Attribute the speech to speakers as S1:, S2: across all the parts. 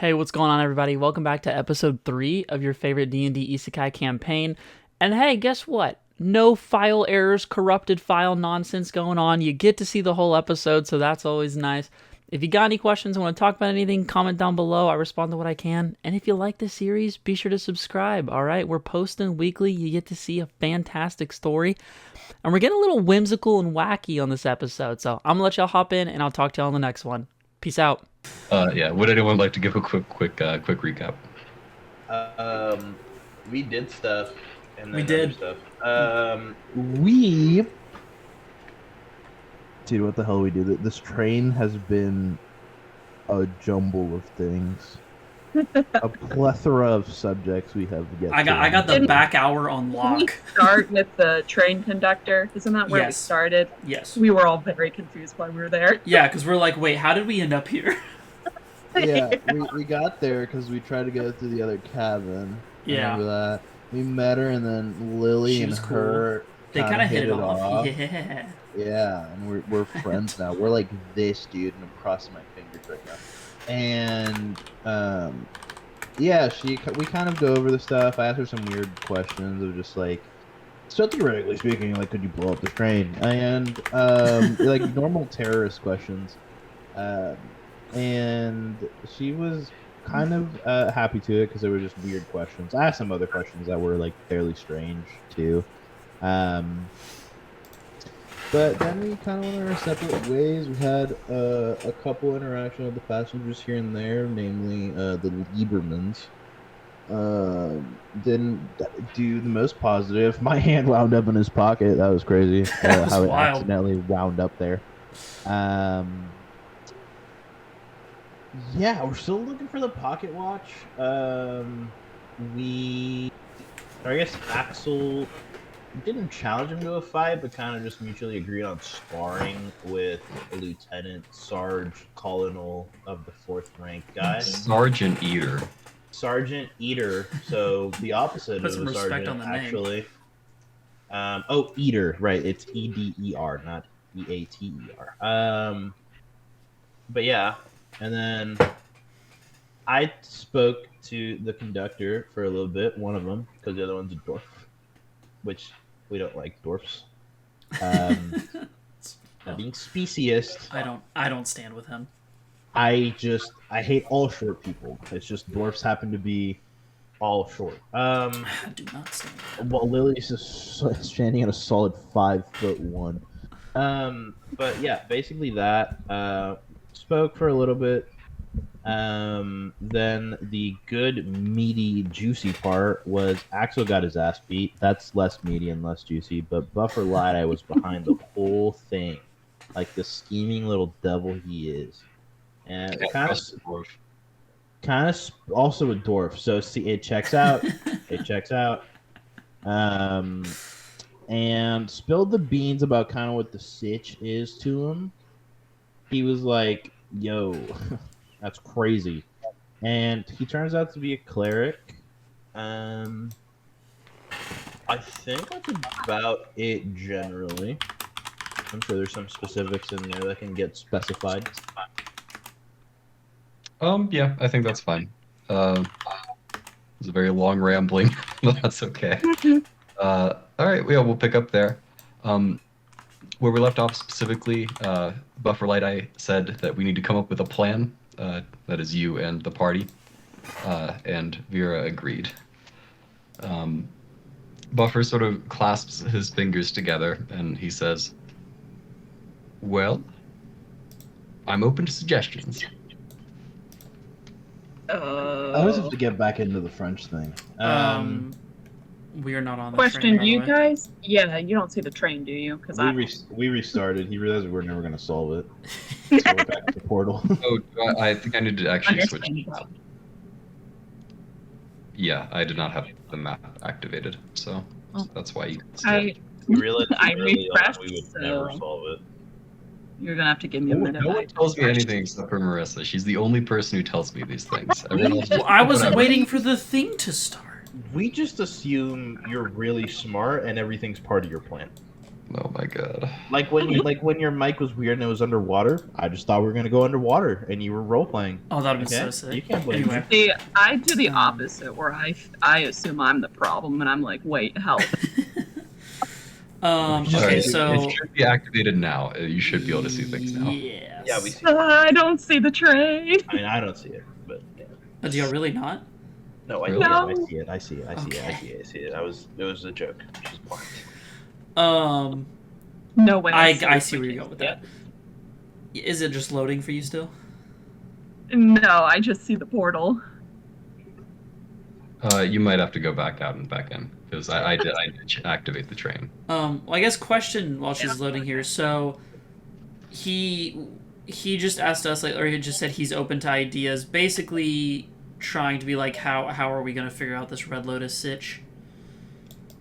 S1: Hey, what's going on, everybody? Welcome back to episode 3 of your favorite D&D Isekai campaign. And hey, guess what? No file errors, corrupted file nonsense going on. You get to see the whole episode, so that's always nice. If you got any questions, want to talk about anything, comment down below. I respond to what I can. And if you like this series, be sure to subscribe, alright? We're posting weekly. You get to see a fantastic story. And we're getting a little whimsical and wacky on this episode. So I'm going to let y'all hop in, and I'll talk to y'all on the next one. Peace out.
S2: Yeah. Would anyone like to give a quick recap?
S3: We did stuff, and then
S1: We did.
S3: other stuff.
S4: Dude, what the hell we do? This train has been a jumble of things. A plethora of subjects we have yet.
S1: I got the back hour on lock.
S5: Did we start with the train conductor? Isn't that where we
S1: Yes.
S5: started?
S1: Yes.
S5: We were all very confused while we were there.
S1: Yeah, because we're like, wait, how did we end up here?
S4: Yeah, we got there because we tried to go through the other cabin.
S1: Yeah.
S4: Remember that? We met her, and then Lily
S1: She
S4: and
S1: was cool.
S4: her
S1: They kind of hit it off. Yeah.
S4: Yeah, and we're friends now. We're like this, dude, and I'm crossing my fingers right now. And yeah, we kind of go over the stuff. I asked her some weird questions of just like, so theoretically speaking, like, could you blow up the train? And like normal terrorist questions. And she was kind of happy to it because they were just weird questions. I asked some other questions that were like fairly strange too. But then we kind of went our separate ways. We had a couple interaction with the passengers here and there, namely the Liebermans. Didn't do the most positive. My hand wound up in his pocket. That was crazy.
S1: That was
S4: how it
S1: wild.
S4: accidentally wound up there. Yeah, we're still looking for the pocket watch. I guess Axel didn't challenge him to a fight, but kind of just mutually agreed on sparring with Lieutenant Sarge Colonel of the 4th rank guy.
S2: Sergeant Eder.
S3: Sergeant Eder, so the opposite
S1: Put
S3: of
S1: some
S3: a
S1: respect
S3: sergeant,
S1: on the name.
S3: actually. Oh, Eder, right, it's Eder, not Eater. But yeah, and then I spoke to the conductor for a little bit, one of them, because the other one's a dwarf, which we don't like dwarfs. Being speciest.
S1: I don't stand with him.
S3: I hate all short people. It's just dwarfs happen to be all short.
S1: I do not stand with him.
S4: Well, Lily's just standing at a solid 5'1".
S3: But yeah, basically that. Spoke for a little bit. Then the good, meaty, juicy part was Axel got his ass beat. That's less meaty and less juicy, but Buffer lied. I was behind the whole thing, like the scheming little devil he is, and kind of also a dwarf. So see, it checks out. It checks out. And spilled the beans about kind of what the sitch is to him. He was like, "Yo." That's crazy. And he turns out to be a cleric. I think that's about it generally. I'm sure there's some specifics in there that can get specified.
S2: Yeah, I think that's fine. It was a very long rambling, but that's okay. All right, yeah, we'll pick up there. Where we left off specifically, Buffer Light Eye said that we need to come up with a plan. That is you and the party, and Vera agreed. Buffer sort of clasps his fingers together and he says, "Well, I'm open to suggestions."
S4: I always have to get back into the French thing.
S1: We are not on the
S5: Question,
S1: train, by
S5: do
S1: the
S5: you
S1: way.
S5: guys? Yeah, you don't see the train, do you? Because
S4: We restarted. He realized we were never going to solve it. So we're back to the portal.
S2: Oh, I think I need to actually switch.
S5: understandable.
S2: Yeah, I did not have the map activated, so that's why you.
S3: We realized
S5: I
S3: early on
S5: refreshed,
S3: we would
S5: so
S3: never solve it.
S5: You're gonna have to give me a minute.
S2: No one tells me anything except for Marissa. She's the only person who tells me these things. Everyone else
S1: Well, I was
S2: whatever.
S1: waiting for the thing to start.
S3: We just assume you're really smart and everything's part of your plan.
S2: Oh my god.
S3: Like when your mic was weird and it was underwater, I just thought we were gonna go underwater and you were role playing.
S1: Oh, that'd be so
S3: Okay?
S1: sick.
S3: You can't blame
S1: Anyway.
S5: See, I do the opposite, where I assume I'm the problem, and I'm like, wait, help.
S1: Okay,
S2: Alright,
S1: so
S2: it should be activated now. You should be able to see things now.
S1: Yes.
S3: Yeah, we see.
S5: I don't see the train.
S3: I mean, I don't see it, but yeah.
S1: Oh, do you really not?
S3: No, I,
S2: Really?
S3: yeah,
S5: No.
S3: I see it. I see it. I see it. I see it. I see it. It was a joke. She's blind.
S5: No way.
S1: I see where you're going with that. Is it just loading for you still?
S5: No, I just see the portal.
S2: You might have to go back out and back in because I did activate the train.
S1: Well, I guess question while she's loading here. So, he just asked us, like, or he just said he's open to ideas, basically trying to be like, how are we gonna figure out this Red Lotus sitch?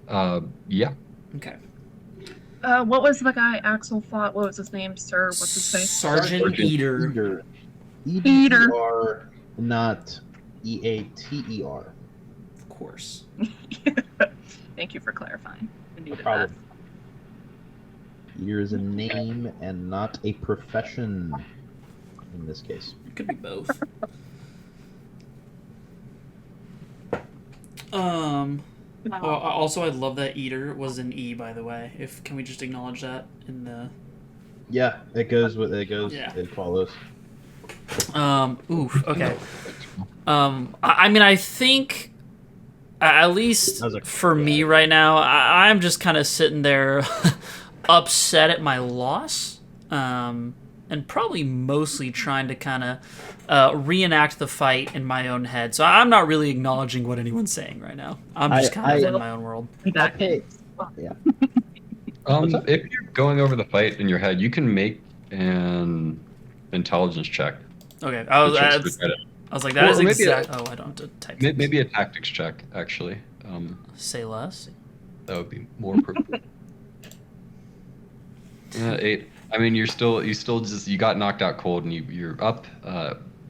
S2: Yeah.
S1: Okay.
S5: What was the guy Axel fought? What was his name, sir? What's his face?
S1: Sergeant Eder.
S5: Eder.
S4: EDER, not EATER.
S1: Of course.
S5: Thank you for clarifying. I needed
S3: problem.
S4: EDER is a name and not a profession in this case.
S1: It could be both.
S5: that.
S1: Oh, also, I love that Eder was an E, by the way. Can we just acknowledge that in the...
S4: Yeah, it goes with it goes.
S1: Yeah.
S4: It follows.
S1: Oof. Okay. I mean, I think at least
S3: That was a-
S1: for me right now, I'm just kind of sitting there upset at my loss, and probably mostly trying to kind of reenact the fight in my own head. So I'm not really acknowledging what anyone's saying right now. I'm just kind of in my own world.
S4: Okay. Yeah.
S2: If you're going over the fight in your head, you can make an intelligence check.
S1: Okay. I was like, that
S2: Or
S1: is
S2: maybe
S1: exact. Oh, I don't have to type.
S2: Maybe a tactics check, actually.
S1: Say less.
S2: That would be more appropriate. 8. I mean, you got knocked out cold and you're up,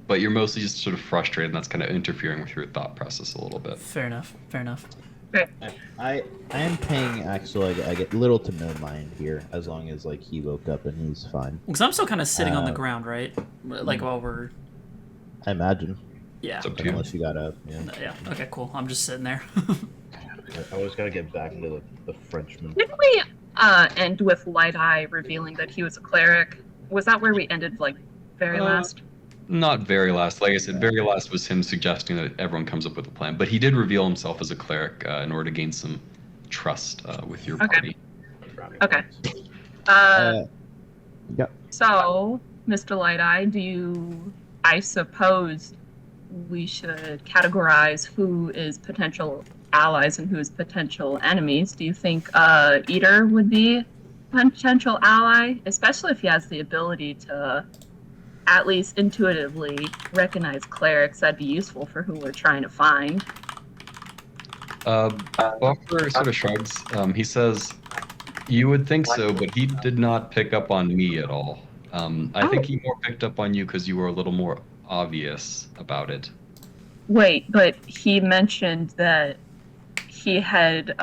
S2: but you're mostly just sort of frustrated, and that's kind of interfering with your thought process a little bit.
S1: Fair enough. Fair enough.
S4: I am paying Axel. I get little to no mind here, as long as like he woke up and he's fine.
S1: Because I'm still kind of sitting on the ground, right? Like while we're...
S4: I imagine,
S1: Yeah.
S2: It's up to you.
S4: unless you got up. Yeah.
S1: Yeah. Okay, cool. I'm just sitting there.
S3: I always gotta get back into the Frenchman.
S5: Didn't we end with Light Eye revealing that he was a cleric? Was that where we ended, like, very last?
S2: Not very last. Like I said, very last was him suggesting that everyone comes up with a plan. But he did reveal himself as a cleric in order to gain some trust with your party.
S5: Okay.
S4: Yep.
S5: So, Mr. Light Eye, I suppose we should categorize who is potential allies and who is potential enemies. Do you think Eder would be a potential ally, especially if he has the ability to at least intuitively recognize clerics? That'd be useful for who we're trying to find.
S2: Buffer sort of shrugs. He says, "You would think so, but he did not pick up on me at all. I think he more picked up on you because you were a little more obvious about it."
S5: Wait, but he mentioned that he had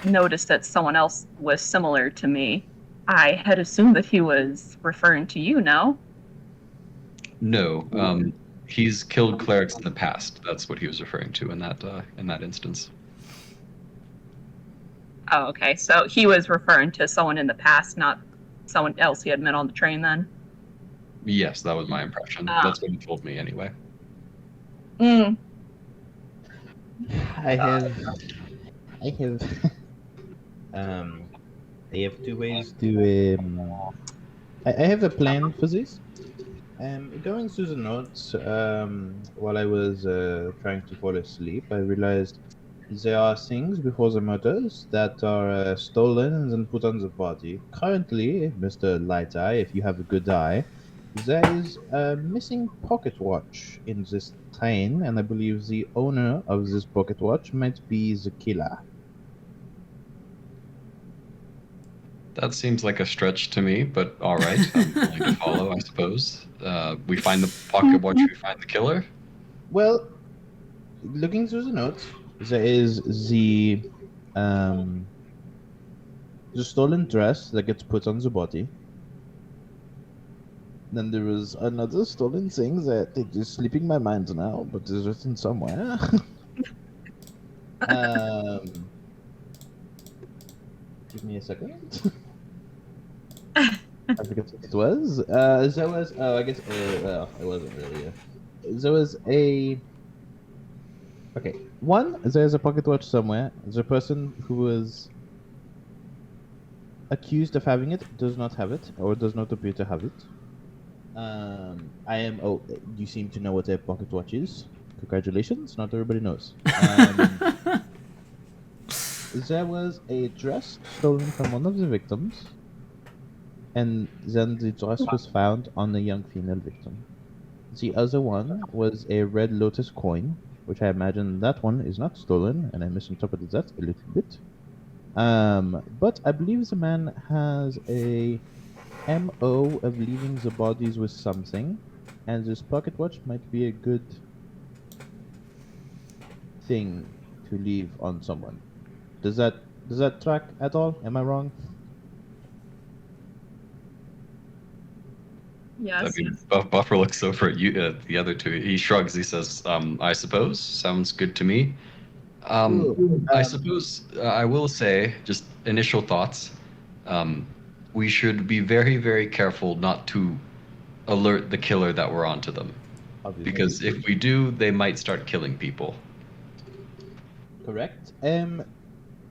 S5: noticed that someone else was similar to me. I had assumed that he was referring to you, no?
S2: No, he's killed clerics in the past. That's what he was referring to in that instance.
S5: Oh, okay. So he was referring to someone in the past, not someone else he had met on the train then?
S2: Yes, that was my impression.
S5: Ah.
S2: That's what he told me anyway.
S5: Mm.
S4: I have two ways to I have a plan for this. Going through the notes, while I was trying to fall asleep, I realized there are things before the motors that are stolen and then put on the body. Currently, Mr. Light Eye, if you have a good eye, there is a missing pocket watch in this train, and I believe the owner of this pocket watch might be the killer.
S2: That seems like a stretch to me, but all right. I'm willing to follow, I suppose. We find the pocket watch, we find the killer.
S4: Well, looking through the notes, there is the The stolen dress that gets put on the body. Then there was another stolen thing that it is slipping my mind now, but is written somewhere. Give me a second. I forget what it was. There was. Oh, I guess. Well, it wasn't really. There was a. Okay. One, there's a pocket watch somewhere. The person who was accused of having it does not have it, or does not appear to have it. I am. Oh, you seem to know what a pocket watch is. Congratulations. Not everybody knows. There was a dress stolen from one of the victims, and then the dress was found on a young female victim. The other one was a red Lotus coin, which I imagine that one is not stolen, and I misinterpreted that a little bit. But I believe the man has a MO of leaving the bodies with something, and this pocket watch might be a good thing to leave on someone. Does that track at all? Am I wrong?
S5: Yes.
S2: I mean, Buffer looks over at you, the other two. He shrugs. He says, "I suppose. Sounds good to me." I suppose I will say, just initial thoughts. We should be very, very careful not to alert the killer that we're onto them,
S4: Obviously.
S2: because if we do, they might start killing people.
S4: Correct.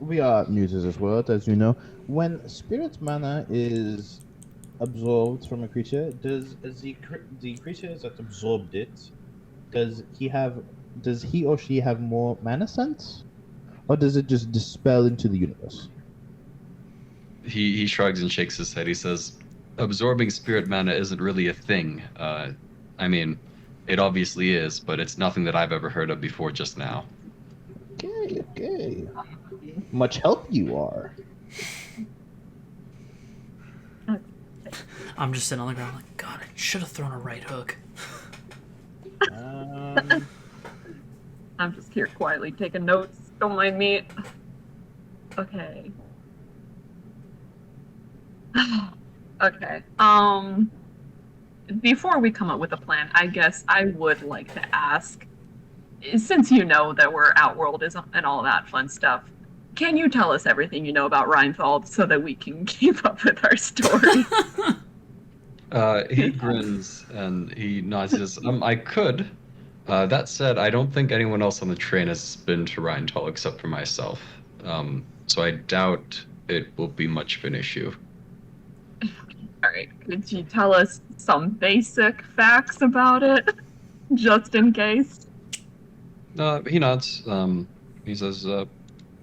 S4: We are new to this world, as you know. When spirit mana is absorbed from a creature, does the creature that absorbed it, does he or she have more mana sense, or does it just dispel into the universe?
S2: He shrugs and shakes his head. He says, "Absorbing spirit mana isn't really a thing. I mean, it obviously is, but it's nothing that I've ever heard of before just now."
S4: Okay. Much help you are.
S1: I'm just sitting on the ground like, God, I should have thrown a right hook.
S5: I'm just here quietly taking notes. Don't mind me. Okay. Okay. Before we come up with a plan, I guess I would like to ask, since you know that we're Outworld and all that fun stuff, can you tell us everything you know about Rainfold so that we can keep up with our story?
S2: He grins and he nods. He says, "I could. That said, I don't think anyone else on the train has been to Rheintal except for myself. So I doubt it will be much of an issue."
S5: Alright, could you tell us some basic facts about it? Just in case?
S2: He nods. He says,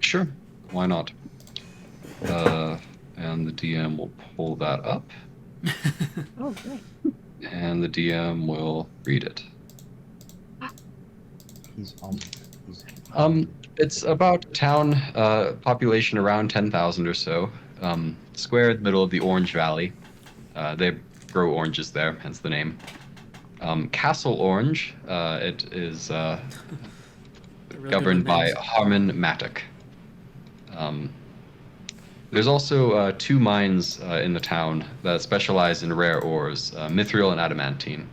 S2: "Sure, why not?" And the DM will pull that up,
S5: Oh, great.
S2: and the DM will read it. It's about a town, population around 10,000 or so. Square in the middle of the Orange Valley. They grow oranges there, hence the name. Castle Orange. It is
S1: Really
S2: governed
S1: good
S2: by
S1: names.
S2: Harmon Matic. There's also 2 mines in the town that specialize in rare ores, mithril and adamantine.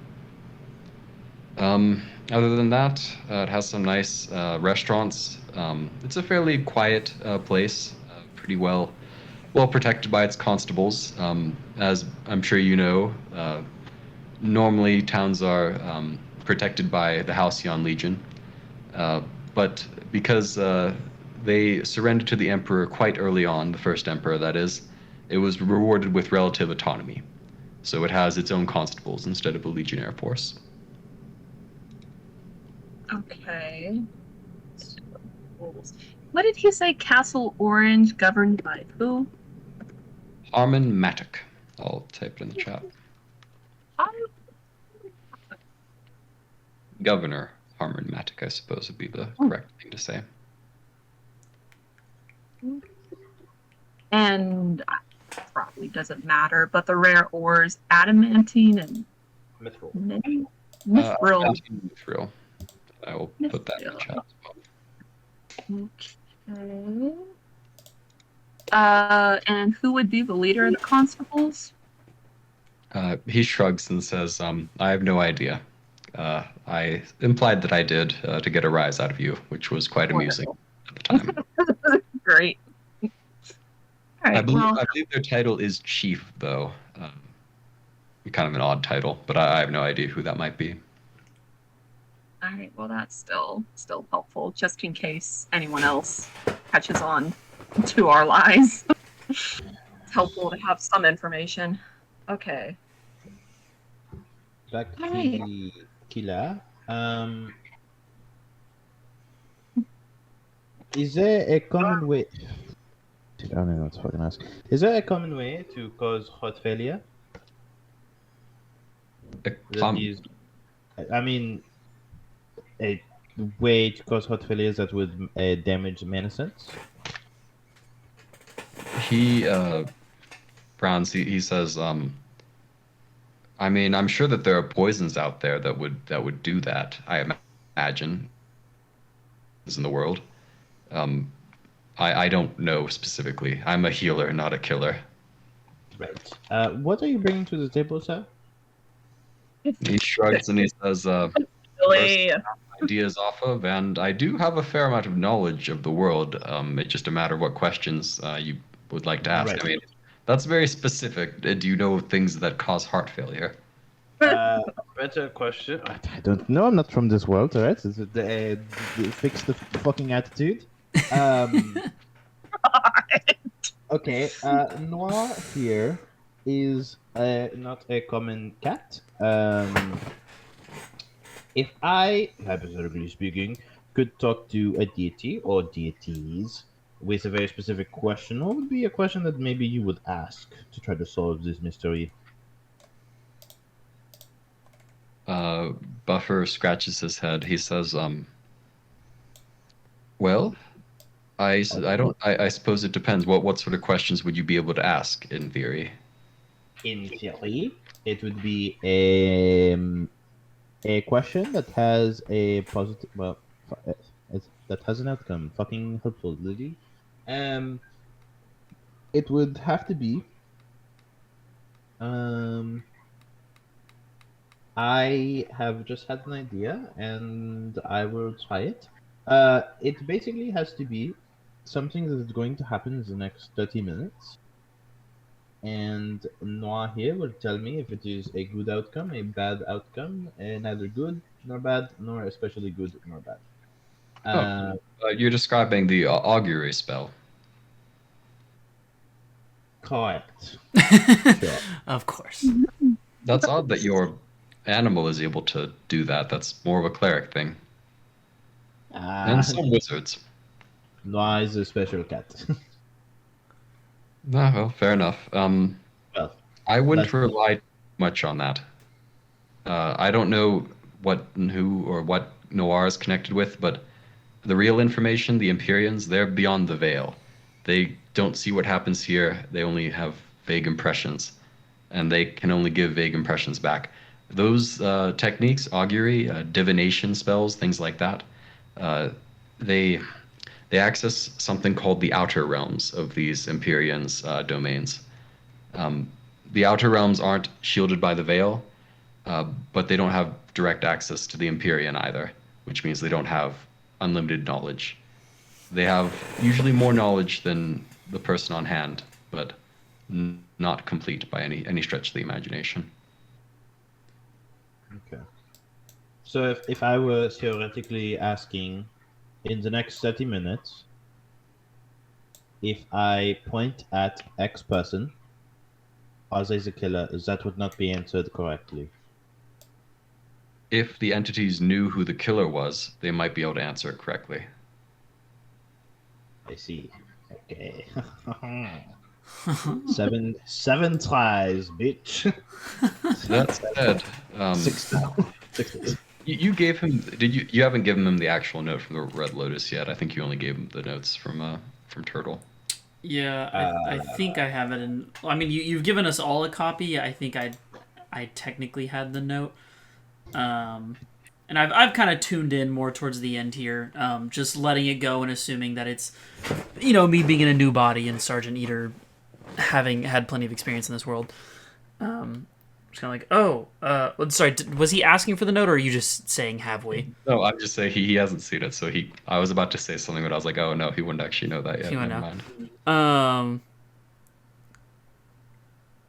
S2: Other than that, it has some nice restaurants. It's a fairly quiet place, pretty well protected by its constables. As I'm sure you know, normally towns are protected by the Halcyon Legion, but because they surrendered to the Emperor quite early on, the first Emperor that is, it was rewarded with relative autonomy. So it has its own constables instead of a legionnaire force.
S5: Okay. What did he say? Castle Orange, governed by who?
S2: Harmon Matic. I'll type it in the chat. Governor Harmon Matic, I suppose, would be the correct thing to say.
S5: And probably doesn't matter, but the rare ores, adamantine and
S3: Mithril.
S5: mithril.
S2: Mithril. I will put that in the chat as well.
S5: Okay. And who would be the leader of the constables?
S2: He shrugs and says, I have no idea. I implied that I did to get a rise out of you, which was quite amusing at the time.
S5: Great. All right,
S2: I believe their title is Chief, though. Kind of an odd title, but I have no idea who that might be.
S5: all right. Well, that's still helpful, just in case anyone else catches on to our lies. It's helpful to have some information. Okay.
S3: Back to
S5: Alright.
S3: the killer. Is there a common way? I don't know what to fucking ask. Is there a common way to cause heart failure? I mean, a way to cause heart failure that would damage menacence?
S2: He frowns. He says, I mean, I'm sure that there are poisons out there that would do that. I imagine is in the world. I don't know specifically. I'm a healer, not a killer.
S3: Right. What are you bringing to the table, sir?
S2: He shrugs and he says,
S5: Really?
S2: ideas off of, and I do have a fair amount of knowledge of the world. It's just a matter of what questions you would like to ask.
S3: Right.
S2: I mean, that's very specific. Do you know things that cause heart failure?
S3: Better question. I don't know. I'm not from this world, alright? Fix the fucking attitude. Okay, Noir here is not a common cat. If I, hypothetically speaking, could talk to a deity or deities with a very specific question, what would be a question that maybe you would ask to try to solve this mystery?
S2: Buffer scratches his head. He says, well, I suppose it depends. What sort of questions would you be able to ask in theory?
S3: In theory, it would be a question that has a positive, that has an outcome. Fucking helpful, Lily. It would have to be. I have just had an idea, and I will try it. It basically has to be something that is going to happen in the next 30 minutes. And Noah here will tell me if it is a good outcome, a bad outcome, neither good nor bad, nor especially good nor bad.
S2: You're describing the augury spell.
S3: Correct. Sure.
S1: Of course.
S2: That's odd that your animal is able to do that. That's more of a cleric thing. And some wizards.
S3: Noah is a special cat.
S2: No, well, fair enough.
S3: Well,
S2: I wouldn't rely much on that. I don't know what and who or what Noir is connected with, but the real information, the Empyreans, they're beyond the veil. They don't see what happens here. They only have vague impressions, and they can only give vague impressions back. Those techniques, augury, divination spells, things like that, they access something called the outer realms of these Empyreans' domains. The outer realms aren't shielded by the veil, but they don't have direct access to the Empyrean either, which means they don't have unlimited knowledge. They have usually more knowledge than the person on hand, but not complete by any stretch of the imagination.
S3: Okay. So if I were theoretically asking in the next 30 minutes, if I point at X person, are they the killer? That would not be answered correctly.
S2: If the entities knew who the killer was, they might be able to answer it correctly.
S3: I see. Okay. seven tries, bitch.
S2: That said,
S3: 6 days.
S2: you gave him. Did you? You haven't given him the actual note from the Red Lotus yet. I think you only gave him the notes from Turtle.
S1: Yeah, I think I have it in. I mean, you've given us all a copy. I think I technically had the note. and I've kind of tuned in more towards the end here, just letting it go and assuming that it's, me being in a new body and Sergeant Eder having had plenty of experience in this world. Just kind of like, sorry, was he asking for the note, or are you just saying have we?
S2: No, I'm just saying he hasn't seen it, so I was about to say something, but I was like, oh no, he wouldn't actually know that yet.
S1: He wouldn't
S2: Never
S1: know.
S2: mind.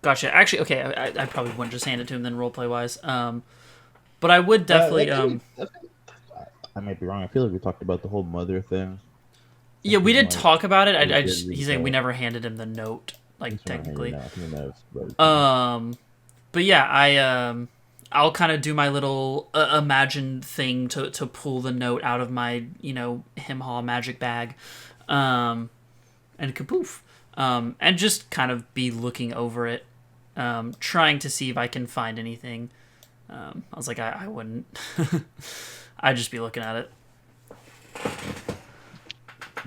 S1: Gotcha. Actually, okay, I probably wouldn't just hand it to him then roleplay wise. But I would definitely.
S3: I might be wrong. I feel like we talked about the whole mother thing.
S1: Yeah, we did talk about it.
S3: we did
S1: He's saying we
S3: read
S1: never handed him the note, like technically.
S3: I think I might have-
S1: But yeah, I'll kind of do my little imagine thing to pull the note out of my Himhaw magic bag, and kapoof, and just kind of be looking over it, trying to see if I can find anything. I was like, I wouldn't. I'd just be looking at it.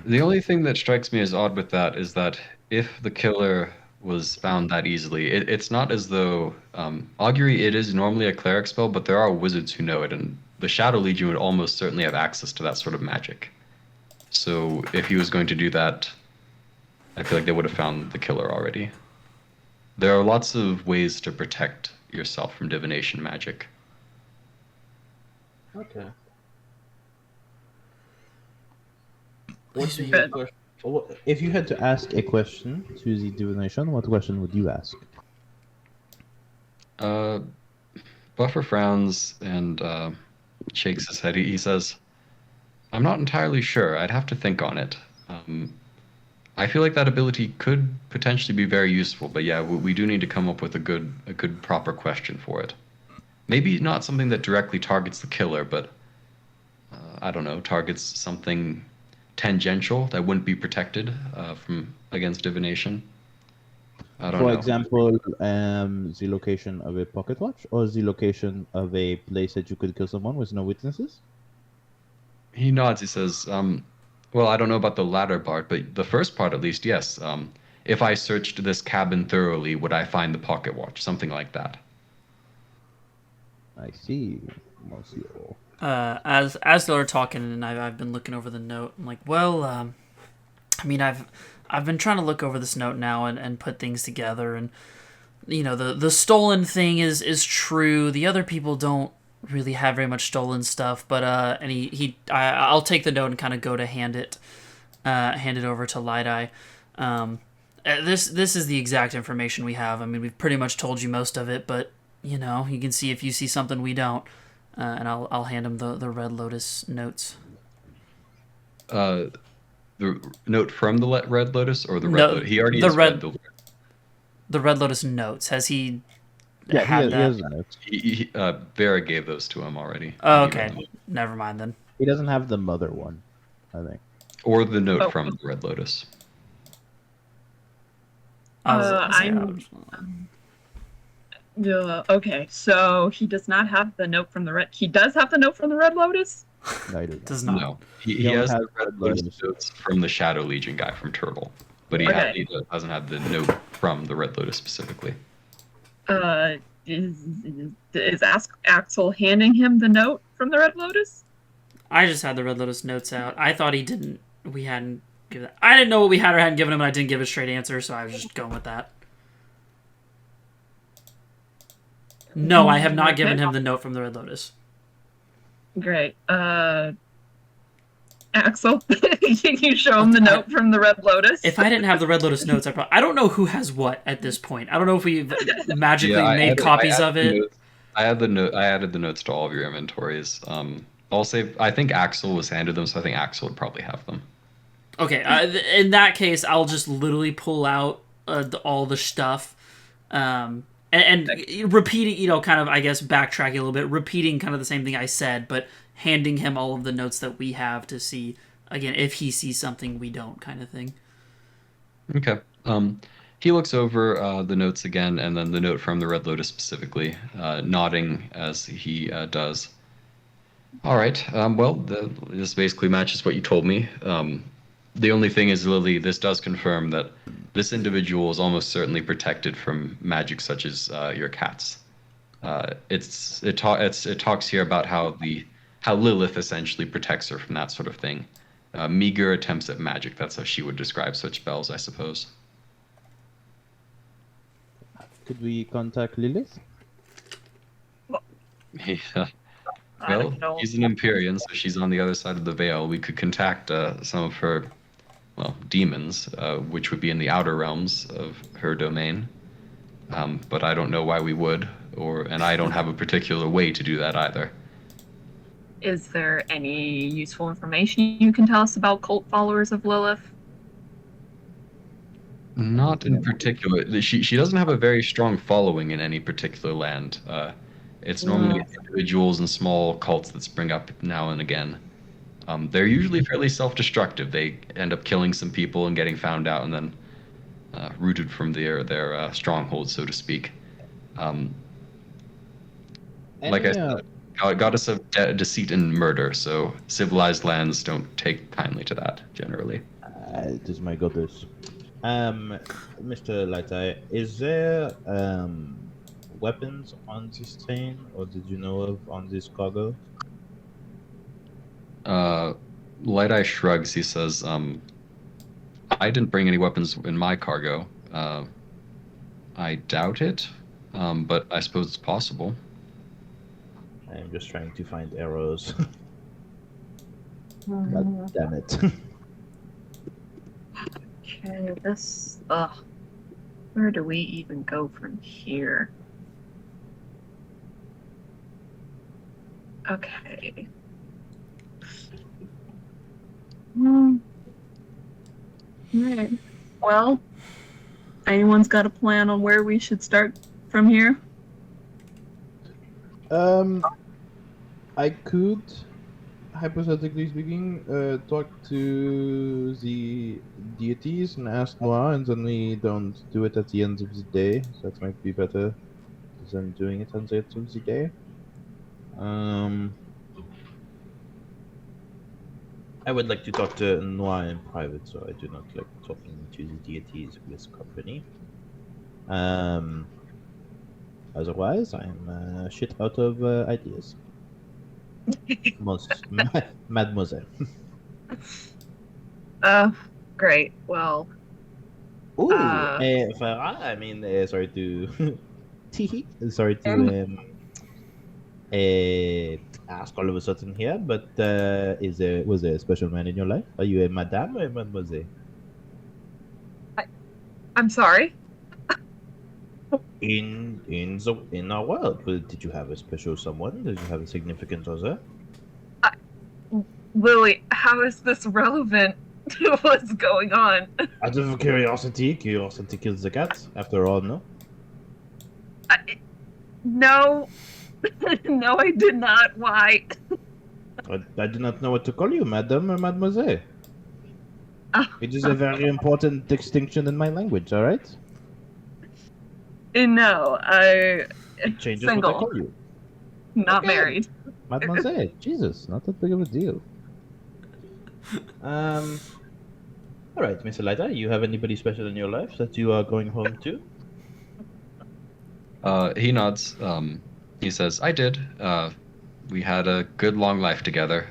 S2: The only thing that strikes me as odd with that is that if the killer was found that easily, it's not as though augury, it is normally a cleric spell, but there are wizards who know it, and the Shadow Legion would almost certainly have access to that sort of magic. So if he was going to do that, I feel like they would have found the killer already. There are lots of ways to protect yourself from divination magic.
S3: Okay. What's
S1: Good.
S3: your question? If you had to ask a question to the divination, what question would you ask?
S2: Buffer frowns and shakes his head. He says, I'm not entirely sure. I'd have to think on it. I feel like that ability could potentially be very useful, but yeah, we do need to come up with a good proper question for it. Maybe not something that directly targets the killer, but I don't know, targets something tangential that wouldn't be protected from against divination. I don't know.
S3: For example, the location of a pocket watch, or the location of a place that you could kill someone with no witnesses?
S2: He nods. He says, well, I don't know about the latter part, but the first part at least, yes. If I searched this cabin thoroughly, would I find the pocket watch? Something like that.
S3: I see, monsieur.
S1: As they're talking, and I've been looking over the note. I'm like, well, I mean, I've been trying to look over this note now and put things together, and the stolen thing is true. The other people don't really have very much stolen stuff, but and I'll take the note and kind of go to hand it over to Light-Eye. This is the exact information we have. I mean, we've pretty much told you most of it, but you can see if you see something we don't. And I'll hand him the Red Lotus notes.
S2: The note from the Red Lotus, or the Red Lotus? He already has read
S1: the Red Lotus notes. Has he?
S3: Yeah,
S1: had
S3: he
S1: that?
S3: has the notes.
S2: Vera gave those to him already.
S1: Oh, okay. Never mind then.
S3: He doesn't have the mother one, I think.
S2: Or the note from the Red Lotus.
S5: Okay, so he does not have the note from the red. He does have the note from the Red Lotus.
S3: No, he doesn't.
S1: Does not.
S2: No, he has the Red Lotus notes from the Shadow Legion guy from Turtle, but he doesn't have the note from the Red Lotus specifically.
S5: Is Axel handing him the note from the Red Lotus?
S1: I just had the Red Lotus notes out. I thought he didn't. We hadn't given. I didn't know what we had or hadn't given him, and I didn't give a straight answer, so I was just going with that. No, I have not given him the note from the Red Lotus.
S5: Great. Axel, can you show him the note from the Red Lotus?
S1: If I didn't have the Red Lotus notes, I don't know who has what at this point. I don't know if we magically made copies of it.
S2: I added the notes to all of your inventories. I'll say I think Axel was handed them, so I think Axel would probably have them.
S1: Okay, in that case, I'll just literally pull out all the stuff, and repeating, kind of, I guess, backtracking a little bit, repeating kind of the same thing I said, but handing him all of the notes that we have to see, again, if he sees something we don't, kind of thing.
S2: Okay. He looks over the notes again, and then the note from the Red Lotus specifically, nodding as he does. All right. Well, this basically matches what you told me. The only thing is, Lily, this does confirm that this individual is almost certainly protected from magic such as your cats. It talks here about how the how Lilith essentially protects her from that sort of thing. Meager attempts at magic. That's how she would describe such spells, I suppose.
S4: Could we contact Lilith?
S2: Yeah.
S5: I
S2: Well,
S5: don't know.
S2: she's an Empyrean, so she's on the other side of the veil. We could contact some of her, well, demons, which would be in the outer realms of her domain. But I don't know why we would, and I don't have a particular way to do that either.
S5: Is there any useful information you can tell us about cult followers of Lilith?
S2: Not in particular. She doesn't have a very strong following in any particular land. It's normally individuals and small cults that spring up now and again. They're usually fairly self-destructive. They end up killing some people and getting found out, and then rooted from their stronghold, so to speak. Like I said, goddess of deceit and murder. So civilized lands don't take kindly to that generally.
S3: It is my goddess. Mr. Lightai, is there weapons on this train, or did you know of on this cargo?
S2: Light Eye shrugs. He says, I didn't bring any weapons in my cargo. I doubt it, but I suppose it's possible.
S3: I'm just trying to find arrows. God damn it.
S5: Okay, this. Where do we even go from here? Okay. Alright. Well, anyone's got a plan on where we should start from here?
S4: I could, hypothetically speaking, talk to the deities and ask Noir, and then we don't do it at the end of the day. So that might be better than doing it at the end of the day.
S3: I would like to talk to Noir in private, so I do not like talking to the deities with company. Otherwise, I'm shit out of ideas. Mademoiselle.
S5: Great. Well,
S3: Ooh, Vera, I mean, sorry to, sorry to ask all of a sudden here, but was there a special man in your life? Are you a madame or a mademoiselle?
S5: I'm sorry.
S3: In our world, did you have a special someone? Did you have a significant other?
S5: Lily, how is this relevant to what's going on?
S3: Out of curiosity kills the cat. After all, no.
S5: No, no, I did not. Why?
S3: I do not know what to call you, madam or mademoiselle. It is a very important distinction in my language. All right.
S5: No,
S3: It changes
S5: single.
S3: what I call you.
S5: Not
S3: Okay.
S5: married.
S4: Mademoiselle, Jesus, not that big of a deal.
S3: All right, Mr. Lighter, you have anybody special in your life that you are going home to?
S2: He nods. He says, I did. We had a good long life together.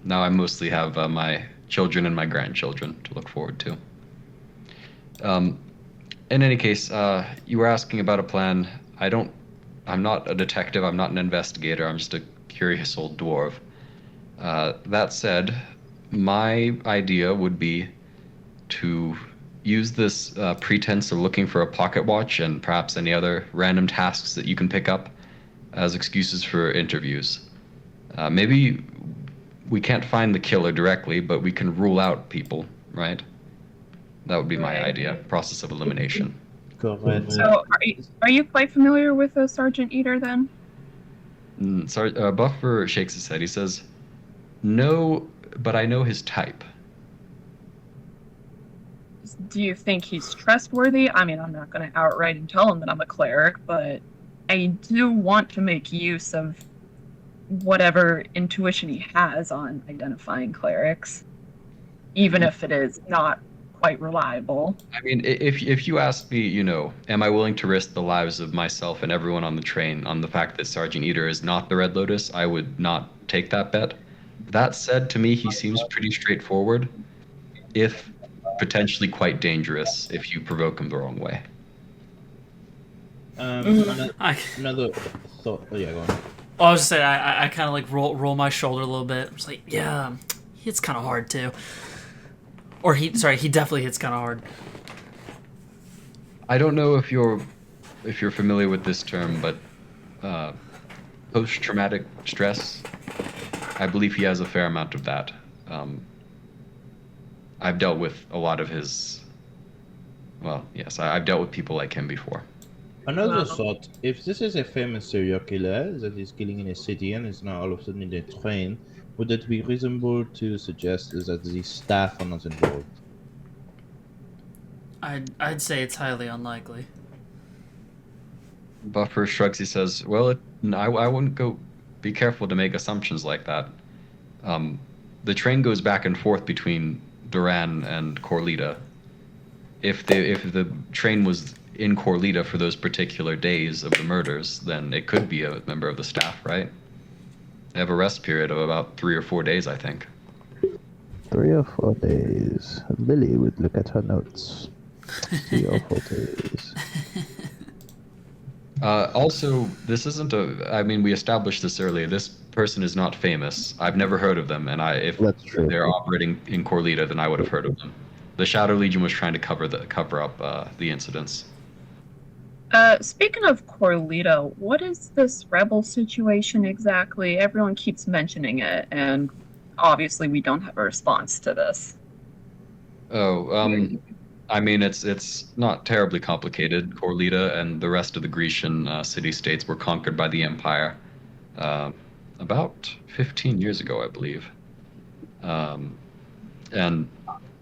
S2: Now I mostly have my children and my grandchildren to look forward to. In any case, you were asking about a plan. I'm not a detective, I'm not an investigator, I'm just a curious old dwarf. That said, my idea would be to use this pretense of looking for a pocket watch and perhaps any other random tasks that you can pick up as excuses for interviews. Maybe we can't find the killer directly, but we can rule out people, right? That would be my idea. Process of elimination.
S3: Correct.
S5: So, are you quite familiar with Sergeant Eder then?
S2: Buffer shakes his head. He says, no, but I know his type.
S5: Do you think he's trustworthy? I mean, I'm not going to outright and tell him that I'm a cleric, but I do want to make use of whatever intuition he has on identifying clerics, even if it is not quite reliable.
S2: I mean, if you ask me, am I willing to risk the lives of myself and everyone on the train on the fact that Sergeant Eder is not the Red Lotus, I would not take that bet. That said, to me, he seems pretty straightforward, if potentially quite dangerous if you provoke him the wrong way.
S3: Another thought. Oh yeah, go on.
S1: I was just saying, I kind of like roll my shoulder a little bit. I'm just like, yeah, he hits kind of hard too. Or he definitely hits kind of hard.
S2: I don't know if you're familiar with this term, but post-traumatic stress, I believe he has a fair amount of that. I've dealt with a lot of his. Well, yes, I've dealt with people like him before.
S3: Another thought: if this is a famous serial killer that is killing in a city and is now all of a sudden in a train, would it be reasonable to suggest that the staff are not involved?
S1: I'd say it's highly unlikely.
S2: Buffer shrugs. He says, "Well, I wouldn't go. Be careful to make assumptions like that. The train goes back and forth between Duran and Corlita. If the train was in Corlita for those particular days of the murders, then it could be a member of the staff, right? They have a rest period of about 3 or 4 days, I think."
S4: 3 or 4 days. Lily would look at her notes. 3 or 4 days.
S2: Also, this isn't I mean, we established this earlier. This person is not famous. I've never heard of them, and if
S4: That's true.
S2: they're operating in Corlita, then I would have heard of them. The Shadow Legion was trying to cover up the incidents.
S5: Speaking of Corlita, what is this rebel situation exactly? Everyone keeps mentioning it, and obviously we don't have a response to this.
S2: I mean, it's not terribly complicated. Corlita and the rest of the Grecian city-states were conquered by the Empire about 15 years ago, I believe. And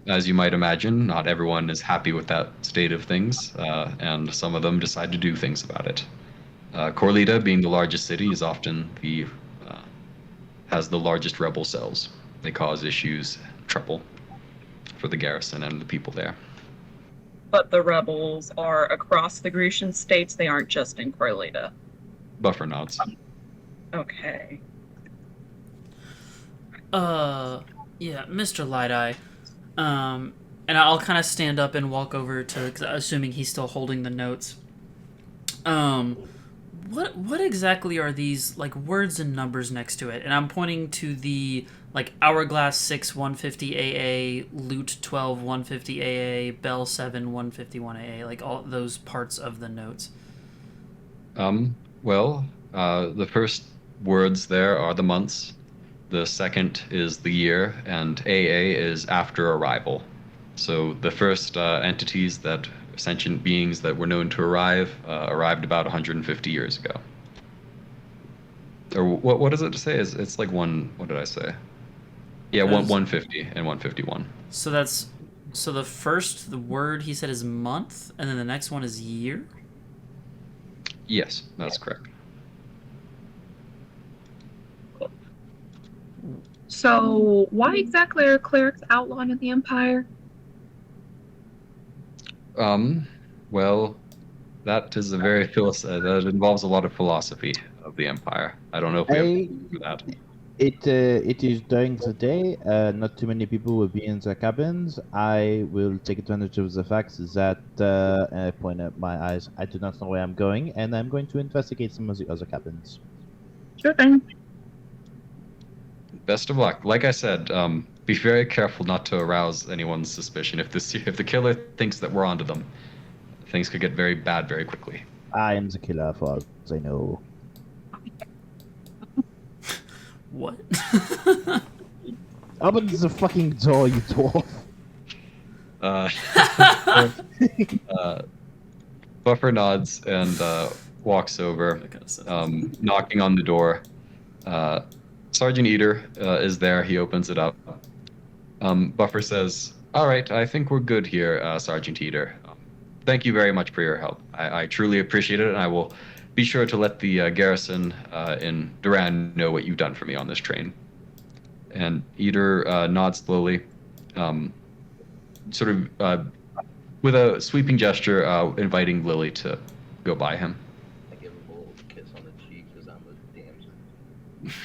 S2: as you might imagine, not everyone is happy with that state of things, and some of them decide to do things about it. Corlita, being the largest city, is often has the largest rebel cells. They cause issues, trouble for the garrison and the people there.
S5: But the rebels are across the Grecian states, they aren't just in Corlita.
S2: Buffer nods.
S5: Okay.
S1: Yeah, Mr. Light-Eye. And I'll kind of stand up and walk over to, assuming he's still holding the notes. What exactly are these, like, words and numbers next to it? And I'm pointing to the, like, Hourglass 6 150 AA, Loot 12 150 AA, Bell 7 151 AA, like all those parts of the notes.
S2: Well, the first words there are the months. The second is the year, and AA is after arrival. So the first entities that sentient beings that were known to arrived about 150 years ago. Or what does it say? It's like what did I say? Yeah, 150 and 151.
S1: So the word he said is month, and then the next one is year?
S2: Yes, that's correct.
S5: So, why exactly are clerics outlawed in the Empire?
S2: Well, that is a very that involves a lot of philosophy of the Empire. I don't know if we have time for that.
S4: It is during the day. Not too many people will be in the cabins. I will take advantage of the fact that I point at my eyes. I do not know where I'm going, and I'm going to investigate some of the other cabins.
S5: Sure thing.
S2: Best of luck. Like I said, be very careful not to arouse anyone's suspicion. If the killer thinks that we're onto them, things could get very bad very quickly.
S4: I am the killer, for all I know.
S1: What?
S4: Open the fucking door, you dwarf.
S2: Buffer nods and walks over, knocking on the door. Sergeant Eder is there. He opens it up. Buffer says, "All right, I think we're good here, Sergeant Eder. Thank you very much for your help. I truly appreciate it, and I will be sure to let the garrison in Duran know what you've done for me on this train." And Eder nods slowly. sort of with a sweeping gesture, inviting Lily to go by him.
S3: I give him a little kiss on the cheek because I'm a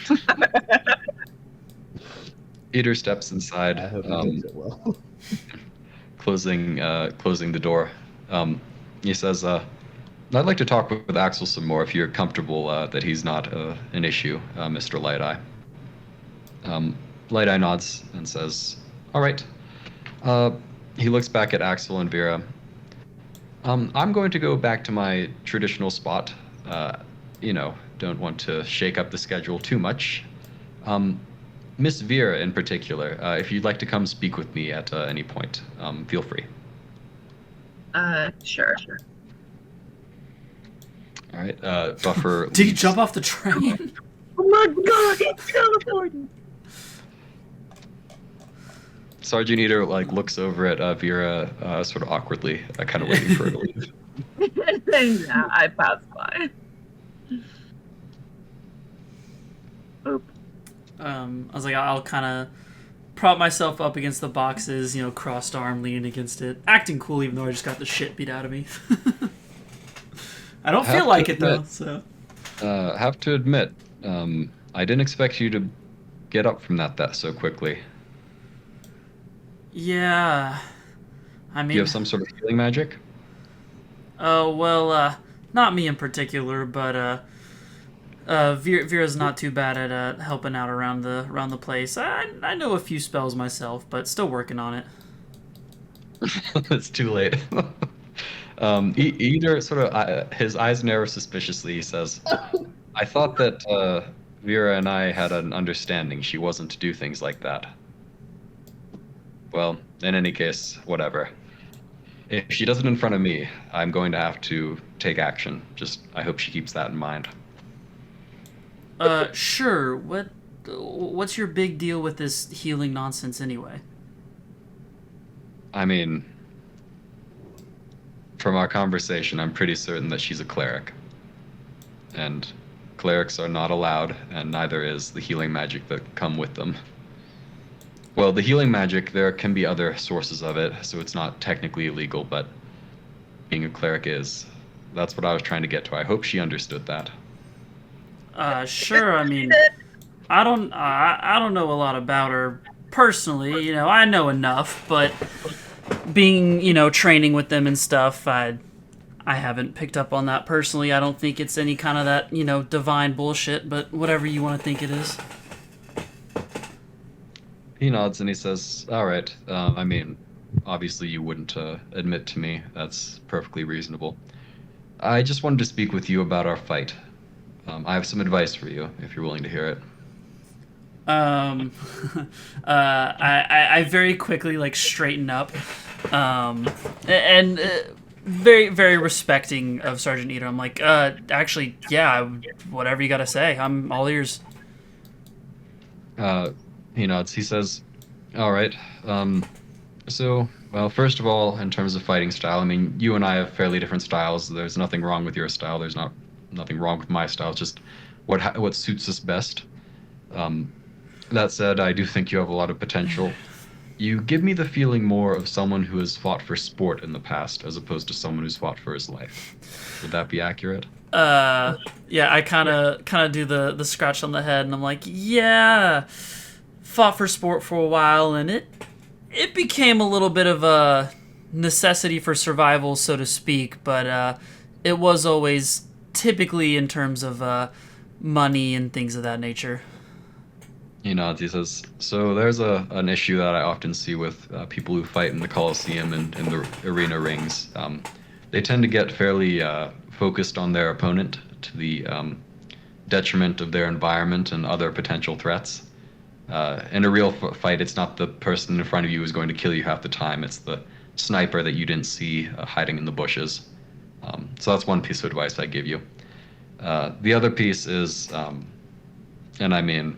S3: damsel.
S2: Eder steps inside,
S4: I hope he takes it well.
S2: closing the door. He says, "I'd like to talk with Axel some more if you're comfortable that he's not an issue, Mr. Light-Eye." Light-Eye nods and says, "All right." He looks back at Axel and Vera. I'm going to go back to my traditional spot. Don't want to shake up the schedule too much. Miss Vera in particular, if you'd like to come speak with me at any point, feel free.
S5: Sure.
S2: All right, Buffer.
S1: Did he
S2: leaves.
S1: jump off the train?
S5: Oh my god, he's teleporting!
S2: Sergeant Eder looks over at Vera sort of awkwardly, kind of waiting for her to leave.
S5: Yeah, I passed by. Oop.
S1: I was like, I'll kind of prop myself up against the boxes, crossed arm, leaning against it, acting cool even though I just got the shit beat out of me. I don't feel like it though. So
S2: have to admit, I didn't expect you to get up from that so quickly.
S1: yeah, I mean,
S2: Do you have some sort of healing magic?
S1: oh well, not me in particular, but Vera's not too bad at helping out around the place. I know a few spells myself, but still working on it.
S2: It's too late. Eder sort of his eyes narrow suspiciously. He says, "I thought that Vera and I had an understanding. She wasn't to do things like that." Well, in any case, whatever. If she does it in front of me, I'm going to have to take action. Just, I hope she keeps that in mind.
S1: Sure. What's your big deal with this healing nonsense anyway?
S2: I mean, from our conversation, I'm pretty certain that she's a cleric. And clerics are not allowed, and neither is the healing magic that come with them. Well, the healing magic, there can be other sources of it, so it's not technically illegal, but being a cleric is. That's what I was trying to get to. I hope she understood that.
S1: Sure. I mean, I don't know a lot about her personally. I know enough, but being, training with them and stuff, I haven't picked up on that personally. I don't think it's any kind of that, divine bullshit, but whatever you want to think it is.
S2: He nods and he says, "All right. I mean, obviously you wouldn't admit to me. That's perfectly reasonable. I just wanted to speak with you about our fight. I have some advice for you, if you're willing to hear it."
S1: I very quickly straighten up, and very, very respecting of Sergeant Eder. I'm like, actually, yeah, whatever you gotta say, I'm all ears.
S2: He nods. He says, "All right. Well, first of all, in terms of fighting style, I mean, you and I have fairly different styles. There's nothing wrong with your style. There's nothing wrong with my style. It's just what suits us best. That said, I do think you have a lot of potential. You give me the feeling more of someone who has fought for sport in the past, as opposed to someone who's fought for his life. Would that be accurate?"
S1: Yeah, I kind of do the scratch on the head, and I'm like, yeah, fought for sport for a while, and it became a little bit of a necessity for survival, so to speak, but it was always typically in terms of money and things of that nature.
S2: He nods. He says, "So there's an issue that I often see with people who fight in the Colosseum and in the arena rings. They tend to get fairly focused on their opponent to the detriment of their environment and other potential threats. In a real fight, it's not the person in front of you who's going to kill you half the time. It's the sniper that you didn't see hiding in the bushes. So that's one piece of advice I give you. The other piece is, and I mean,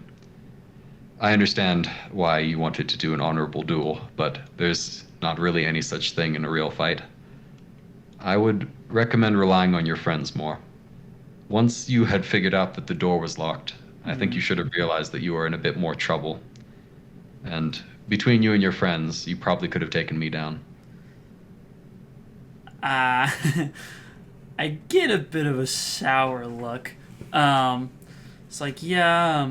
S2: I understand why you wanted to do an honorable duel, but there's not really any such thing in a real fight. I would recommend relying on your friends more. Once you had figured out that the door was locked, I think you should have realized that you were in a bit more trouble. And between you and your friends, you probably could have taken me down.
S1: I get a bit of a sour look. It's like, yeah,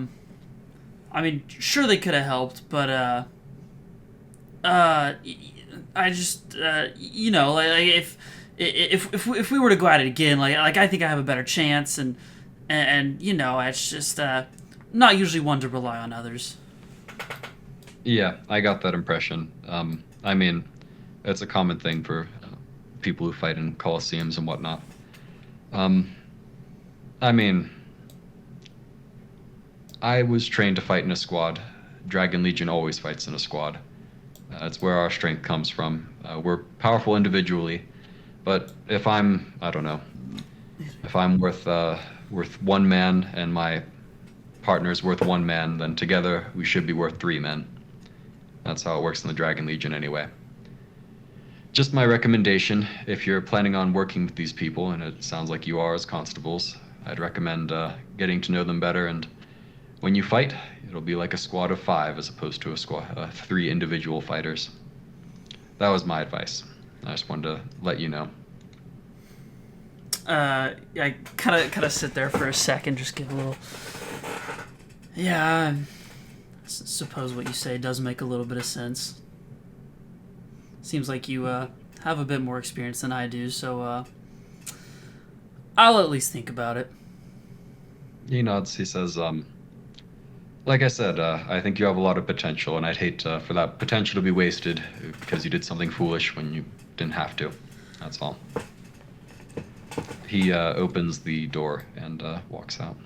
S1: I mean, sure they could have helped, but I just, like if we were to go at it again, like I think I have a better chance, and it's just not usually one to rely on others.
S2: Yeah, I got that impression. I mean, it's a common thing for people who fight in coliseums and whatnot. I mean, I was trained to fight in a squad. Dragon Legion always fights in a squad. That's where our strength comes from. We're powerful individually, but if I'm worth one man and my partner's worth one man, then together we should be worth three men. That's how it works in the Dragon Legion anyway. Just my recommendation, if you're planning on working with these people, and it sounds like you are as constables, I'd recommend getting to know them better, and when you fight, it'll be like a squad of 5 as opposed to a squad 3 individual fighters. That was my advice. I just wanted to let you know.
S1: I kind of sit there for a second, just give a little. Yeah, I suppose what you say does make a little bit of sense. Seems like you have a bit more experience than I do, so I'll at least think about it.
S2: He nods. He says, like I said, I think you have a lot of potential, and I'd hate for that potential to be wasted because you did something foolish when you didn't have to. That's all. He opens the door and walks out.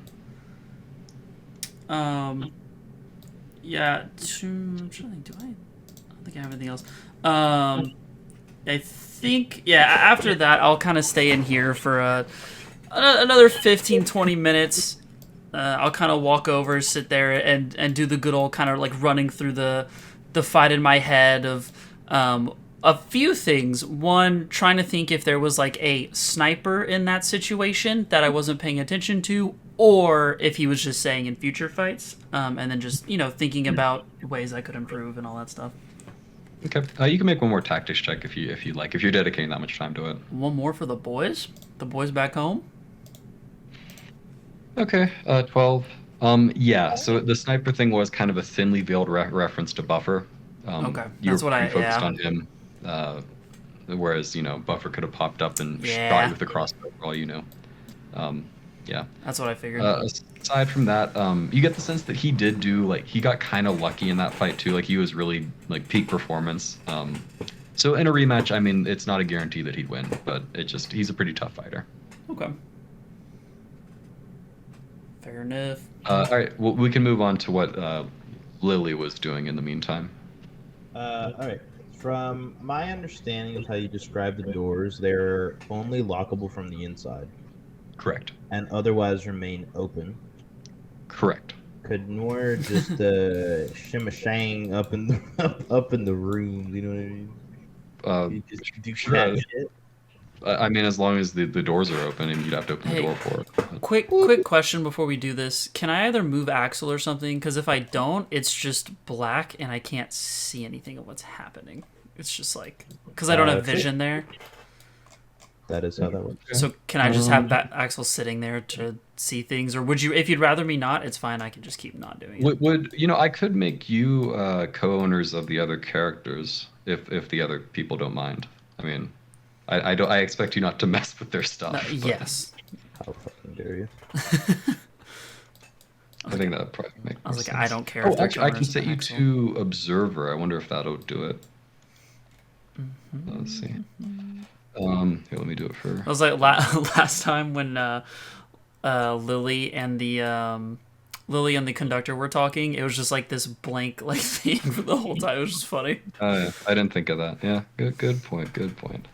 S1: Yeah, I'm trying to think, do I don't think I have anything else. I think, yeah, after that, I'll kind of stay in here for another 15-20 minutes. I'll kind of walk over, sit there, and do the good old kind of like running through the fight in my head of a few things. One, trying to think if there was like a sniper in that situation that I wasn't paying attention to, or if he was just saying in future fights, and then just, thinking about ways I could improve and all that stuff.
S2: Okay, you can make one more tactics check if you like, if you're dedicating that much time to it.
S1: One more for the boys? The boys back home?
S2: Okay, 12. Yeah, so the sniper thing was kind of a thinly veiled reference to Buffer.
S1: Okay,
S2: You
S1: that's
S2: were
S1: what
S2: focused on him, whereas, Buffer could have popped up and shot you with the crossbow for all you know. Yeah.
S1: That's what I figured.
S2: Aside from that, you get the sense that he did do, like, he got kind of lucky in that fight too. Like, he was really, like, peak performance. So in a rematch, I mean, it's not a guarantee that he'd win, but he's a pretty tough fighter.
S1: Okay. Fair enough.
S2: All right, well, we can move on to what Lily was doing in the meantime.
S3: All right. From my understanding of how you describe the doors, they're only lockable from the inside.
S2: Correct.
S3: And otherwise remain open.
S2: Correct.
S3: Could Noor just shimashang up in the rooms? You know what I mean? You just do cat shit.
S2: I mean, as long as the doors are open, and you'd have to open the door for it.
S1: Quick question before we do this. Can I either move Axel or something? Because if I don't, it's just black, and I can't see anything of what's happening. It's just like... Because I don't have vision there.
S3: That is how that works.
S1: So can I just have that Axel sitting there to see things? Or would you... If you'd rather me not, it's fine. I can just keep not doing it.
S2: I could make you co-owners of the other characters if the other people don't mind. I mean... I expect you not to mess with their stuff.
S1: Yes.
S3: How fucking dare you?
S2: I think that would probably make
S1: I was like,
S2: sense.
S1: I don't care.
S2: Oh, actually, I can set you to Observer. I wonder if that'll do it. Mm-hmm. Let's see. Here, let me do it for...
S1: I was like, last time when Lily and the conductor were talking, it was just like this blank like thing for the whole time. It was just funny.
S2: I didn't think of that. Yeah, good point.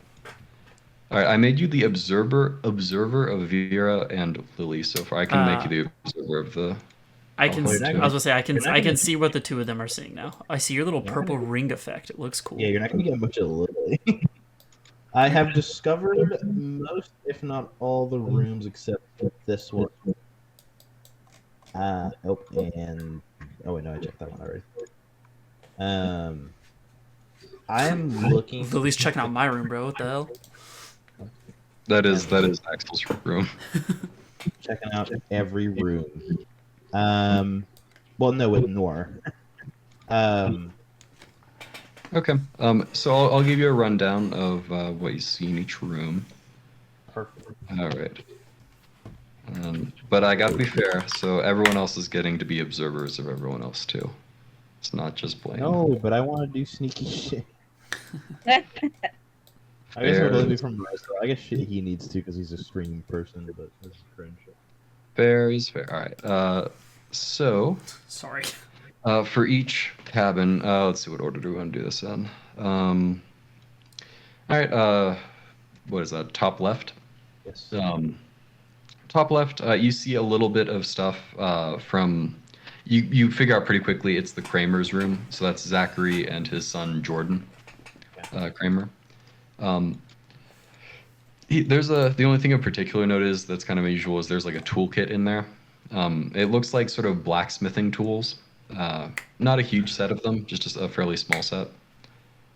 S2: All right, I made you the observer of Vera and Lily so far. I can make you the observer of the...
S1: I was gonna say I can see what the two of them are seeing now. I see your little purple ring effect. It looks cool.
S3: Yeah, you're not gonna get much of Lily. I have discovered most, if not all, the rooms except for this one. Oh wait, no, I checked that one already. I'm looking.
S1: Lily's checking out my room, bro. What the hell?
S2: That is Axel's room.
S3: Checking out every room. Well, no, with Nor.
S2: Okay. So I'll give you a rundown of what you see in each room.
S3: Perfect.
S2: All right. But I got to be fair, so everyone else is getting to be observers of everyone else too. It's not just Blaine.
S3: No, but I want to do sneaky shit. I guess it would only be from myself. I guess shit he needs to because he's a streaming person, but this is cringe.
S2: Fair is fair. All right. So
S1: Sorry.
S2: for each cabin, let's see what order do we want to do this in. All right. What is that? Top left.
S3: Yes.
S2: Top left, you see a little bit of stuff from. You figure out pretty quickly it's the Kramer's room. So that's Zachary and his son Jordan Kramer. The only thing of particular note is that's kind of unusual is there's like a toolkit in there. It looks like sort of blacksmithing tools. Not a huge set of them, just a fairly small set.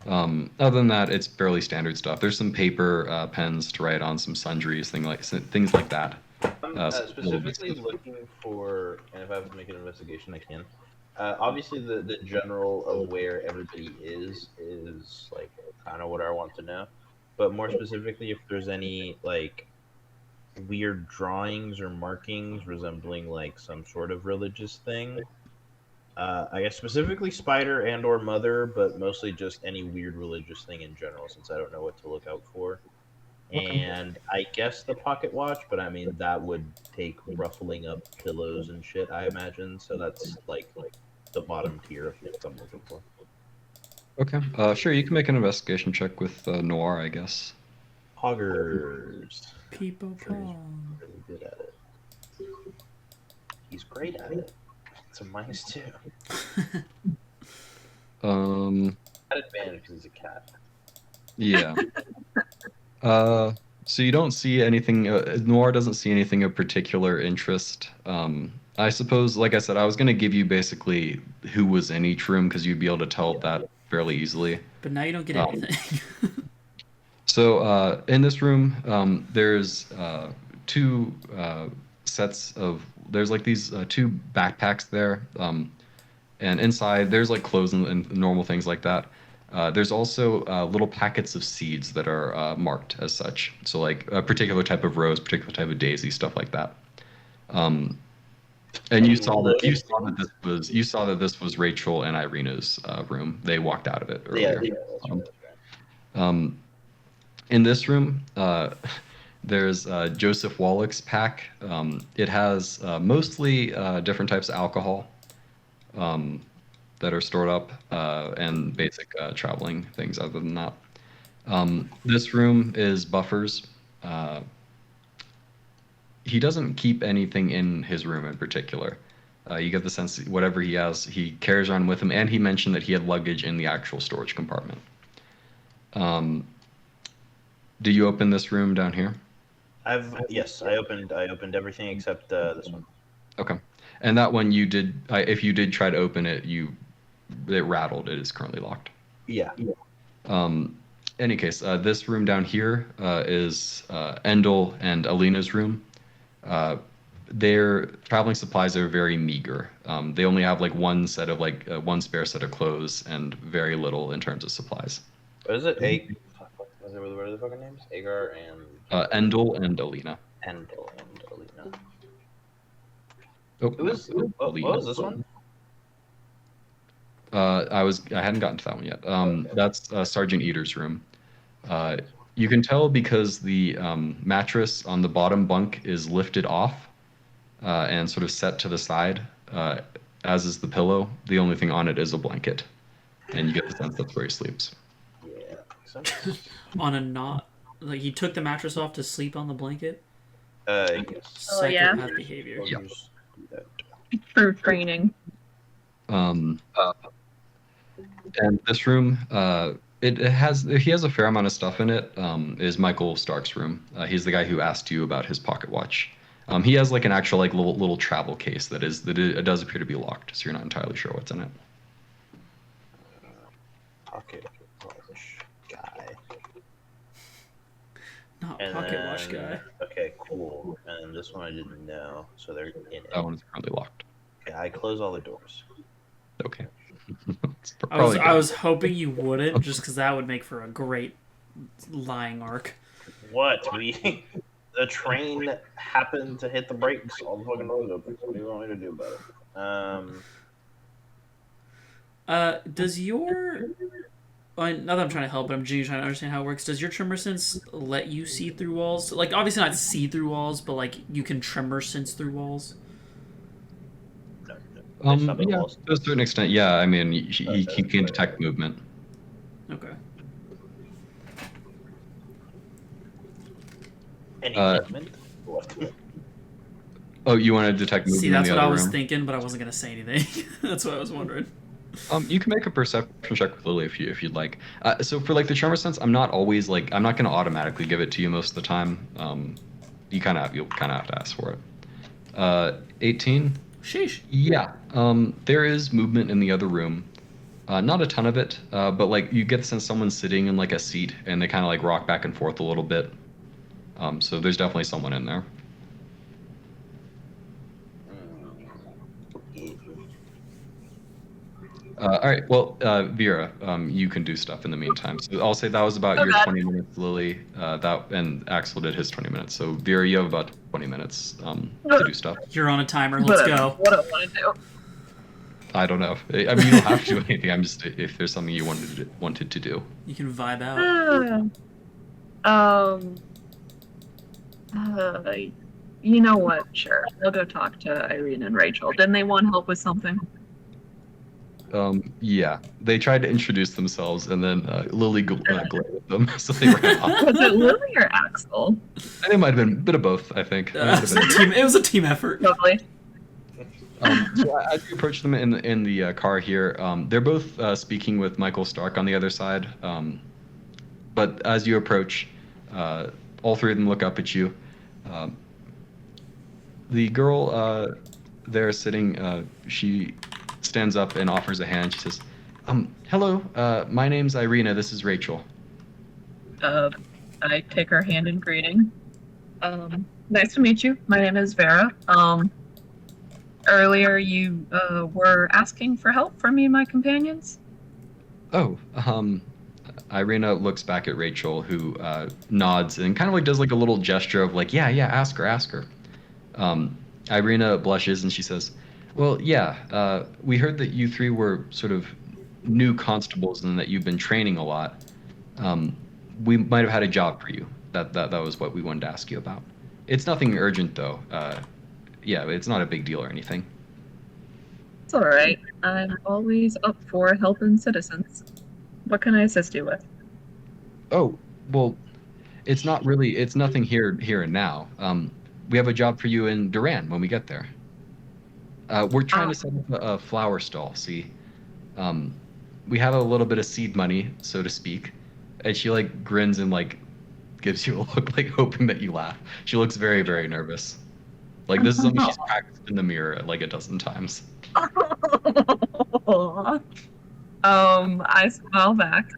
S2: Other than that, it's fairly standard stuff. There's some paper, pens to write on, some sundries, things like that.
S3: Specifically looking for, and if I have to make an investigation, I can. Obviously, the general of where everybody is like kind of what I want to know. But more specifically, if there's any like weird drawings or markings resembling like some sort of religious thing. I guess specifically Spider and or Mother, but mostly just any weird religious thing in general, since I don't know what to look out for. And I guess the pocket watch, but I mean that would take ruffling up pillows and shit, I imagine. So that's like the bottom tier of things I'm looking for.
S2: Okay. Sure, you can make an investigation check with Noir, I guess.
S3: Hoggers.
S1: People pong.
S3: Really good at it. He's great at it. It's a -2. At advantage because he's a cat.
S2: Yeah. So you don't see anything. Noir doesn't see anything of particular interest. I suppose, like I said, I was going to give you basically who was in each room because you'd be able to tell that fairly easily.
S1: But now you don't get anything.
S2: So in this room, there's two sets of. There's like these two backpacks there, and inside there's like clothes and normal things like that. There's also little packets of seeds that are marked as such. So like a particular type of rose, particular type of daisy, stuff like that. And you saw that this was Rachel and Irina's room. They walked out of it earlier. Yeah, in this room, there's Joseph Wallach's pack. It has mostly different types of alcohol that are stored up and basic traveling things other than that. This room is Buffer's. He doesn't keep anything in his room in particular. You get the sense that whatever he has, he carries on with him, and he mentioned that he had luggage in the actual storage compartment. Do you open this room down here?
S3: Yes, I opened everything except this one.
S2: Okay, and that one you did. If you did try to open it, it rattled. It is currently locked.
S3: Yeah.
S2: Any case, this room down here is Indel and Alina's room. Their traveling supplies are very meager. They only have like one spare set of clothes and very little in terms of supplies.
S3: What is it? What are the fucking names? Agar and
S2: Indel and Alina.
S3: Indel and Alina.
S2: Oh,
S3: what was this one?
S2: I hadn't gotten to that one yet. That's Sergeant Eder's room. You can tell because the mattress on the bottom bunk is lifted off and sort of set to the side, as is the pillow. The only thing on it is a blanket, and you get the sense that's where he sleeps.
S3: Yeah.
S1: On a not like he took the mattress off to sleep on the blanket.
S3: Yes.
S1: Psychopath behavior.
S2: Yeah.
S5: For training.
S2: And this room, he has a fair amount of stuff in it. Is Michael Stark's room. He's the guy who asked you about his pocket watch. He has like an actual like little travel case that it does appear to be locked, so you're not entirely sure what's in it.
S3: pocket watch guy.
S1: Not
S3: And
S1: pocket
S3: then,
S1: watch guy.
S3: Okay, cool. And this one I didn't know, so they're in it.
S2: That one is currently locked.
S3: Okay, I close all the doors.
S2: Okay. It's
S1: I was
S2: probably
S1: I
S2: good.
S1: was hoping you wouldn't, just because that would make for a great lying arc.
S3: What? The train happened to hit the brakes. All the fucking doors open. What do you want me to do about it?
S1: Does your not that I'm trying to help, but I'm genuinely trying to understand how it works. Does your tremor sense let you see through walls? Like, obviously not see through walls, but like you can tremor sense through walls.
S3: No. Based on the
S2: Yeah,
S3: walls.
S2: to a certain extent, yeah. I mean, he can detect movement.
S1: Okay.
S3: Any
S2: Uh,
S3: movement? What?
S2: Oh, you want to detect movement
S1: See,
S2: in
S1: that's
S2: the
S1: what I
S2: other
S1: was
S2: room?
S1: thinking, but I wasn't gonna say anything. That's what I was wondering.
S2: You can make a perception check with Lily if you'd like. So for like the tremor sense, I'm not always like I'm not going to automatically give it to you most of the time. You'll kind of have to ask for it. 18.
S1: Sheesh.
S2: Yeah. There is movement in the other room. Not a ton of it, but like you get the sense someone's sitting in like a seat and they kind of like rock back and forth a little bit. So there's definitely someone in there. All right. Well, Vera, you can do stuff in the meantime. So I'll say that was about your 20 minutes, Lily. And Axel did his 20 minutes. So Vera, you have about 20 minutes to do stuff.
S1: You're on a timer. Let's go.
S5: What do I want to do?
S2: I don't know. I mean, you don't have to do anything. I'm just if there's something you wanted to do.
S1: You can vibe out.
S5: You know what? Sure, I'll go talk to Irene and Rachel. Didn't they want help with something?
S2: Yeah. They tried to introduce themselves, and then Lily glared at them, so they ran off.
S5: Was it Lily or Axel?
S2: And it might have been a bit of both, I think.
S1: It was a team effort.
S5: Lovely.
S2: So as you approach them in the car here, they're both speaking with Michael Stark on the other side. But as you approach, all three of them look up at you. The girl there sitting, she stands up and offers a hand. She says, hello, my name's Irina. This is Rachel.
S5: I take her hand in greeting. Nice to meet you. My name is Vera. Earlier you were asking for help from me and my companions?
S2: Oh, Irina looks back at Rachel, who nods and kind of like does like a little gesture of like, yeah, ask her. Irina blushes and she says, well, yeah, we heard that you three were sort of new constables and that you've been training a lot. We might have had a job for you. That was what we wanted to ask you about. It's nothing urgent though. Yeah, it's not a big deal or anything.
S5: It's all right. I'm always up for helping citizens. What can I assist you with?
S2: Oh, well, it's nothing here and now. We have a job for you in Duran when we get there. We're trying to set up a flower stall, see? We have a little bit of seed money, so to speak. And she like grins and like gives you a look like hoping that you laugh. She looks very, very nervous. Like this is something she's practiced in the mirror like a dozen times.
S5: I smile back.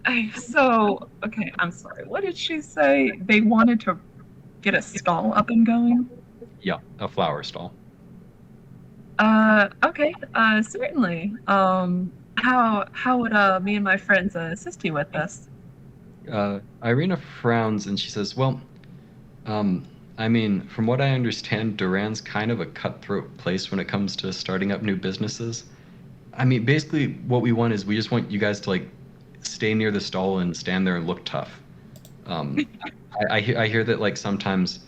S5: Okay, I'm sorry. What did she say? They wanted to get a stall up and going?
S2: Yeah, a flower stall.
S5: Okay, certainly. How would me and my friends assist you with this?
S2: Irina frowns and she says, well, I mean, from what I understand, Duran's kind of a cutthroat place when it comes to starting up new businesses. I mean, basically what we want is we just want you guys to like stay near the stall and stand there and look tough. I hear that like sometimes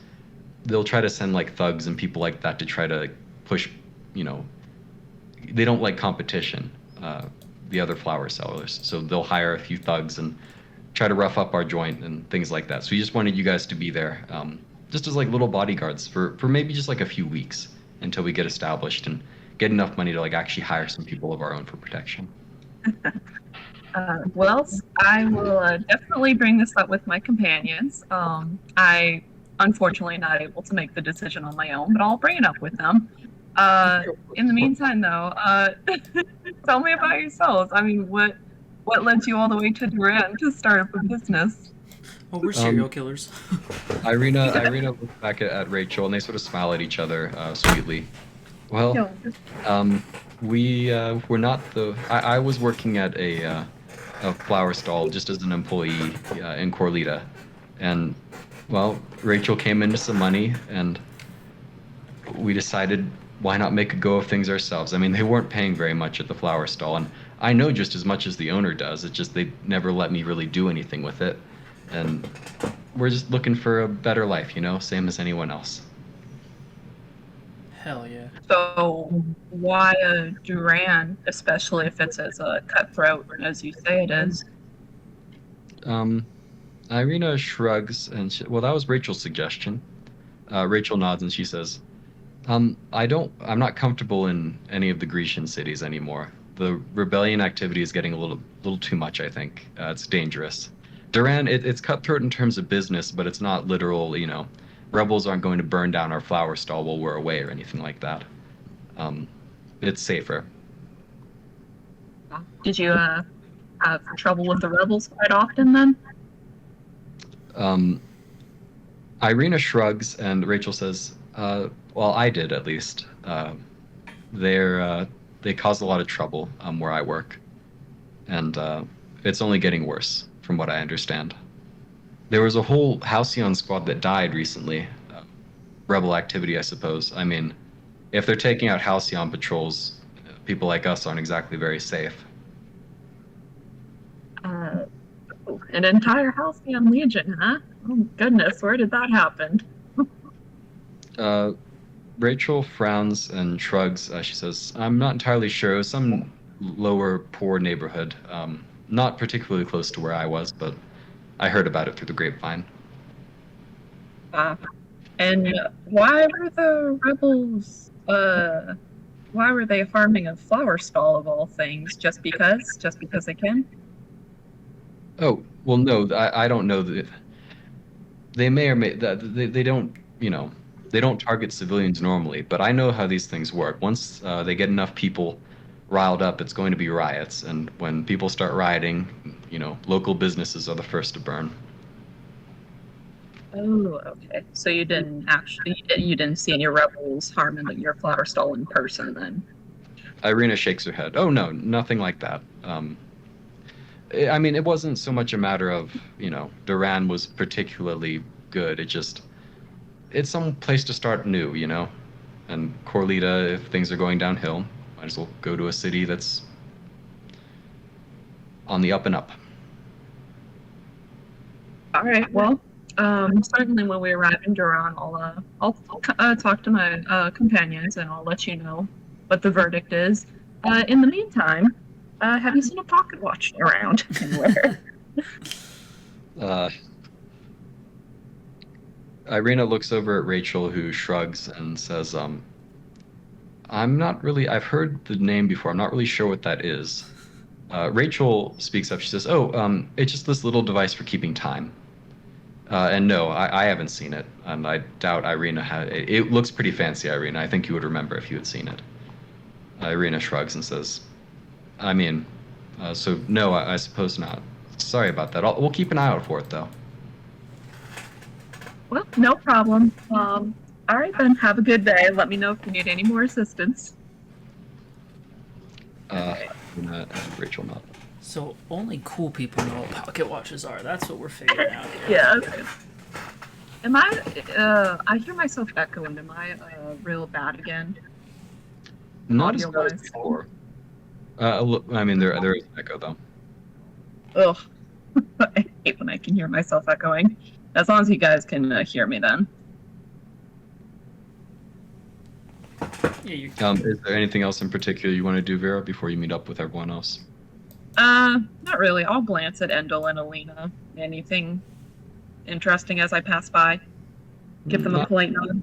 S2: they'll try to send like thugs and people like that to try to push, they don't like competition, the other flower sellers. So they'll hire a few thugs and try to rough up our joint and things like that. So we just wanted you guys to be there, just as like little bodyguards for maybe just like a few weeks until we get established and get enough money to like actually hire some people of our own for protection.
S5: Well, I will definitely bring this up with my companions. I unfortunately not able to make the decision on my own, but I'll bring it up with them. In the meantime, though, Tell me about yourselves. I mean, what led you all the way to Duran to start up a business?
S1: Oh, we're serial killers.
S2: Irina looks back at Rachel, and they sort of smile at each other sweetly. Well,
S5: No.
S2: we're not the. I was working at a flower stall just as an employee in Corlita, and well, Rachel came into some money, and we decided why not make a go of things ourselves. I mean, they weren't paying very much at the flower stall, and I know just as much as the owner does. It's just they never let me really do anything with it, and we're just looking for a better life, same as anyone else.
S1: Hell yeah.
S5: So why a Duran, especially if it's as cutthroat as you say it is?
S2: Irina shrugs, and well, that was Rachel's suggestion. Rachel nods and she says, I'm not comfortable in any of the Grecian cities anymore. The rebellion activity is getting a little too much, I think. It's dangerous. Duran, it's cutthroat in terms of business, but it's not literal, rebels aren't going to burn down our flower stall while we're away or anything like that. It's safer.
S5: Did you have trouble with the rebels quite often then?
S2: Irina shrugs and Rachel says, well, I did at least. They cause a lot of trouble where I work, and it's only getting worse from what I understand. There was a whole Halcyon squad that died recently. Rebel activity, I suppose. I mean, if they're taking out Halcyon patrols, people like us aren't exactly very safe.
S5: An entire Halcyon Legion, huh? Oh goodness, where did that happen?
S2: Rachel frowns and shrugs. She says, I'm not entirely sure. Some lower poor neighborhood. Not particularly close to where I was, but I heard about it through the grapevine.
S5: And why were the rebels, why were they harming a flower stall of all things? Just because? Just because they can?
S2: Oh, well, no, I don't know that. They may or may, they don't, they don't target civilians normally, but I know how these things work. Once they get enough people riled up, it's going to be riots, and when people start rioting, local businesses are the first to burn.
S5: Oh, okay. So you didn't see any rebels harming your flower stall in person then?
S2: Irina shakes her head. Oh, no, nothing like that. I mean, it wasn't so much a matter of, Duran was particularly good. It's some place to start new, And Corlita, if things are going downhill, might as well go to a city that's on the up and up.
S5: All right. Well, certainly when we arrive in Duran, I'll talk to my companions and I'll let you know what the verdict is. In the meantime, have you seen a pocket watch around anywhere?
S2: Irina looks over at Rachel, who shrugs and says, I've heard the name before. I'm not really sure what that is. Rachel speaks up. She says, it's just this little device for keeping time. And no, I haven't seen it, and I doubt Irina had it. It looks pretty fancy, Irina. I think you would remember if you had seen it. Irina shrugs and says, so no, I suppose not. Sorry about that. We'll keep an eye out for it, though.
S5: Well, no problem. All right then, have a good day. Let me know if you need any more assistance.
S2: And Rachel nod.
S1: So only cool people know what pocket watches are. That's what we're figuring out here.
S5: Yeah. Okay. Am I hear myself echoing. Am I real bad again?
S2: Not as bad as before. There is an echo, though.
S5: Ugh. I hate when I can hear myself echoing. As long as you guys can hear me then.
S1: Yeah,
S2: is there anything else in particular you want to do, Vera, before you meet up with everyone else?
S5: Not really. I'll glance at Indel and Alina. Anything interesting as I pass by? Give them a polite nod.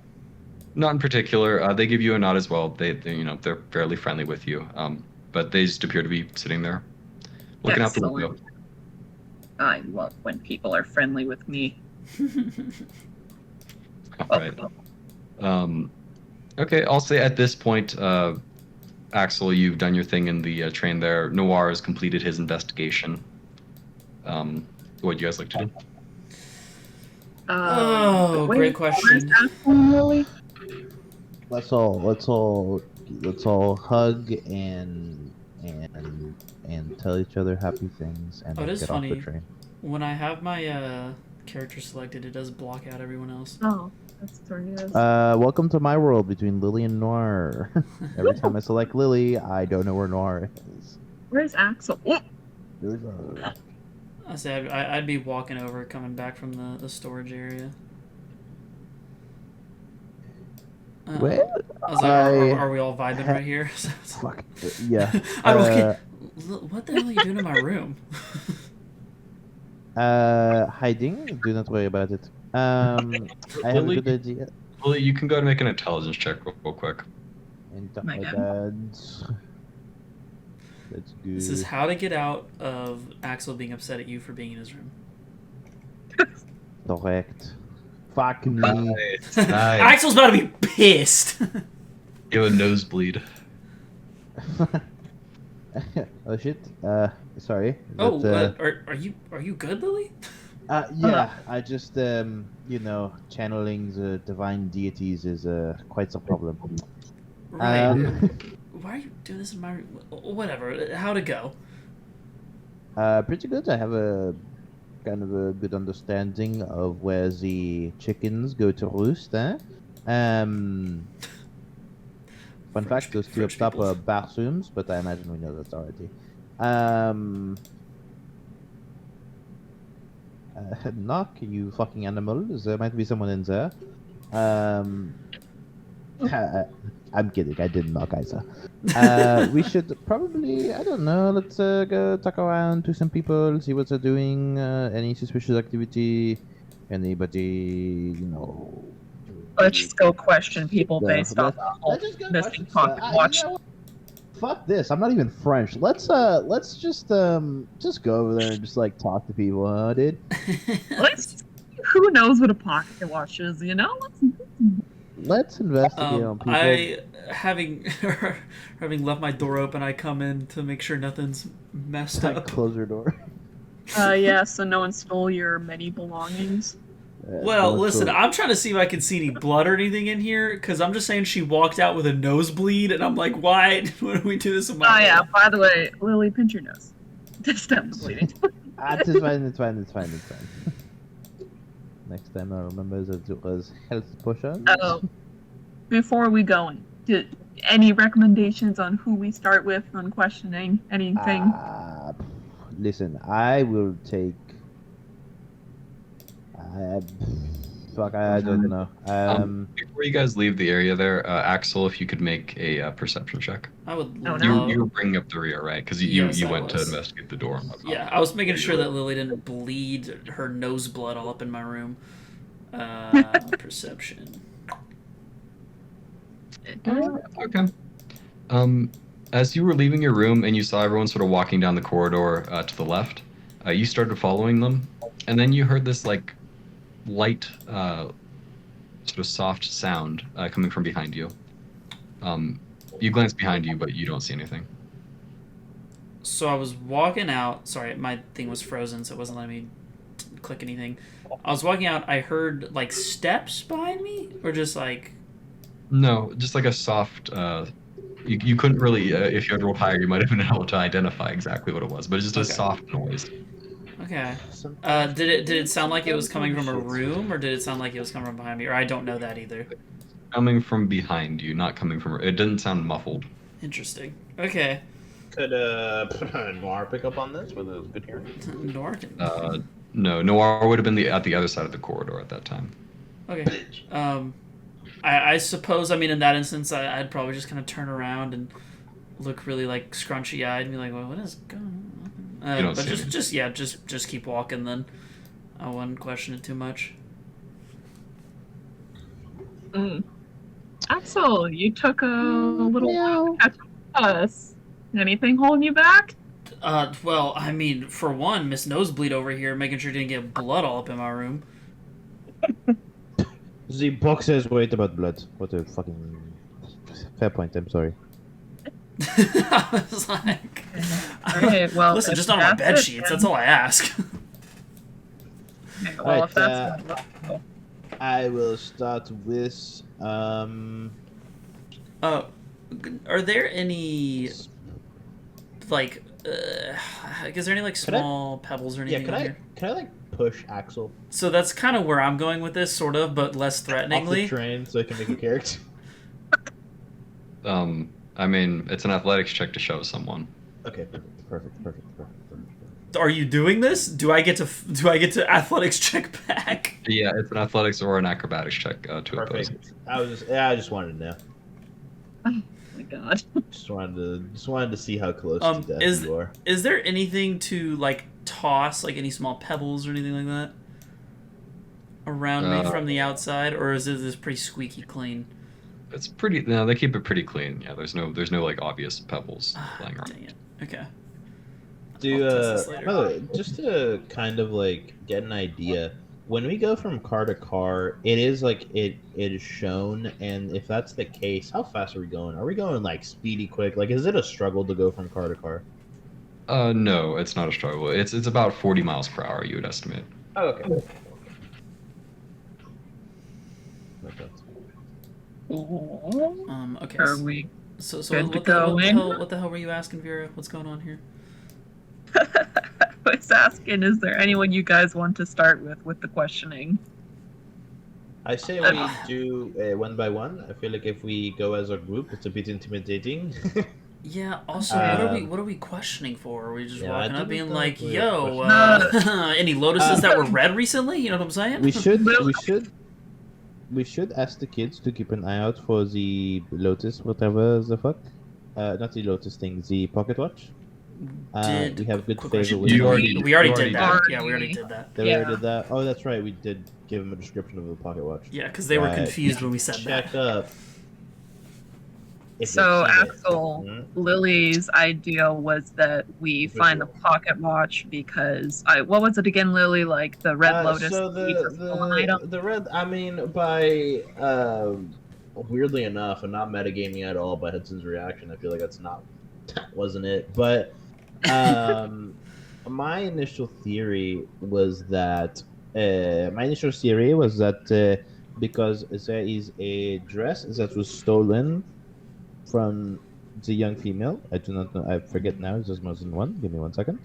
S2: Not in particular. They give you a nod as well. They're fairly friendly with you. But they just appear to be sitting there, looking out the window.
S5: I love when people are friendly with me.
S2: All right. Okay, I'll say at this point, Axel, you've done your thing in the train there. Noir has completed his investigation. What do you guys like to do?
S1: Great question.
S4: Let's all hug and tell each other happy things and
S1: Oh, it is
S4: get
S1: funny.
S4: off the train.
S1: When I have my character selected, it does block out everyone else.
S5: Oh, that's Tornadoes.
S4: Welcome to my world between Lily and Noir. Every time I select Lily, I don't know where Noir is.
S5: Where's Axel?
S1: I say I'd be walking over, coming back from the storage area.
S4: Well,
S1: I was like, are we all vibing right here?
S4: Fuck. Yeah.
S1: I'm okay. What the hell are you doing in my room?
S4: Hiding. Do not worry about it. I have a good idea.
S2: Lily, you can go and make an intelligence check real quick.
S4: And
S5: My
S4: my
S5: God.
S4: dad's. That's good.
S1: This is how to get out of Axel being upset at you for being in his room.
S4: Correct. Fuck me.
S2: Nice.
S1: Axel's about to be pissed.
S2: You have a nosebleed.
S4: Oh shit. Sorry.
S1: Oh,
S4: But,
S1: are you good, Lily?
S4: yeah. I just channeling the divine deities is quite a problem.
S1: Right. Why are you doing this in my room? Whatever. How'd it go?
S4: Pretty good. I have a kind of a good understanding of where the chickens go to roost. Fun fact: those two up
S1: French
S4: top
S1: peoples.
S4: are bathrooms, but I imagine we know that already. Knock, you fucking animals! There might be someone in there. I'm kidding. I didn't knock either. We should probably, I don't know, let's go talk around to some people, see what they're doing, any suspicious activity, anybody,
S5: Let's just go question people
S4: Yeah,
S5: based on the whole
S4: let's just go
S5: missing
S4: questions.
S5: pocket watch.
S4: You know what? Fuck this! I'm not even French. Let's just go over there and just like talk to people, huh, dude?
S5: Who knows what a pocket watch is, you know?
S4: Let's investigate on people.
S1: Having left my door open, I come in to make sure nothing's messed up.
S4: Close your door.
S5: Yeah, so no one stole your many belongings.
S1: Well,
S4: Don't
S1: listen,
S4: close-
S1: I'm trying to see if I can see any blood or anything in here, because I'm just saying she walked out with a nosebleed, and I'm like, why would we do this in my
S5: Oh yeah,
S1: room?
S5: by the way, Lily, pinch your nose. This time bleeding.
S4: It's fine. Next time I remember that it was health potions.
S5: Oh, before we go in, any recommendations on who we start with on questioning anything?
S4: Listen, I will take. I don't know.
S2: Before you guys leave the area there, Axel, if you could make a perception check.
S1: I would
S5: Oh,
S1: love...
S5: no.
S2: You were bringing up the rear, right? Because
S1: Yes,
S2: you
S1: I
S2: went to
S1: was.
S2: investigate the door.
S1: Yeah, I was making sure that Lily didn't bleed her nose blood all up in my room. Perception.
S2: Okay. As you were leaving your room and you saw everyone sort of walking down the corridor to the left, you started following them, and then you heard this like light, sort of soft sound coming from behind you. You glance behind you, but you don't see anything.
S1: So I was walking out. Sorry, my thing was frozen, so it wasn't letting me click anything. I was walking out. I heard like steps behind me, or just like...
S2: No, just like a soft. You couldn't really, if you had rolled higher, you might have been able to identify exactly what it was, but it's just a
S1: Okay.
S2: soft noise.
S1: Okay. Did it sound like it was coming from a room, or did it sound like it was coming from behind me? Or I don't know that either.
S2: Coming from behind you, not coming from. It didn't sound muffled.
S1: Interesting. Okay.
S3: Could Noir pick up on this with a good hearing?
S1: Nor.
S2: No, Noir would have been at the other side of the corridor at that time.
S1: Okay. I suppose, I mean, in that instance, I'd probably just kind of turn around and look really like scrunchy eyed and be like, well, what is going on?
S2: You don't
S1: But
S2: see
S1: just keep walking then. I wouldn't question it too much.
S5: Axel, you took a little while to catch up with us. Anything holding you back?
S1: Well, I mean, for one, Miss Nosebleed over here making sure you didn't get blood all up in my room.
S4: The box says wait about blood. What a fucking fair point. I'm sorry.
S1: I was like,
S5: All right. Well,
S1: listen,
S5: if
S1: just on my
S5: that's
S1: bed
S5: it,
S1: sheets.
S5: then-
S1: That's all I ask.
S5: Okay, well,
S3: Alright,
S5: if that's it,
S3: I will start with
S1: Uh, are there any like, is there any like
S3: Could I-
S1: small pebbles or
S3: yeah.
S1: anything on here?
S3: Can I like push Axel
S1: So that's kind of where I'm going with this, sort of, but less
S3: off the
S1: threateningly.
S3: train so I can make a character?
S2: I mean, it's an athletics check to shove someone.
S3: Okay, perfect.
S1: Are you doing this? Do I get to athletics check back?
S2: Yeah, it's an athletics or an acrobatics check to oppose.
S3: Perfect. I just wanted to know.
S5: oh my god.
S3: Just wanted to see how close to death
S1: is
S3: you are.
S1: is there anything to like toss, like any small pebbles or anything like that around me from the outside, or is this pretty squeaky clean?
S2: It's pretty. No, they keep it pretty clean. Yeah, there's no like obvious pebbles flying around.
S1: Dang it. Okay.
S3: Do
S1: I'll test this later.
S3: by the way, just to kind of like get an idea, when we go from car to car, it is like it is shown, and if that's the case, how fast are we going? Are we going like speedy quick? Like, is it a struggle to go from car to car?
S2: No, it's not a struggle. It's about 40 miles per hour, you would estimate.
S3: Oh, okay.
S1: Okay.
S5: Are we?
S1: So
S5: Good
S1: what
S5: to
S1: the,
S5: go in?
S1: what the hell were you asking, Vera? What's going on here?
S5: I was asking, is there anyone you guys want to start with the questioning?
S3: I say we do one by one. I feel like if we go as a group, it's a bit intimidating.
S1: Yeah. Also, what are we questioning for? Are we just
S3: Yeah,
S1: walking
S3: I
S1: up being
S3: didn't
S1: like,
S3: know if we
S1: "Yo,
S3: were
S1: any lotuses that were red recently?" You know what I'm saying?
S3: We should ask the kids to keep an eye out for the Lotus, whatever the fuck. Not the Lotus thing, the pocket watch. We have good
S1: quick
S3: favor
S1: question.
S3: with
S2: You
S3: them.
S2: already-
S1: we already
S2: you
S1: did
S2: already
S1: that.
S5: did.
S1: Yeah, we already did that.
S3: They already
S5: Yeah.
S3: did that. Oh, that's right. We did give them a description of the pocket watch.
S1: Yeah, because they were
S3: Right.
S1: confused when we said
S3: Check
S1: that.
S3: up. if
S5: So,
S3: they've seen it.
S5: Axel,
S3: Mhm.
S5: Lily's idea was that we find the pocket watch because what was it again, Lily? Like the red lotus.
S3: So
S5: keeps a stolen item?
S3: the red. I mean, by weirdly enough, and not metagaming at all by Hudson's reaction, I feel like that wasn't it. But my initial theory was that because there is a dress that was stolen from the young female. I do not know. I forget now. There's more than one. Give me 1 second.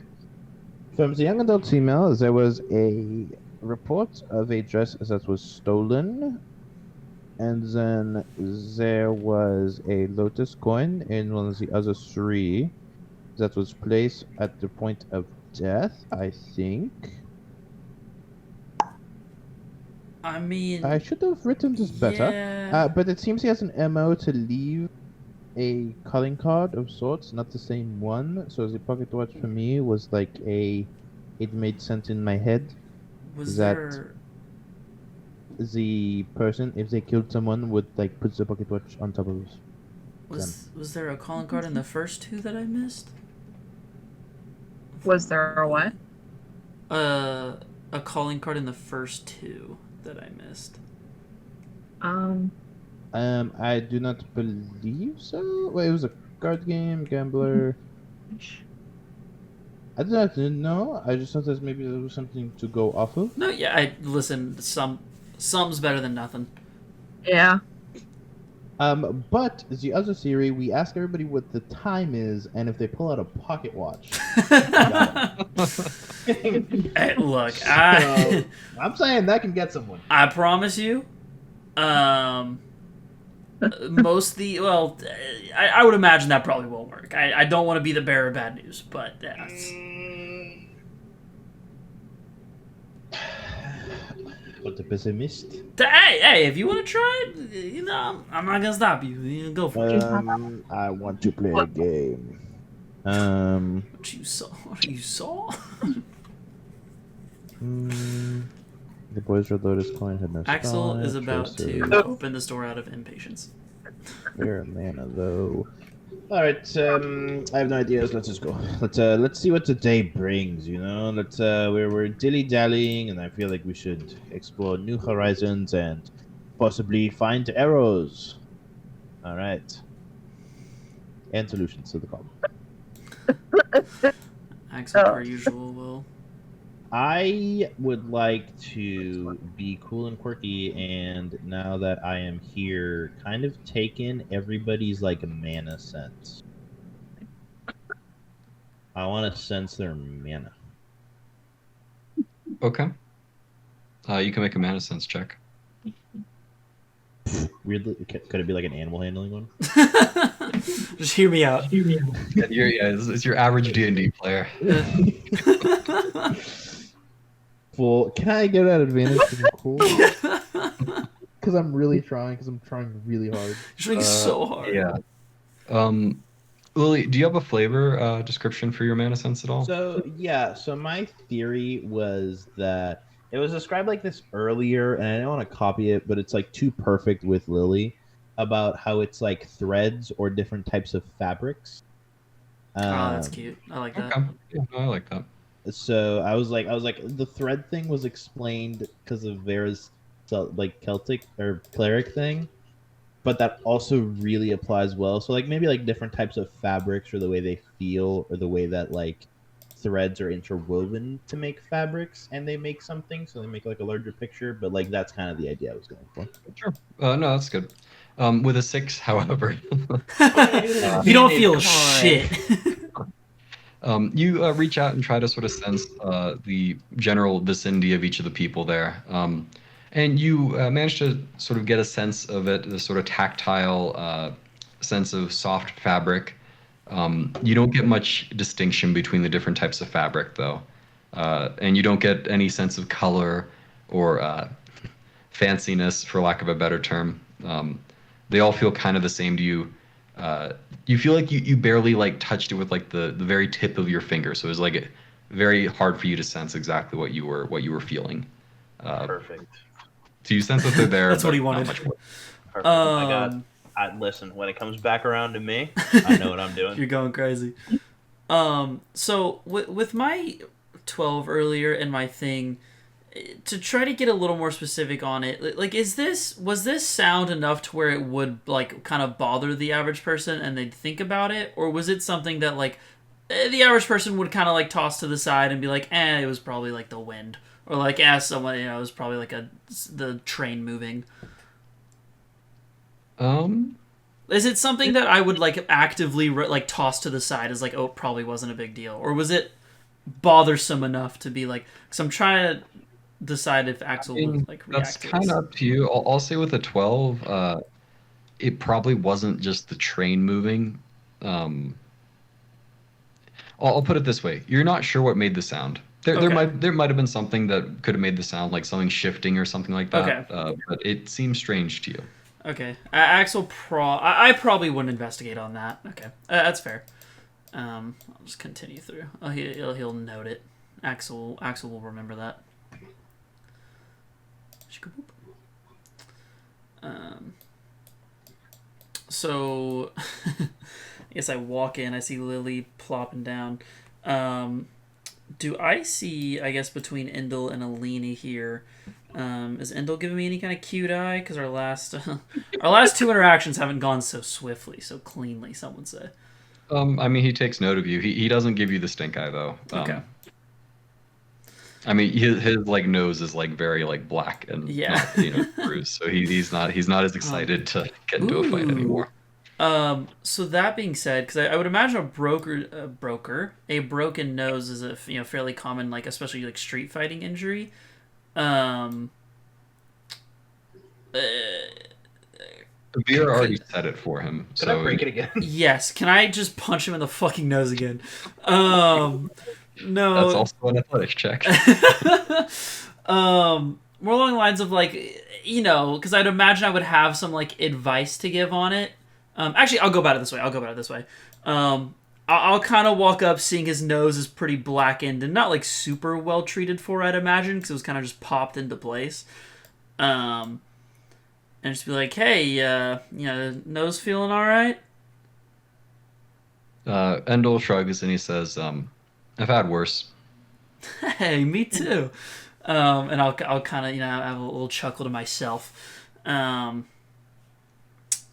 S3: From the young adult female, there was a report of a dress that was stolen, and then there was a lotus coin in one of the other three that was placed at the point of death, I think.
S1: I mean,
S3: I should have written this better.
S1: Yeah.
S3: But it seems he has an MO to leave a calling card of sorts, not the same one. So the pocket watch for me was like it made sense in my head.
S1: was
S3: that-
S1: there?
S3: The person, if they killed someone, would like put the pocket watch on top of us.
S1: Was there a calling card in the first two that I missed?
S5: Was there a what?
S1: A calling card in the first two that I missed.
S3: I do not believe so. Wait, it was a card game, gambler. I do not know. I just thought that maybe there was something to go off of.
S1: No, yeah, listen. Some's better than nothing.
S5: Yeah.
S3: But the other theory, we ask everybody what the time is, and if they pull out a pocket watch.
S1: Hey, look,
S3: So, I'm saying that can get someone.
S1: I promise you, most I would imagine that probably won't work. I don't want to be the bearer of bad news, but that's...
S3: What a pessimist.
S1: Hey, if you want to try it, you know, I'm not gonna stop you. You go for it.
S3: I want to play a game.
S1: What you saw?
S3: The boys with Lotus coin had no
S1: Axel
S3: spine,
S1: is about
S3: choices.
S1: to open the door out of impatience.
S3: Fair mana though. All right, I have no ideas. Let's just go. Let's see what the day brings. You know, we're dilly dallying, and I feel like we should explore new horizons and possibly find arrows. All right.
S4: and solutions to the problem.
S1: Axel, per usual, will.
S3: I would like to be cool and quirky, and now that I am here, kind of take in everybody's like mana sense. I want to sense their mana.
S2: Okay. You can make a mana sense check.
S3: Weirdly, could it be like an animal handling one?
S1: Just hear me out.
S2: It's your average D&D player.
S4: Well, can I get that advantage because I'm cool? Because I'm really trying. Because I'm trying really hard.
S1: You're trying so hard.
S2: Yeah. Lily, do you have a flavor description for your mana sense at all?
S3: So my theory was that it was described like this earlier, and I don't want to copy it, but it's like too perfect with Lily about how it's like threads or different types of fabrics.
S1: Oh, that's cute. I like that.
S2: Okay. Yeah, I like that.
S3: So I was like, the thread thing was explained because of Vera's like Celtic or cleric thing, but that also really applies well. So like maybe like different types of fabrics or the way they feel or the way that like threads are interwoven to make fabrics and they make something, so they make like a larger picture. But like that's kind of the idea I was going for.
S2: Sure. No, that's good. With a 6, however,
S1: You don't feel shit.
S2: you reach out and try to sort of sense the general vicinity of each of the people there. And you manage to sort of get a sense of it, the sort of tactile sense of soft fabric. You don't get much distinction between the different types of fabric, though. And you don't get any sense of color or fanciness, for lack of a better term. They all feel kind of the same to you. You feel like you barely like touched it with like the very tip of your finger, so it was like very hard for you to sense exactly what you were feeling.
S3: Perfect.
S2: So you sense that they're there.
S1: That's what he
S2: but
S1: wanted.
S2: not much more.
S3: Perfect. Listen, when it comes back around to me, I know what I'm doing.
S1: You're going crazy. So with my 12 earlier and my thing, to try to get a little more specific on it, like was this sound enough to where it would like kind of bother the average person and they'd think about it, or was it something that like the average person would kind of like toss to the side and be like, it was probably like the wind, or like someone, it was probably like the train moving. Is it something that I would like actively like toss to the side as like, oh, it probably wasn't a big deal, or was it bothersome enough to be like? Because I'm trying to decide if Axel would like react.
S2: That's
S1: to
S2: kind
S1: this.
S2: of up to you. I'll say with a 12, it probably wasn't just the train moving. I'll put it this way: you're not sure what made the sound. There might have been something that could have made the sound, like something shifting or something like that.
S1: Okay.
S2: But it seems strange to you.
S1: Okay, Axel I probably wouldn't investigate on that. Okay, that's fair. I'll just continue through. Oh, he'll note it. Axel will remember that. So I guess I walk in. I see Lily plopping down. Do I see? I guess between Indel and Alini here. Is Indel giving me any kind of cute eye? Because our last 2 interactions haven't gone so swiftly, so cleanly. Some would say.
S2: I mean, he takes note of you. He doesn't give you the stink eye though.
S1: Okay.
S2: I mean, his like nose is like very like black and not, bruised. So he's not as excited to get into a fight anymore.
S1: So that being said, because I would imagine a broken nose is a fairly common, like especially like street fighting injury.
S2: Vera already said it for him.
S3: Could I break it again?
S1: Yes. Can I just punch him in the fucking nose again? No.
S2: That's also an athletics check.
S1: More along the lines of like, because I'd imagine I would have some like advice to give on it. Actually, I'll go about it this way. I'll kind of walk up, seeing his nose is pretty blackened and not like super well treated for, I'd imagine, because it was kind of just popped into place. And just be like, hey, nose feeling all right?
S2: Endel shrugs and he says, I've had worse.
S1: Hey, me too. And I'll kind of, have a little chuckle to myself.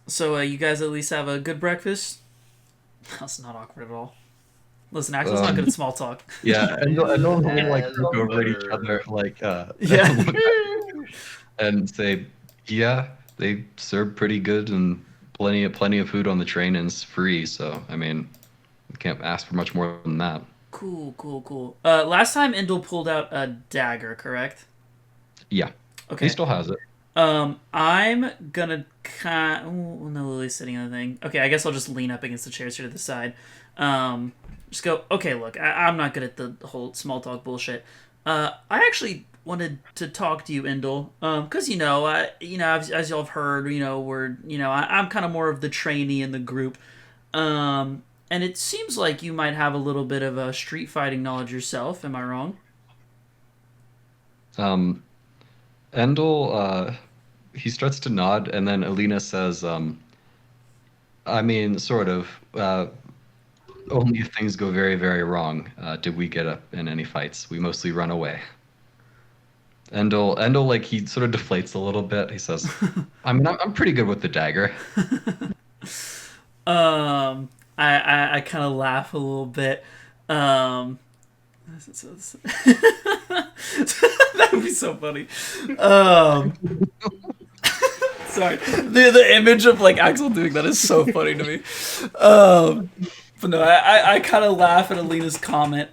S1: So you guys at least have a good breakfast? That's not awkward at all. Listen, Axel's not good at small talk.
S2: Yeah, and they'll like look over at each
S4: Hello.
S2: other, like
S1: Yeah.
S2: look and say, "Yeah, they serve pretty good and plenty of food on the train and it's free." So I mean, you can't ask for much more than that.
S1: Cool. Last time Indel pulled out a dagger, correct?
S2: Yeah,
S1: Okay.
S2: he still has it.
S1: I'm gonna oh, no, Lily's sitting on the thing. Okay, I guess I'll just lean up against the chairs here to the side. Just go, okay, look, I'm not good at the whole small talk bullshit. I actually wanted to talk to you, Indel, because, as y'all have heard, I'm kind of more of the trainee in the group. And it seems like you might have a little bit of a street fighting knowledge yourself. Am I wrong?
S2: Endel, he starts to nod, and then Alina says, I mean, sort of. Only if things go very, very wrong did we get up in any fights. We mostly run away. Endel, like, he sort of deflates a little bit. He says, I mean, I'm pretty good with the dagger.
S1: I kind of laugh a little bit. That would be so funny. Sorry, the image of like Axel doing that is so funny to me. But no, I kind of laugh at Alina's comment,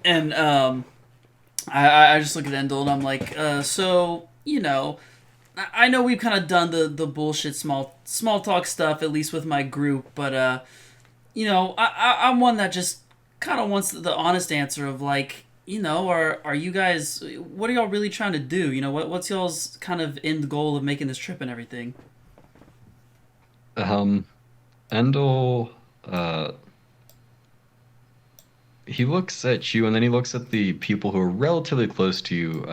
S1: and I just look at Indel and I'm like, so I know we've kind of done the bullshit small talk stuff, at least with my group, but I'm one that just kind of wants the honest answer of like, are you guys, what are y'all really trying to do? What's y'all's kind of end goal of making this trip and everything?
S2: Endel, he looks at you, and then he looks at the people who are relatively close to you,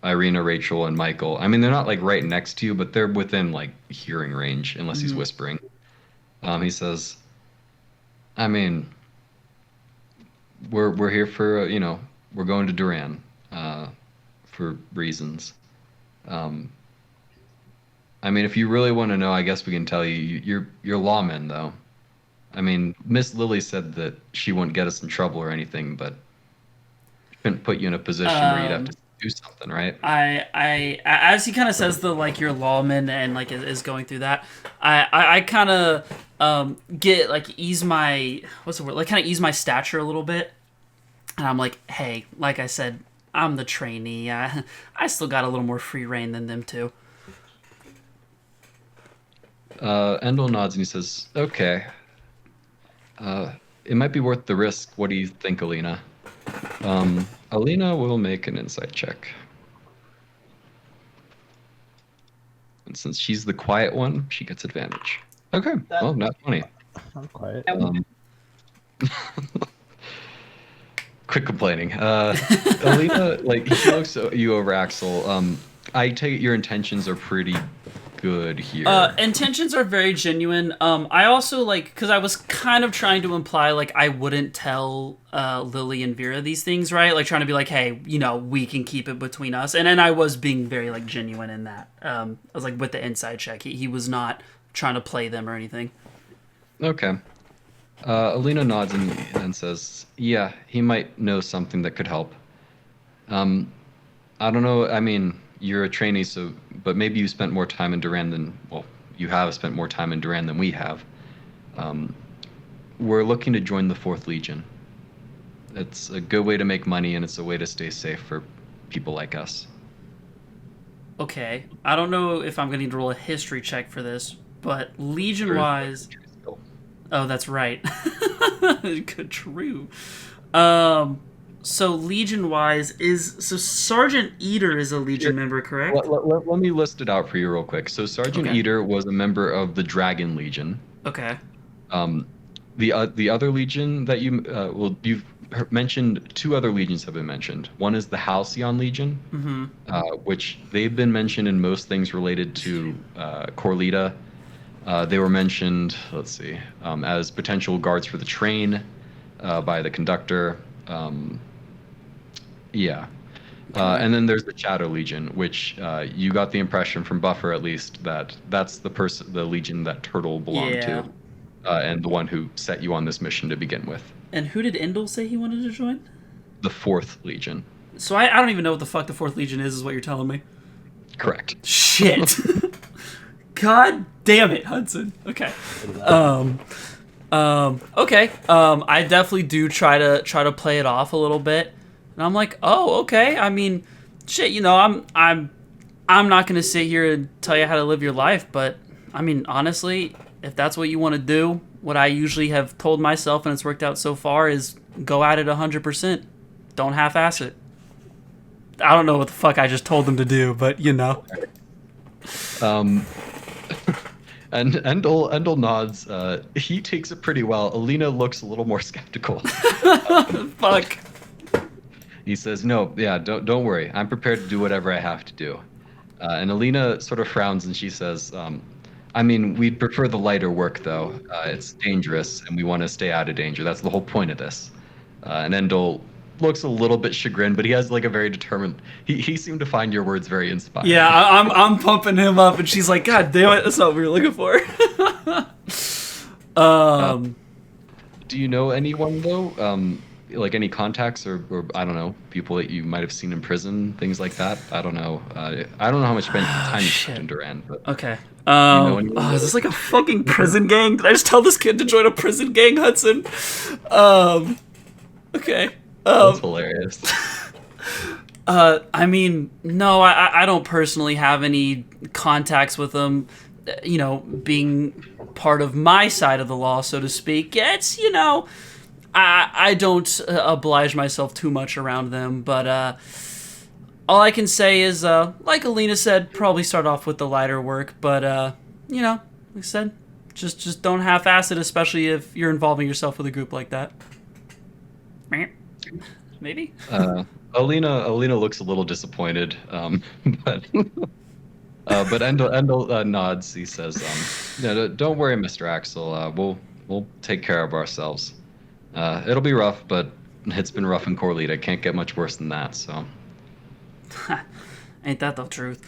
S2: Irina, Rachel, and Michael. I mean, they're not like right next to you, but they're within like hearing range, unless he's whispering. He says, I mean, we're here for, we're going to Duran, for reasons. I mean, if you really want to know, I guess we can tell you, you're lawmen, though. I mean, Miss Lily said that she wouldn't get us in trouble or anything, but she couldn't put you in a position where you'd have to do something, right?
S1: I as he kind of says the like your lawman and like is going through that, I kind of get like ease my ease my stature a little bit, and I'm like, hey, like I said, I'm the trainee. I still got a little more free reign than them two.
S2: Endel nods and he says, okay. It might be worth the risk. What do you think, Alina? Alina will make an insight check. And since she's the quiet one, she gets advantage. Okay, well, not funny.
S3: I'm quiet.
S2: Quit complaining. Alina, like, he looks at you over Axel. I take it your intentions are pretty good here.
S1: Intentions are very genuine. I also because I was kind of trying to imply like I wouldn't tell Lily and Vera these things, right? Like trying to be like, hey, we can keep it between us. And then I was being very like genuine in that. I was like with the inside check. He was not trying to play them or anything.
S2: Okay. Alina nods and says, yeah, he might know something that could help. I don't know, I mean, you're a trainee, but maybe you spent more time in Duran you have spent more time in Duran than we have. We're looking to join the 4th Legion. It's a good way to make money, and it's a way to stay safe for people like us.
S1: Okay. I don't know if I'm going to need to roll a history check for this, but Legion-wise... Oh, that's right. Good, true. So Legion-wise, Sergeant Eder is a Legion member, correct?
S2: Let me list it out for you real quick. So Sergeant Eder was a member of the Dragon Legion.
S1: Okay.
S2: The other Legion that you've mentioned, 2 other Legions have been mentioned. One is the Halcyon Legion, which they've been mentioned in most things related to Corlita. They were mentioned, let's see, as potential guards for the train by the conductor. And then there's the Shadow Legion, which you got the impression from Buffer, at least, that that's the Legion that Turtle belonged to. and the one who set you on this mission to begin with.
S1: And who did Indel say he wanted to join?
S2: The 4th Legion.
S1: So I don't even know what the fuck the 4th Legion is what you're telling me.
S2: Correct.
S1: Shit. God damn it, Hudson. Okay. Okay. I definitely do try to play it off a little bit. And I'm like, oh, okay. I mean, shit, you know, I'm not gonna sit here and tell you how to live your life, but I mean, honestly, if that's what you want to do, what I usually have told myself and it's worked out so far is go at it 100%. Don't half-ass it. I don't know what the fuck I just told them to do, but you know.
S2: And Indel nods. He takes it pretty well. Alina looks a little more skeptical.
S1: Fuck.
S2: He says, "No, yeah, don't worry. I'm prepared to do whatever I have to do." And Alina sort of frowns and she says, "I mean, we'd prefer the lighter work, though. It's dangerous, and we want to stay out of danger. That's the whole point of this." And Indel looks a little bit chagrined, but he has like a very determined. He seemed to find your words very inspiring.
S1: Yeah, I'm pumping him up, and she's like, "God damn it, that's not what we were looking for."
S2: Do you know anyone though? Like any contacts or I don't know, people that you might have seen in prison, things like that. I don't know. I don't know how much time you spent in Duran, but
S1: Okay.
S2: anyone?
S1: Is this like a fucking prison gang? Did I just tell this kid to join a prison gang, Hudson? Okay.
S2: That's hilarious.
S1: I mean, no, I don't personally have any contacts with them, you know, being part of my side of the law, so to speak. Yeah, it's, you know, I don't oblige myself too much around them, but all I can say is, like Alina said, probably start off with the lighter work, but, you know, like I said, just don't half-ass it, especially if you're involving yourself with a group like that. Maybe?
S2: Alina looks a little disappointed, but Endel nods. He says, "No, don't worry, Mr. Axel. We'll take care of ourselves. It'll be rough, but it's been rough in Corlita. Can't get much worse than that. So."
S1: Ain't that the truth?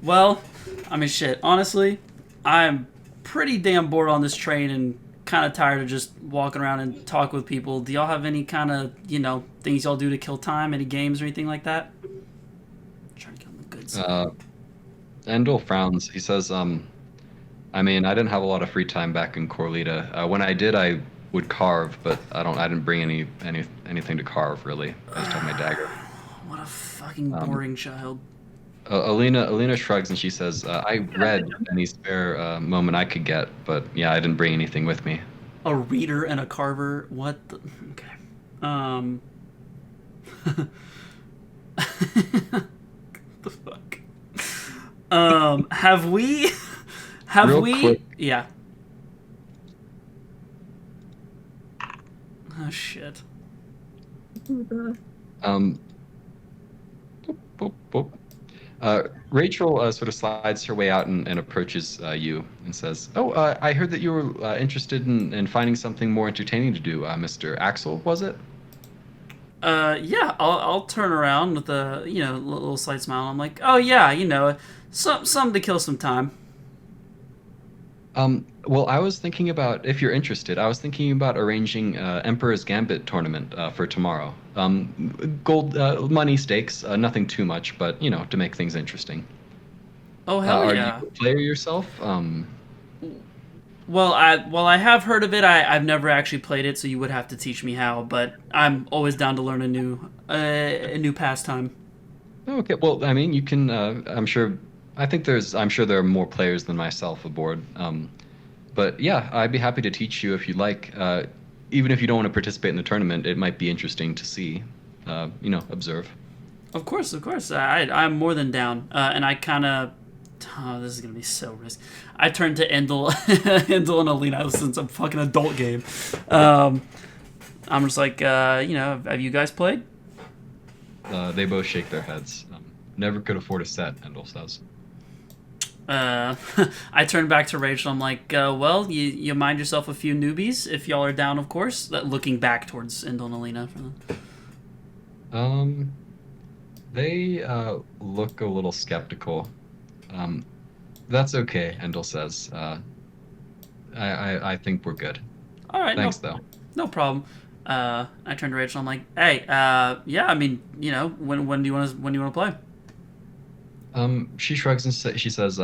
S1: Well, I mean, shit. Honestly, I'm pretty damn bored on this train and kind of tired of just walking around and talk with people. Do y'all have any kind of, you know, things y'all do to kill time? Any games or anything like that? I'm trying to get on the good side.
S2: Endel frowns. He says, I mean, I didn't have a lot of free time back in Corlita. When I did, I would carve, but I didn't bring anything to carve really. I just had my dagger."
S1: What a fucking boring child.
S2: Alina shrugs and she says, "I read any spare moment I could get, but yeah, I didn't bring anything with me."
S1: A reader and a carver? What the... Okay. The fuck? Have we...
S2: Real quick.
S1: Yeah. Oh, shit.
S2: Boop, boop. Rachel sort of slides her way out and approaches you and says, "Oh, I heard that you were interested in finding something more entertaining to do, Mr. Axel, was it?"
S1: Yeah, I'll turn around with a, you know, little slight smile. I'm like, "Oh, yeah, you know, something to kill some time."
S2: Well, I was thinking about, if you're interested, I was thinking about arranging Emperor's Gambit tournament for tomorrow. Gold money stakes, nothing too much, but you know, to make things interesting.
S1: Oh, hell
S2: are
S1: yeah!
S2: you a player yourself?
S1: Well, I have heard of it. I've never actually played it, so you would have to teach me how. But I'm always down to learn a new pastime.
S2: Okay, well, I mean, you can. I'm sure there are more players than myself aboard. But yeah, I'd be happy to teach you if you'd like. Even if you don't want to participate in the tournament, it might be interesting to see, you know, observe.
S1: Of course. I'm more than down. And I kind of... Oh, this is going to be so risky. I turned to Indel, Indel and Alina since I'm fucking adult game. I'm just like, you know, have you guys played?
S2: They both shake their heads. Never could afford a set, Indel says.
S1: I turned back to Rachel. I'm like, well, you mind yourself a few newbies if y'all are down, of course. Looking back towards Indel and Alina.
S2: They look a little skeptical. That's okay, Indel says. I think we're good.
S1: All right,
S2: Thanks, though.
S1: no problem. I turned to Rachel. I'm like, hey, yeah, I mean, when do you want to play?
S2: She shrugs and she says,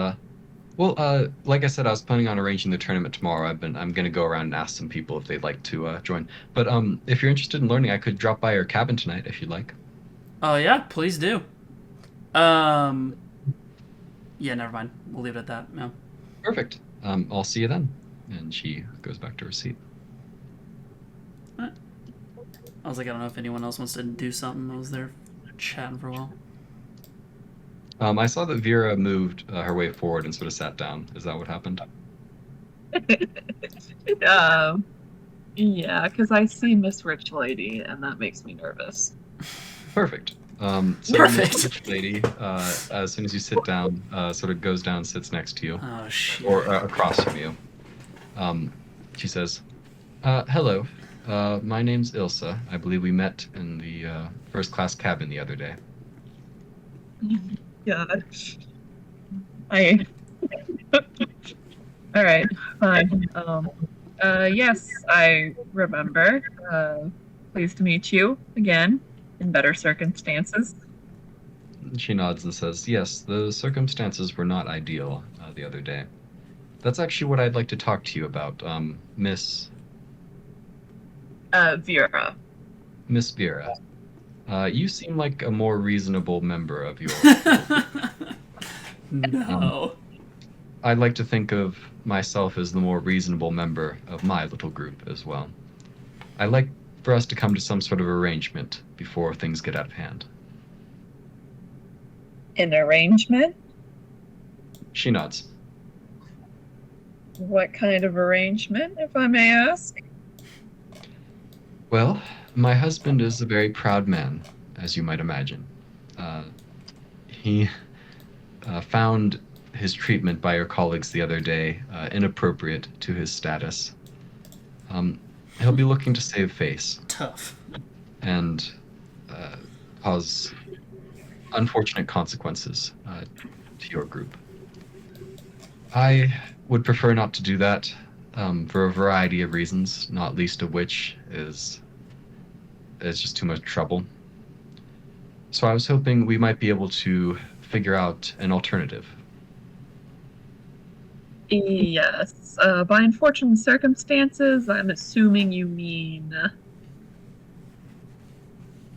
S2: well, like I said, I was planning on arranging the tournament tomorrow. I'm gonna go around and ask some people if they'd like to join. But if you're interested in learning, I could drop by your cabin tonight if you'd like.
S1: Oh yeah, please do. Yeah, never mind. We'll leave it at that. No.
S2: Perfect. I'll see you then. And she goes back to her seat.
S1: I was like, I don't know if anyone else wants to do something. I was there chatting for a while.
S2: I saw that Vera moved her way forward and sort of sat down. Is that what happened?
S5: Yeah, because I see Miss Rich Lady, and that makes me nervous.
S2: Perfect. So
S1: Perfect.
S2: Miss Rich Lady, as soon as you sit down, sort of goes down and sits next to you.
S1: Oh shit.
S2: Or across from you. She says, hello. My name's Ilsa. I believe we met in the first class cabin the other day.
S5: God. Alright, fine. Yes, I remember. Pleased to meet you again, in better circumstances.
S2: She nods and says, yes, the circumstances were not ideal the other day. That's actually what I'd like to talk to you about, Miss
S5: Vera.
S2: Miss Vera. You seem like a more reasonable member of your...
S1: No.
S2: I'd like to think of myself as the more reasonable member of my little group as well. I'd like for us to come to some sort of arrangement before things get out of hand.
S5: An arrangement?
S2: She nods.
S5: What kind of arrangement, if I may ask?
S2: Well, my husband is a very proud man, as you might imagine. He found his treatment by your colleagues the other day inappropriate to his status. He'll be looking to save face
S1: Tough.
S2: and cause unfortunate consequences to your group. I would prefer not to do that for a variety of reasons, not least of which is just too much trouble. So I was hoping we might be able to figure out an alternative.
S5: Yes. By unfortunate circumstances, I'm assuming you mean...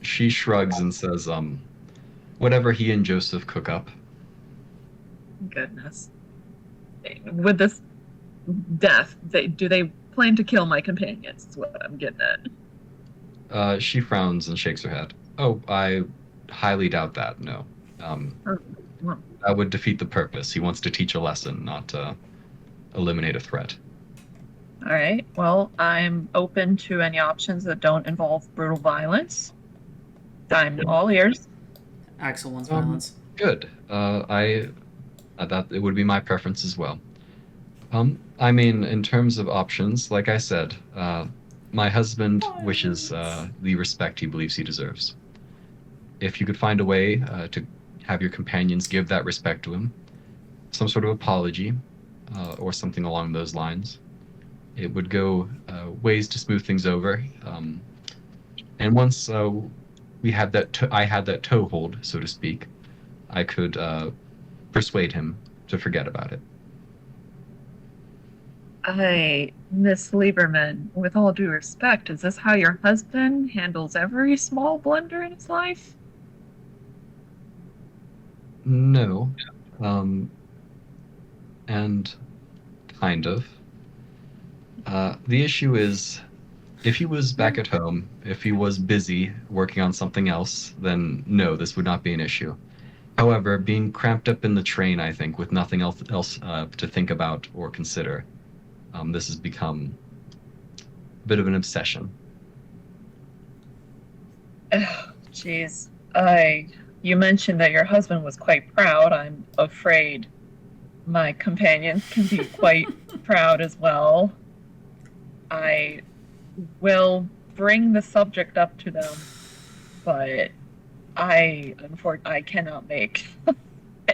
S2: She shrugs and says, whatever he and Joseph cook up.
S5: Goodness. With this death, do they plan to kill my companions, is what I'm getting at.
S2: She frowns and shakes her head. Oh, I highly doubt that, no.
S5: Well,
S2: That would defeat the purpose. He wants to teach a lesson, not eliminate a threat.
S5: all right. Well, I'm open to any options that don't involve brutal violence. I'm all ears.
S1: Axel wants violence.
S2: Good. That it would be my preference as well. I mean, in terms of options, like I said, my husband wishes the respect he believes he deserves. If you could find a way to have your companions give that respect to him, some sort of apology, or something along those lines, it would go ways to smooth things over. And once we had I had that toehold, so to speak, I could persuade him to forget about it.
S5: Miss Lieberman, with all due respect, is this how your husband handles every small blunder in his life?
S2: No. And kind of. The issue is, if he was back at home, if he was busy working on something else, then no, this would not be an issue. However, being cramped up in the train, I think, with nothing else to think about or consider, this has become a bit of an obsession.
S5: Jeez. You mentioned that your husband was quite proud. I'm afraid my companions can be quite proud as well. I will bring the subject up to them, but I cannot make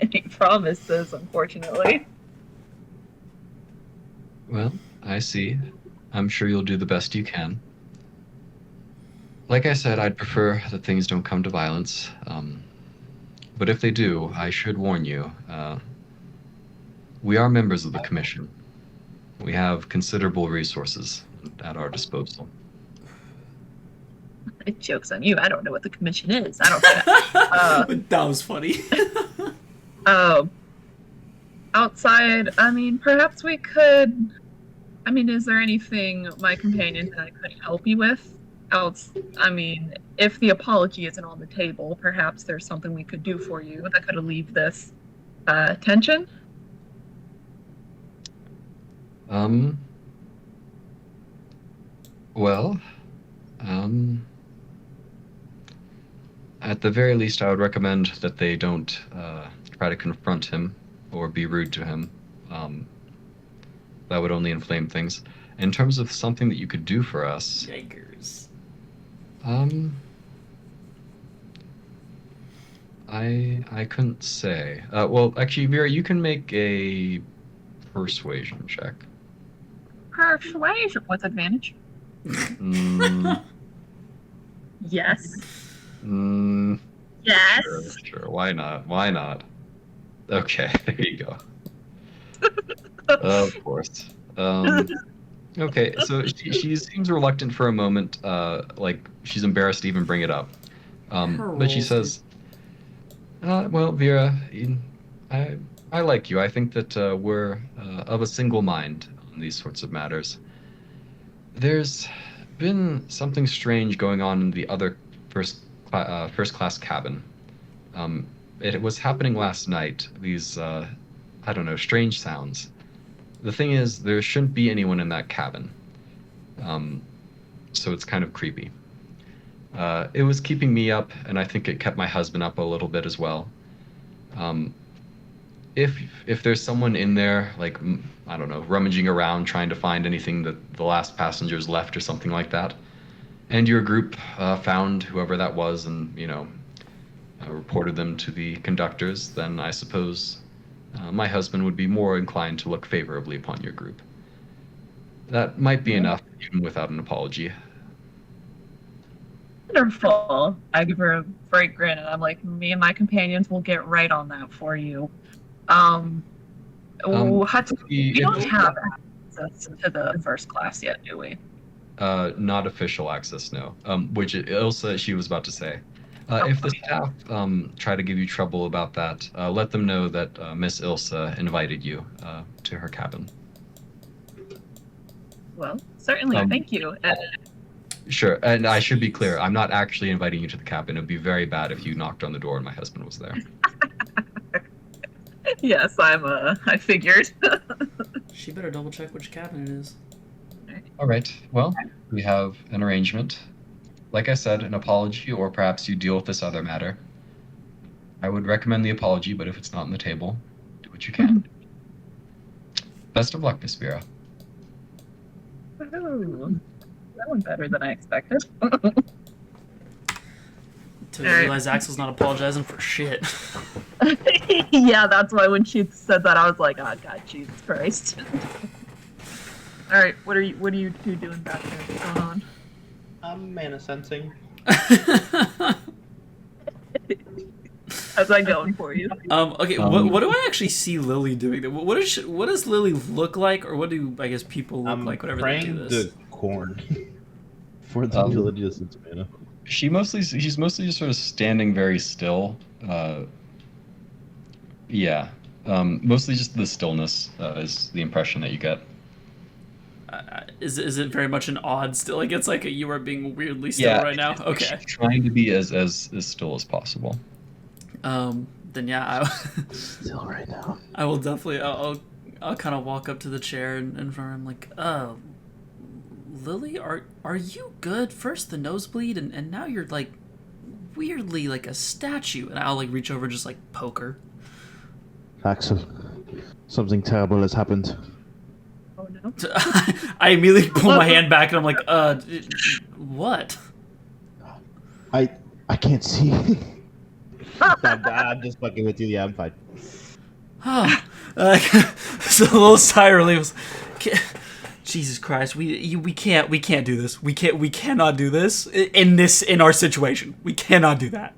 S5: any promises, unfortunately.
S2: Well, I see. I'm sure you'll do the best you can. Like I said, I'd prefer that things don't come to violence. But if they do, I should warn you. We are members of the Commission. We have considerable resources at our disposal.
S5: Joke's on you. I don't know what the commission is. I don't care.
S1: That was funny.
S5: Outside, I mean, perhaps we could... I mean, is there anything my companion that I could help you with? I mean, if the apology isn't on the table, perhaps there's something we could do for you that could alleviate this tension?
S2: Well, at the very least, I would recommend that they don't try to confront him or be rude to him. That would only inflame things. In terms of something that you could do for us,
S1: Yikers.
S2: I couldn't say. Well, actually, Vera, you can make a persuasion check.
S5: Persuasion with advantage.
S2: Mm,
S5: Yes.
S2: mm,
S5: Yes.
S2: sure. Why not? Why not? Okay, there you go. Of course. Okay, so she seems reluctant for a moment, like she's embarrassed to even bring it up. But she says, well, Vera, I like you. I think that we're of a single mind on these sorts of matters. There's been something strange going on in the other first class cabin. It was happening last night. These, I don't know, strange sounds. The thing is, there shouldn't be anyone in that cabin. So it's kind of creepy. It was keeping me up, and I think it kept my husband up a little bit as well. If there's someone in there, like, I don't know, rummaging around trying to find anything that the last passengers left or something like that, and your group found whoever that was and, reported them to the conductors, then I suppose my husband would be more inclined to look favorably upon your group. That might be enough, even without an apology.
S5: Wonderful. I give her a bright grin, and I'm like, me and my companions will get right on that for you. We don't have access to the first class yet, do we?
S2: Not official access, no. Which Ilsa, she was about to say. If the staff try to give you trouble about that, let them know that Miss Ilsa invited you to her cabin.
S5: Well, certainly, thank you.
S2: Sure, and I should be clear, I'm not actually inviting you to the cabin. It would be very bad if you knocked on the door and my husband was there.
S5: Yes, I figured.
S1: She better double check which cabin it is.
S2: All right, well, we have an arrangement. Like I said, an apology, or perhaps you deal with this other matter. I would recommend the apology, but if it's not on the table, do what you can. Best of luck, Miss Vera.
S5: Ooh, that went better than I expected.
S1: To realize Axel's not apologizing for shit.
S5: Yeah, that's why when she said that, I was like, oh god, Jesus Christ. All right, what are you two doing back there? What's going on?
S3: I'm mana sensing.
S5: How's that going for you?
S1: Okay, what do I actually see Lily doing? What does Lily look like, or what do I guess people look like whenever they do this?
S3: The corn for the ability to sense mana.
S2: She's mostly just sort of standing very still. Mostly just the stillness is the impression that you get.
S1: Is it very much an odd still? Like it's like you are being weirdly still right now. Okay.
S2: Trying to be as still as possible.
S1: Then yeah,
S3: Still right now.
S1: I will definitely. I'll kind of walk up to the chair and from him like, Lily, are you good? First the nosebleed, and now you're like weirdly like a statue. And I'll like reach over and just like poke her.
S4: Axel, something terrible has happened.
S5: Oh no.
S1: I immediately pull my hand back and I'm like, what?
S4: I can't see. I'm just fucking with you. Yeah, I'm fine.
S1: So a little sigh of relief. Jesus Christ, we can't do this. We cannot do this in our situation. We cannot do that.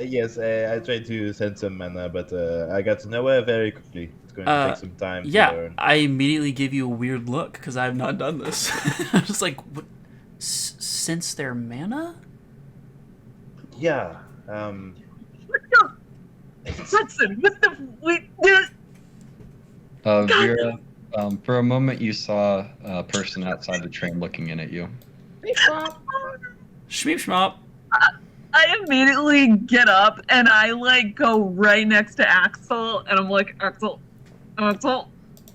S3: Yes, I tried to send some mana, but I got nowhere very quickly. It's going to take some time to learn.
S1: I immediately give you a weird look because I have not done this. I'm just like, what? Since their mana?
S3: Yeah.
S5: Hudson, what the
S2: Vera, for a moment you saw a person outside the train looking in at you.
S1: Shmeep schmop.
S5: I immediately get up and I like go right next to Axel and I'm like, Axel.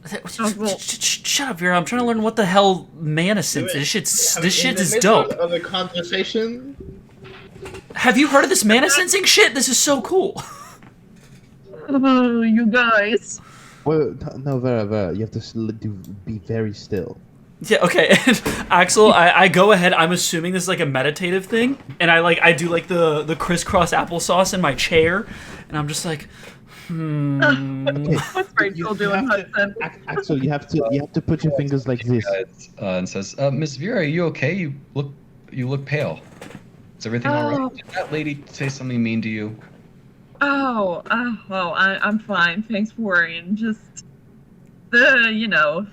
S1: Shut up, Vera. I'm trying to learn what the hell mana sense is. This shit is dope.
S3: Of the conversation.
S1: Have you heard of this mana sensing shit? This is so cool.
S5: Oh, you guys.
S4: Well, no, Vera, you have to be very still.
S1: Yeah, okay. Axel, I go ahead. I'm assuming this is like a meditative thing, and I do like the crisscross applesauce in my chair, and I'm just like,
S4: Okay.
S5: What's Rachel doing, Hudson?
S4: Axel, you have to put your fingers like this.
S2: And says, Miss Vera, are you okay? You look pale. Is everything all right? Did that lady say something mean to you?
S5: I'm fine. Thanks for worrying. Just thought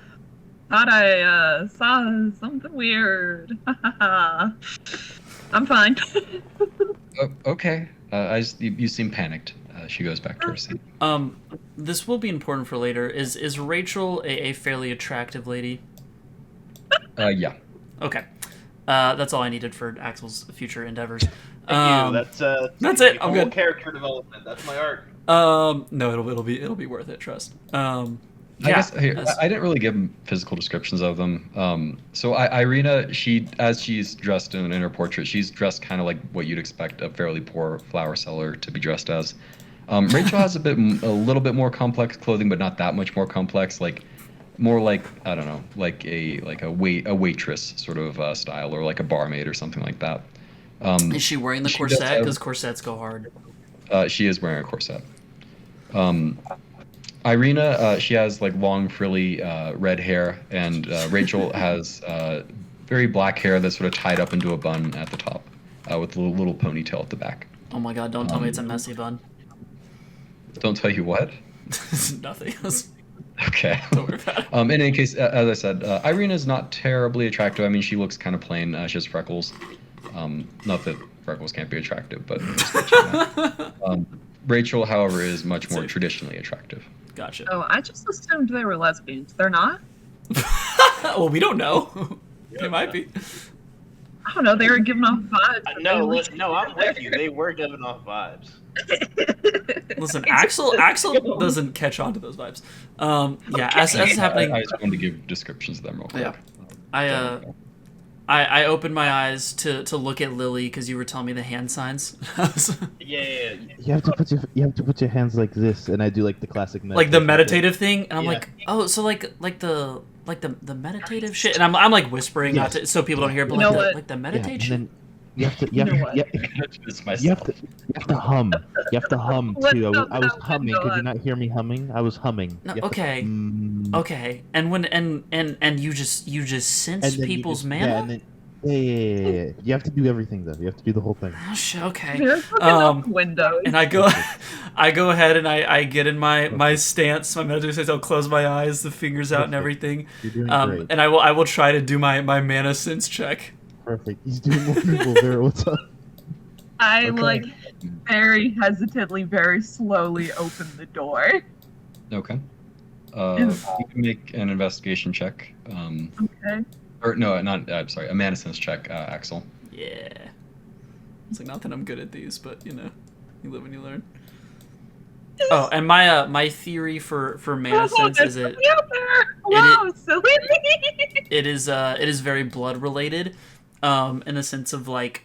S5: I saw something weird. I'm fine.
S2: Okay. You seem panicked. She goes back to her seat.
S1: This will be important for later. Is Rachel a fairly attractive lady?
S2: Yeah.
S1: Okay. That's all I needed for Axel's future endeavors.
S3: Thank you.
S1: That's it. I'm good.
S3: Character development. That's my arc.
S1: No, it'll be worth it. Trust.
S2: I guess I didn't really give them physical descriptions of them. So Irina, as she's dressed in her portrait, she's dressed kind of like what you'd expect a fairly poor flower seller to be dressed as. Rachel has a little bit more complex clothing, but not that much more complex. Like more like, I don't know, like a waitress sort of style, or like a barmaid or something like that.
S1: Is she wearing the corset? Because corsets go hard.
S2: She is wearing a corset. Irina, she has like long frilly red hair, and Rachel has very black hair that's sort of tied up into a bun at the top, with a little ponytail at the back.
S1: Oh my god! Don't tell me it's a messy bun.
S2: Don't tell you what?
S1: Nothing.
S2: Okay.
S1: Don't worry about it.
S2: In any case, as I said, Irina's not terribly attractive. I mean, she looks kind of plain. She has freckles. Not that freckles can't be attractive, but just let you know. Rachel, however, is much more traditionally attractive.
S1: Gotcha.
S5: Oh, I just assumed they were lesbians. They're not?
S1: Well, we don't know. They might be.
S5: I don't know. They were giving off vibes.
S3: No, I'm with you. They were giving off vibes.
S1: Listen, Axel doesn't catch on to those vibes. Yeah, as is happening.
S2: I just wanted to give descriptions of them real quick.
S1: Yeah. I opened my eyes to look at Lily because you were telling me the hand signs.
S3: Yeah.
S4: You have to put your hands like this, and I do like the classic
S1: like the meditative thing, and I'm like, oh, so like the meditative shit, and I'm like whispering not to, so people don't hear, but like the meditation.
S4: You have to hum. You have to hum too. I was humming. Could you not hear me humming? I was humming.
S1: No, okay. Okay. And when and you just sense people's mana.
S4: Yeah. You have to do everything though. You have to do the whole thing.
S1: Oh shit. Okay.
S5: Windows.
S1: And I go ahead and I get in my stance, my meditative stance. I'll close my eyes, the fingers out, and everything.
S4: You're doing great.
S1: And I will try to do my mana sense check.
S4: Perfect. He's doing wonderful. Vera, what's up?
S5: I like very hesitantly, very slowly open the door.
S2: Okay. You can make an investigation check.
S5: Okay.
S2: Or no, not. I'm sorry, a mana sense check, Axel.
S1: Yeah. It's like, not that I'm good at these, but you live and you learn. Oh, and my theory for mana sense is it is very blood related, in the sense of like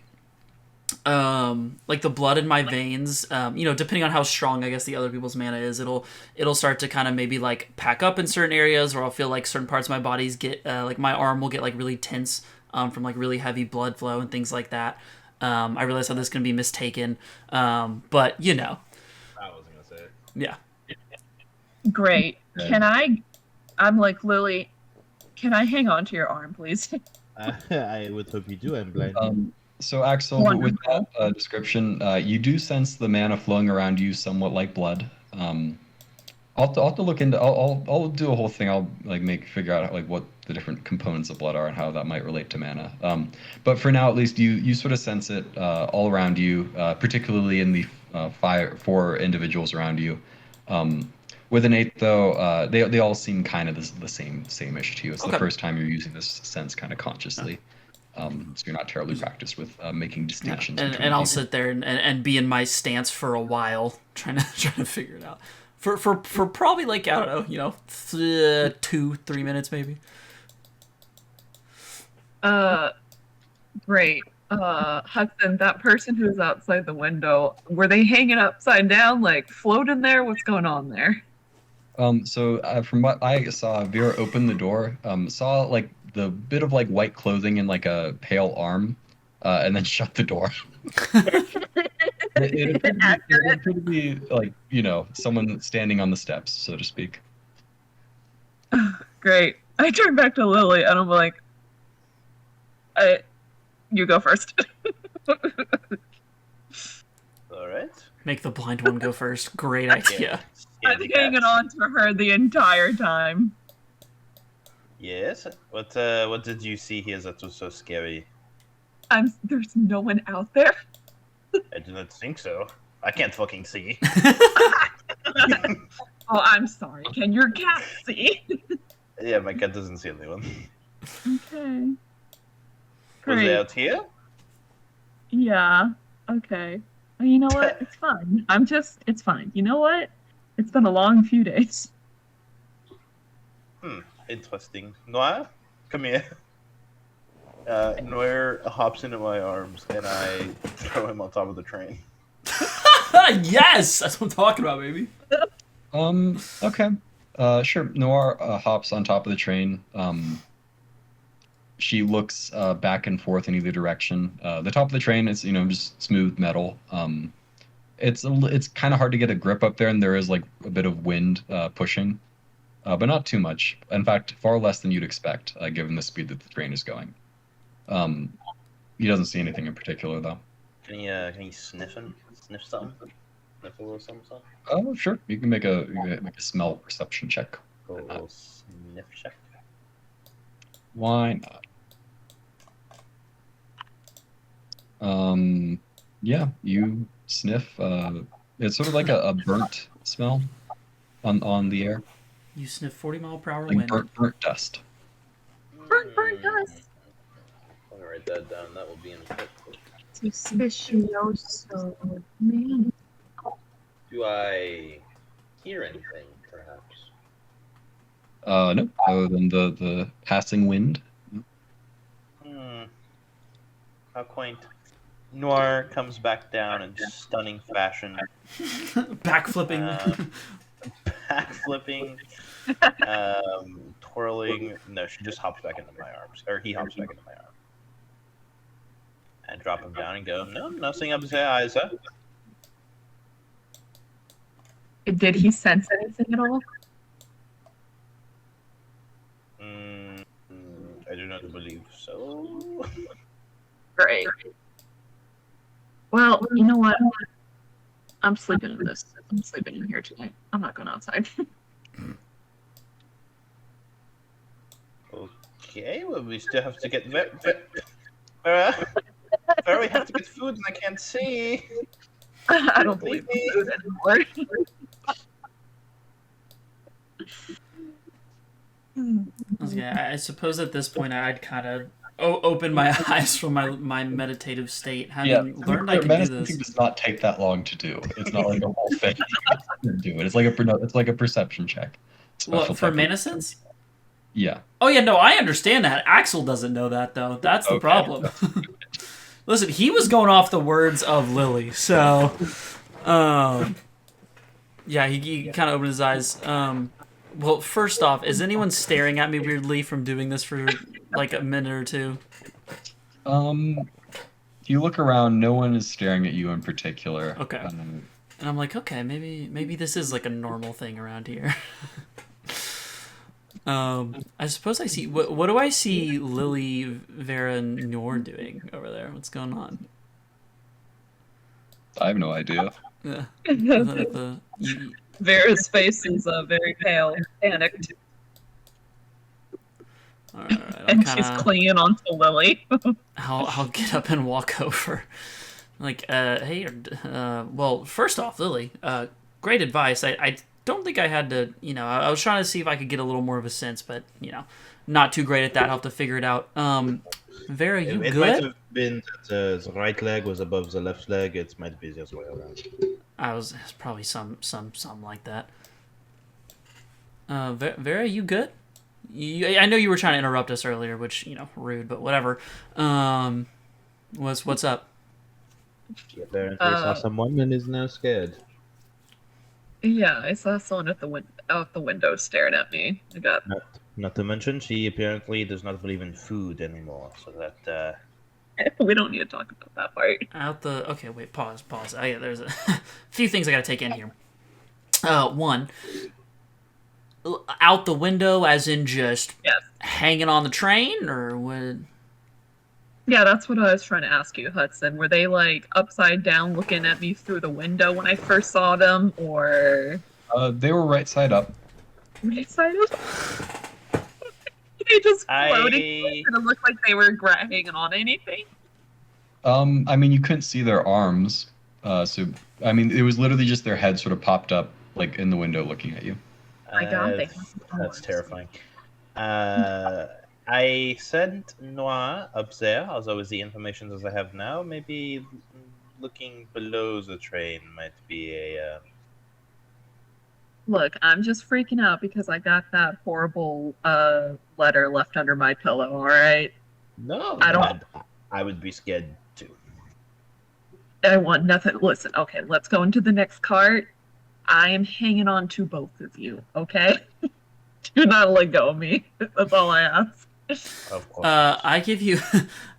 S1: the blood in my veins, depending on how strong I guess the other people's mana is, it'll start to kind of maybe like pack up in certain areas, or I'll feel like certain parts of my bodies get like my arm will get like really tense from like really heavy blood flow and things like that. I realize how this can be mistaken, but
S3: I wasn't gonna say it.
S1: Yeah.
S5: Great.
S2: Okay.
S5: Can I? I'm like Lily. Can I hang on to your arm, please?
S3: I would hope you do. I'm blind.
S2: So Axel, with that description, you do sense the mana flowing around you somewhat like blood. I'll have to look into. I'll do a whole thing. I'll like figure out like what the different components of blood are and how that might relate to mana. But for now, at least you sort of sense it all around you, particularly in the four individuals around you. With an 8 though, they all seem kind of the same-ish to you. It's the first time you're using this sense kind of consciously. So you're not terribly practiced with making distinctions.
S1: And I'll sit there and be in my stance for a while, trying to figure it out. For probably like, I don't know, 2-3 minutes maybe.
S5: Great. Hudson, that person who's outside the window, were they hanging upside down, like floating there? What's going on there?
S2: So from what I saw, Vera opened the door, saw like the bit of like white clothing and like a pale arm, and then shut the door. It appeared to be like, someone standing on the steps, so to speak.
S5: Great. I turn back to Lily and I'm like, you go first.
S6: All right.
S1: Make the blind one go first. Great idea.
S5: I'm hanging on to her the entire time.
S6: Yes. What did you see here that was so scary?
S5: There's no one out there.
S6: I do not think so. I can't fucking see.
S5: Oh, I'm sorry. Can your cat see?
S6: Yeah, my cat doesn't see anyone.
S5: Okay.
S6: Was
S5: Great.
S6: they out here?
S5: Yeah. Okay. Well, you know what? It's fine. It's fine. You know what? It's been a long few days.
S6: Interesting. Noir, come here. Noir hops into my arms and I throw him on top of the train.
S1: Yes! That's what I'm talking about, baby.
S2: Okay. Sure. Noir hops on top of the train. She looks back and forth in either direction. The top of the train is, just smooth metal. It's kind of hard to get a grip up there, and there is like a bit of wind pushing, but not too much. In fact, far less than you'd expect, given the speed that the train is going. He doesn't see anything in particular, though.
S6: Can you sniff something? Sniff a little something?
S2: Oh, sure. You can make a smell perception check.
S6: A little sniff check.
S2: Why not? Yeah, you sniff. It's sort of like a burnt smell on the air,
S1: You sniff 40-mile-per-hour
S2: like
S1: wind.
S2: burnt dust.
S5: Burn dust.
S6: I'm gonna write that down. That will be in.
S5: Suspicioso. Man.
S6: Do I hear anything, perhaps?
S2: No, other than the passing wind.
S6: How quaint. Noir comes back down in stunning fashion.
S1: Backflipping.
S6: Backflipping. Twirling. No, she just hops back into my arms. Or he hops back into my arms. And drop him down and go, no, nothing up his eyes, huh?
S5: Did he sense anything at all?
S6: I do not believe so.
S5: Great. Well, you know what? I'm sleeping in this. I'm sleeping in here tonight. I'm not going outside.
S6: Okay, well, we still have to get Vera, we have to get food and I can't see.
S5: I don't believe in food anymore.
S1: I suppose at this point I'd kind of open my eyes from my meditative state, having learned I can do
S2: meditating
S1: this.
S2: does not take that long to do. It's not like a whole thing. You do it. It's like a perception check.
S1: What, for mana sense?
S2: Yeah.
S1: Oh yeah, no, I understand that. Axel doesn't know that though. That's the problem. Listen, he was going off the words of Lily, so yeah, he kind of opened his eyes. Well, first off, is anyone staring at me weirdly from doing this for like a minute or two?
S2: You look around. No one is staring at you in particular.
S1: Okay. And I'm like, okay, maybe this is like a normal thing around here. I suppose I see. What do I see Lily, Vera, and Nor doing over there? What's going on?
S2: I have no idea.
S1: Yeah.
S5: Vera's face is very pale, panicked,
S1: All right.
S5: and she's clinging onto Lily.
S1: I'll get up and walk over. Like, hey, well, first off, Lily, great advice. I don't think I had to, I was trying to see if I could get a little more of a sense, but, not too great at that. I'll have to figure it out. Vera, you
S3: It
S1: good?
S3: might have been that the right leg was above the left leg. It might be the other way around.
S1: It's probably some like that. Vera, you good? I know you were trying to interrupt us earlier, which, rude, but whatever. What's up?
S3: She apparently saw someone and is now scared.
S5: Yeah, I saw someone out the window staring at me. I got.
S3: Not to mention, she apparently does not believe in food anymore. So that.
S5: We don't need to talk about that part.
S1: Okay, wait, pause. There's a few things I gotta take in here. One, out the window, as in just hanging on the train, or what?
S5: Yeah, that's what I was trying to ask you, Hudson. Were they like upside down looking at me through the window when I first saw them, or?
S2: They were right side up.
S5: Right side up? They just floating. It didn't look like they were hanging on anything.
S2: I mean, you couldn't see their arms. So, I mean, it was literally just their head sort of popped up, like, in the window looking at you.
S5: My God,
S3: that's terrifying. I sent Noir up there, although with the information as I have now, maybe looking below the train might be a...
S5: Look, I'm just freaking out because I got that horrible letter left under my pillow, alright?
S3: No, I would be scared too.
S5: I want nothing. Listen, okay, let's go into the next cart. I am hanging on to both of you, okay? Do not let go of me. That's all I ask.
S3: Of course.
S1: I give you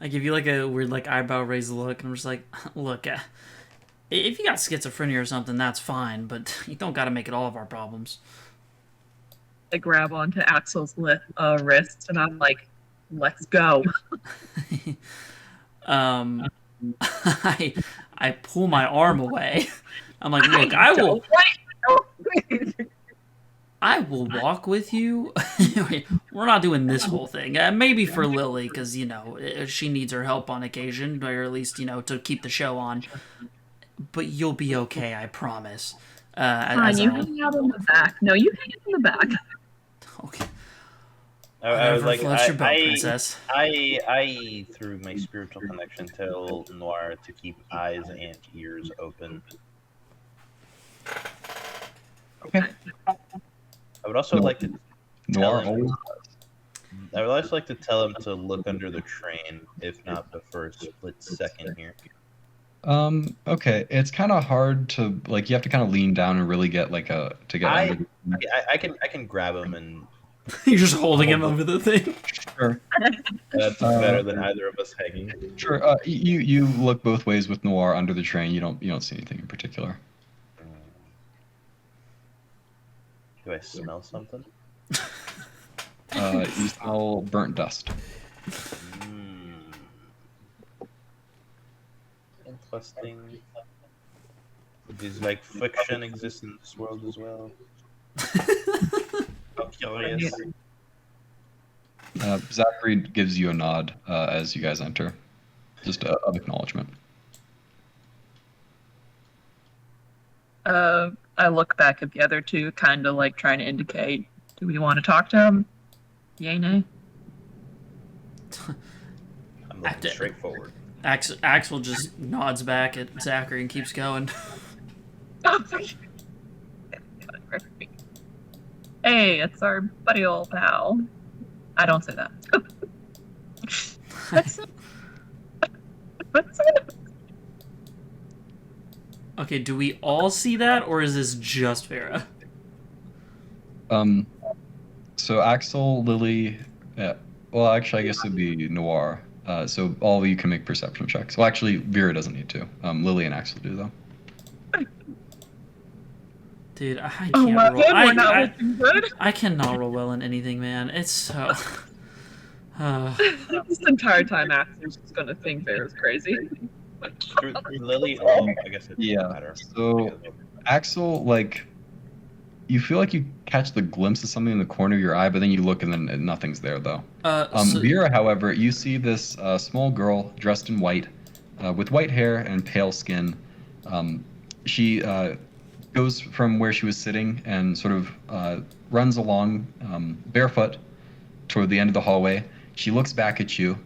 S1: like a weird like eyebrow raised look, and I'm just like, look, if you got schizophrenia or something, that's fine, but you don't got to make it all of our problems.
S5: I grab onto Axel's wrist, and I'm like, let's go.
S1: I pull my arm away. I'm like, look, I will walk with you. We're not doing this whole thing. Maybe for Lily, because, she needs her help on occasion, or at least, to keep the show on. But you'll be okay, I promise.
S5: Fine, you hang out in the back. No, you hang out in the back.
S1: Okay.
S3: I was like,
S1: floats your boat, princess.
S3: I, through my spiritual connection, tell Noir to keep eyes and ears open.
S2: Okay.
S3: I would also like to
S2: Noir
S3: tell him,
S2: always
S3: I would also like to tell him to look under the train, if not the first split second here.
S2: Okay. It's kind of hard to, like, you have to kind of lean down and really get, like, under
S3: I can grab him and...
S1: You're just holding him over the thing.
S2: Sure.
S3: That's better than either of us hanging.
S2: Sure. You look both ways with Noir under the train. You don't see anything in particular.
S3: Do I smell something?
S2: You smell burnt dust.
S3: Interesting. Does like friction exist in this world as well? I'm curious.
S2: Zachary gives you a nod as you guys enter, just of acknowledgement.
S5: I look back at the other two, kind of like trying to indicate, do we want to talk to him? Yay, nay?
S3: I'm looking straight forward.
S1: Axel just nods back at Zachary and keeps going.
S5: Hey, it's our buddy old pal. I don't say that. What's it?
S1: Okay, do we all see that, or is this just Vera?
S2: So Axel, Lily, well, actually, I guess it'd be Noir. So all of you can make perception checks. Well, actually, Vera doesn't need to. Lily and Axel do, though.
S1: Dude, I can't
S5: 11,
S1: roll.
S5: we're not looking good.
S1: I cannot roll well in anything, man. It's so.
S5: This entire time, Axel's just gonna think Vera's crazy.
S6: Through Lily, oh, I guess it doesn't
S2: Yeah.
S6: matter.
S2: So Axel, like, you feel like you catch the glimpse of something in the corner of your eye, but then you look and then nothing's there though. Vera, however, you see this small girl dressed in white, with white hair and pale skin. She goes from where she was sitting and sort of runs along barefoot toward the end of the hallway. She looks back at you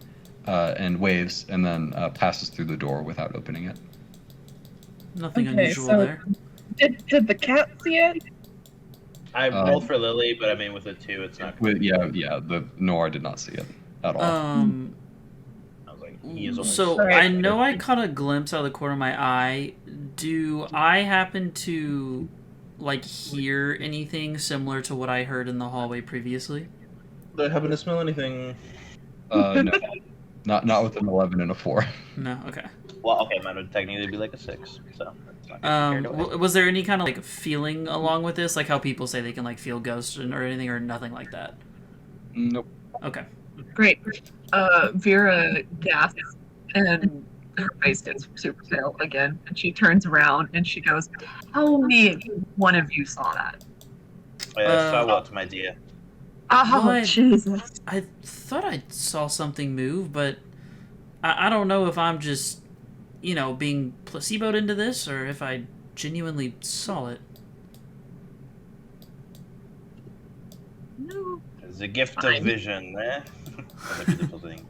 S2: and waves, and then passes through the door without opening it.
S1: Nothing
S5: Okay,
S1: unusual
S5: so-
S1: there.
S5: Did the cat see it?
S6: I rolled for Lily, but I mean, with a 2, it's not.
S2: The Nora did not see it at all.
S6: I was like, he is only.
S1: So
S5: Sorry.
S1: I know I caught a glimpse out of the corner of my eye. Do I happen to like hear anything similar to what I heard in the hallway previously?
S6: Do I happen to smell anything?
S2: No, not with an 11 and a 4.
S1: No. Okay.
S6: Well, okay, mine would technically be like a 6, so. It's not gonna be carried away.
S1: Was there any kind of like feeling along with this, like how people say they can like feel ghosts or anything, or nothing like that?
S2: Nope.
S1: Okay.
S5: Great. Vera gasps and her face gets super pale again, and she turns around and she goes, "Tell me if one of you saw that."
S6: So what, my dear?
S5: Oh,
S1: What?
S5: Jesus.
S1: I thought I saw something move, but I don't know if I'm just, being placeboed into this, or if I genuinely saw it.
S5: No.
S6: It's a gift
S5: Fine.
S6: of vision, eh? What a beautiful thing.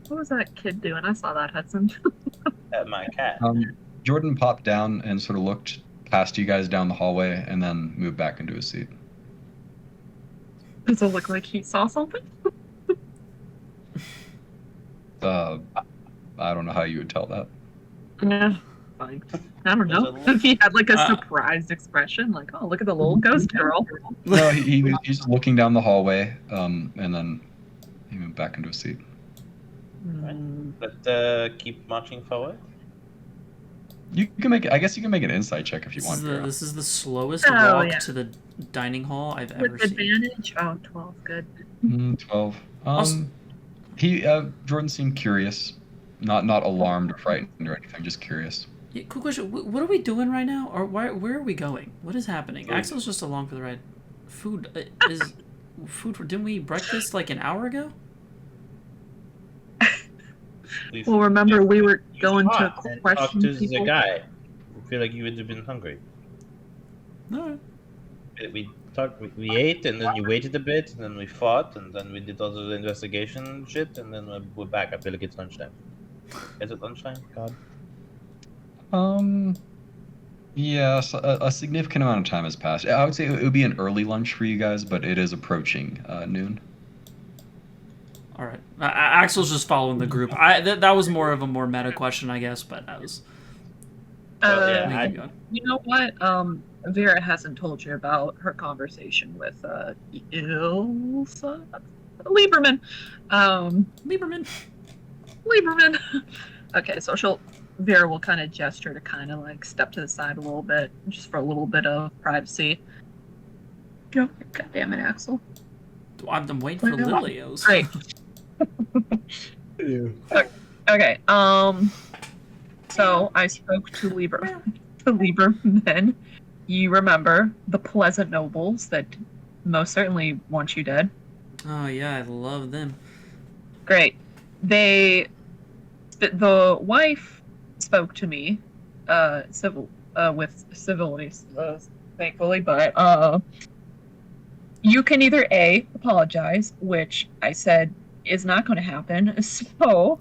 S5: What was that kid doing? I saw that, Hudson.
S6: My cat.
S2: Jordan popped down and sort of looked past you guys down the hallway, and then moved back into his seat.
S5: Does it look like he saw something?
S2: I don't know how you would tell that.
S5: Yeah. Fine. I don't know. If he had like a surprised expression, like, oh, look at the little ghost girl.
S2: No, he's just looking down the hallway, and then he moved back into his seat.
S6: But keep marching forward.
S2: You can make. I guess you can make an insight check if you want.
S1: This is the slowest
S5: Oh,
S1: walk
S5: yeah.
S1: to the dining hall I've ever
S5: With
S1: seen.
S5: advantage? Oh, 12. Good.
S2: 12.
S1: Also-
S2: Jordan seemed curious, not alarmed or frightened or anything, just curious.
S1: Yeah, cool question. What are we doing right now? Or where are we going? What is happening?
S6: Food.
S1: Axel's just along for the ride. Food is food. Didn't we eat breakfast like an hour ago?
S5: Well, remember, we were going to
S6: Talk
S5: question
S6: to the
S5: people.
S6: guy. I feel like you would have been hungry.
S1: No.
S6: We talked. We ate, and then you waited a bit, and then we fought, and then we did all the investigation shit, and then we're back. I feel like it's lunchtime. Is it lunchtime? God.
S2: Yes, a significant amount of time has passed. I would say it would be an early lunch for you guys, but it is approaching noon.
S1: All right. Axel's just following the group. That was more of a more meta question, I guess, but that was.
S6: Yeah,
S1: we can go.
S5: You know what? Vera hasn't told you about her conversation with Ilsa Lieberman.
S1: Lieberman.
S5: Lieberman. Okay, so Vera will kind of gesture to kind of like step to the side a little bit, just for a little bit of privacy. God damn it, Axel.
S1: I'm waiting for Lily.
S5: Great. Okay. So I spoke to Lieberman. You remember the pleasant nobles that most certainly want you dead.
S1: Oh yeah, I love them.
S5: Great. The wife spoke to me, with civility, thankfully, but you can either A, apologize, which I said is not going to happen. So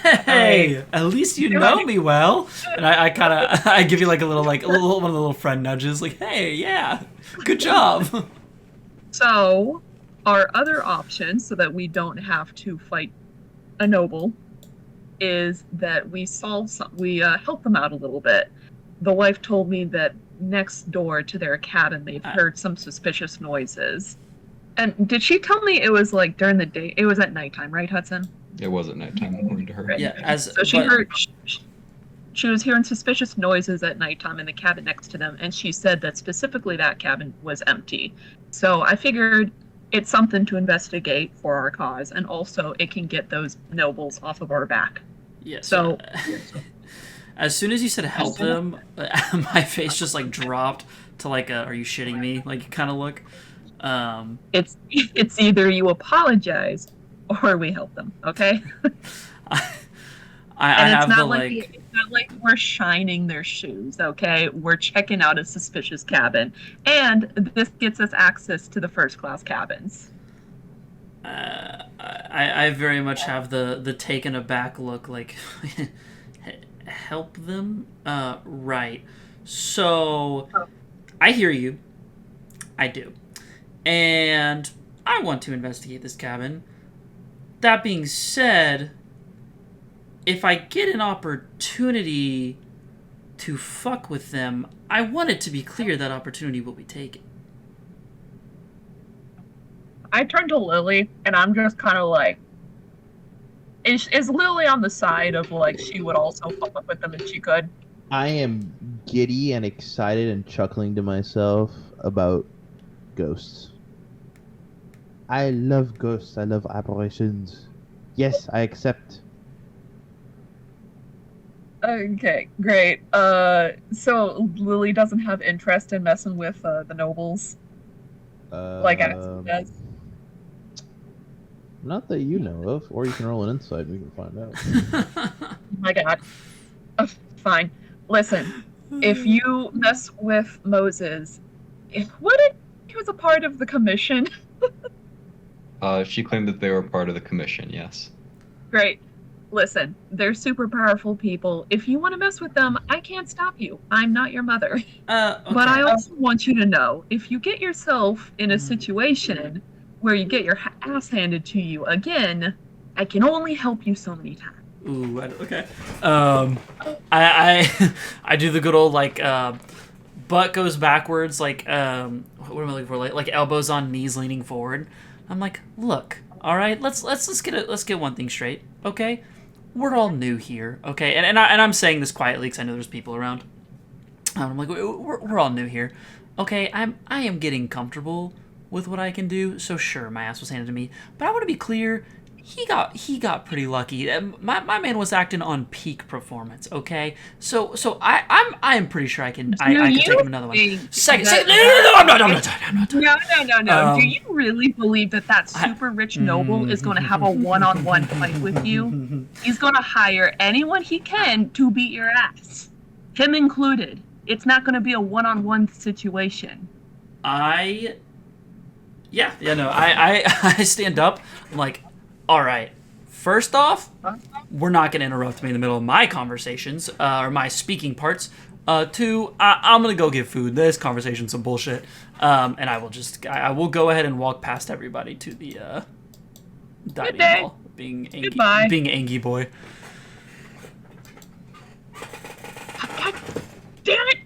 S1: Hey, at least you know me well. And I give you like a little one of the little friend nudges, like, hey, yeah, good job.
S5: So our other option, so that we don't have to fight a noble, is that we help them out a little bit. The wife told me that next door to their cabin they've heard some suspicious noises. And did she tell me it was like during the day? It was at nighttime, right, Hudson?
S2: It was at nighttime, according to her.
S1: Yeah,
S5: So she heard. she was hearing suspicious noises at nighttime in the cabin next to them, and she said that specifically that cabin was empty. So I figured it's something to investigate for our cause, and also it can get those nobles off of our back.
S1: Yes.
S5: So
S1: as soon as you said help them, my face just like dropped to like a "Are you shitting me?" like kind of look.
S5: it's either you apologize or we help them. Okay.
S1: I
S5: it's
S1: have
S5: not
S1: the
S5: like it's not like we're shining their shoes. Okay, we're checking out a suspicious cabin, and this gets us access to the first class cabins.
S1: I very much have the taken aback look, like help them. Right. So I hear you. I do, and I want to investigate this cabin. That being said, if I get an opportunity to fuck with them, I want it to be clear that opportunity will be taken.
S5: I turn to Lily, and I'm just kind of like, is Lily on the side of like she would also fuck with them if she could?
S4: I am giddy and excited and chuckling to myself about ghosts. I love ghosts. I love apparitions. Yes, I accept.
S5: Okay, great. So Lily doesn't have interest in messing with the nobles, like Axel does.
S4: Not that you know of, or you can roll an insight and we can find out.
S5: Oh my God. Fine. Listen, if you mess with Moses, what if he was a part of the commission?
S2: She claimed that they were part of the commission, yes.
S5: Great. Listen, they're super powerful people. If you want to mess with them, I can't stop you. I'm not your mother.
S1: Okay.
S5: But I also want you to know, if you get yourself in a situation where you get your ass handed to you again, I can only help you so many times.
S1: Ooh, okay. I do the good old like butt goes backwards, like what am I looking for? Like elbows on knees, leaning forward. I'm like, look, all right, let's get one thing straight, okay? We're all new here, okay? And I'm saying this quietly because I know there's people around. I'm like, we're all new here, okay? I am getting comfortable with what I can do. So sure, my ass was handed to me, but I want to be clear. He got pretty lucky. My man was acting on peak performance. Okay, so I am pretty sure I can take him another one. Second, no, I'm not.
S5: No. Do you really believe that super rich noble is going to have a one-on-one fight with you? He's going to hire anyone he can to beat your ass, him included. It's not going to be a one-on-one situation.
S1: I stand up. I'm like, all right, first off, we're not going to interrupt me in the middle of my conversations or my speaking parts. Two, I'm going to go get food. This conversation's some bullshit. And I will go ahead and walk past everybody to the dining hall. Being Angie boy.
S5: God damn it!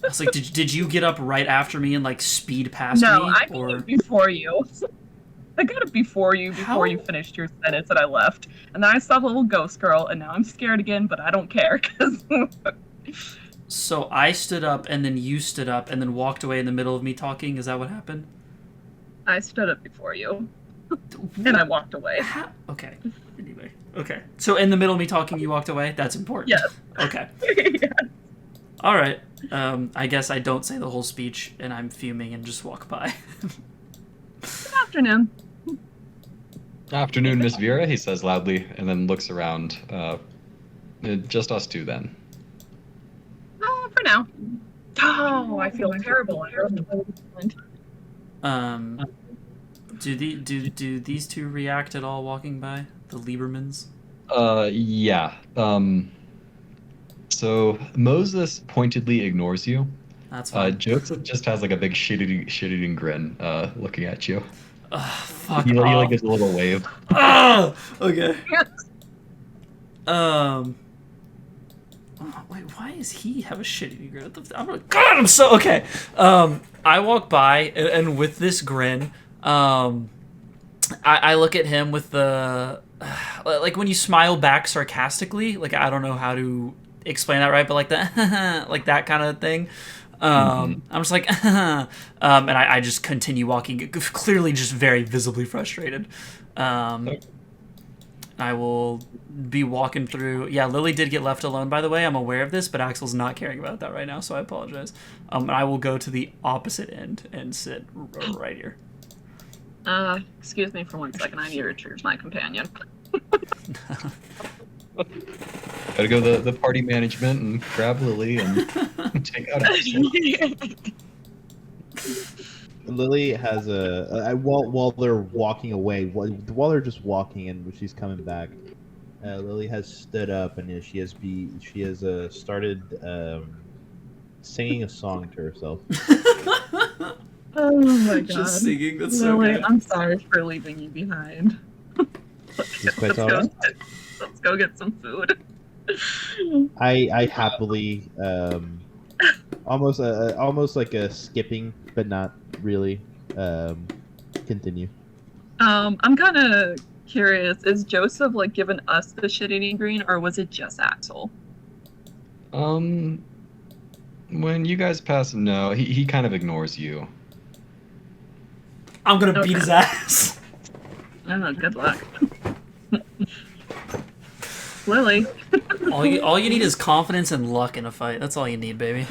S1: I was like, did you get up right after me and like speed past me?
S5: No, I got it before you. I got it before you finished your sentence and I left. And then I saw the little ghost girl, and now I'm scared again, but I don't care.
S1: So I stood up, and then you stood up, and then walked away in the middle of me talking? Is that what happened?
S5: I stood up before you. And I walked away.
S1: Okay. Anyway. Okay. So in the middle of me talking, you walked away? That's important.
S5: Yes.
S1: Okay.
S5: Yes.
S1: All right. I guess I don't say the whole speech, and I'm fuming and just walk by.
S5: Good afternoon.
S2: Afternoon, Miss Vera, he says loudly, and then looks around. Just us two, then.
S5: For now. Oh, I feel terrible.
S1: Do these two react at all walking by? The Liebermans?
S2: Yeah. So Moses pointedly ignores you.
S1: That's fine.
S2: Joseph just has like a big shit-eating grin, looking at you.
S1: Fuck
S2: He
S1: off.
S2: like gives a little wave.
S1: Okay. Wait, why does he have a shitty grin? I'm so okay. I walk by and with this grin, I look at him with the like when you smile back sarcastically. Like I don't know how to explain that right, but like that, like that kind of thing. I'm just like, and I just continue walking, clearly just very visibly frustrated. I will be walking through. Yeah, Lily did get left alone, by the way. I'm aware of this, but Axel's not caring about that right now, so I apologize. And I will go to the opposite end and sit right here.
S5: Excuse me for 1 second. I need to retrieve my companion.
S2: Gotta go the party management and grab Lily and take out Axel.
S4: Lily has while they're walking away, while they're just walking and she's coming back, Lily has stood up and she has started singing a song to herself.
S5: Oh my god.
S1: Just singing, that's so
S5: Lily,
S1: good.
S5: I'm sorry for leaving you behind.
S4: It's quite all right.
S5: Let's go get some food.
S4: I happily almost like a skipping, but not really. Continue.
S5: I'm kind of curious. Is Joseph like giving us the shit-eating green, or was it just Axel?
S2: When you guys pass him, no, he kind of ignores you.
S1: I'm gonna beat his ass.
S5: Oh, good luck. Lily.
S1: All you need is confidence and luck in a fight. That's all you need, baby.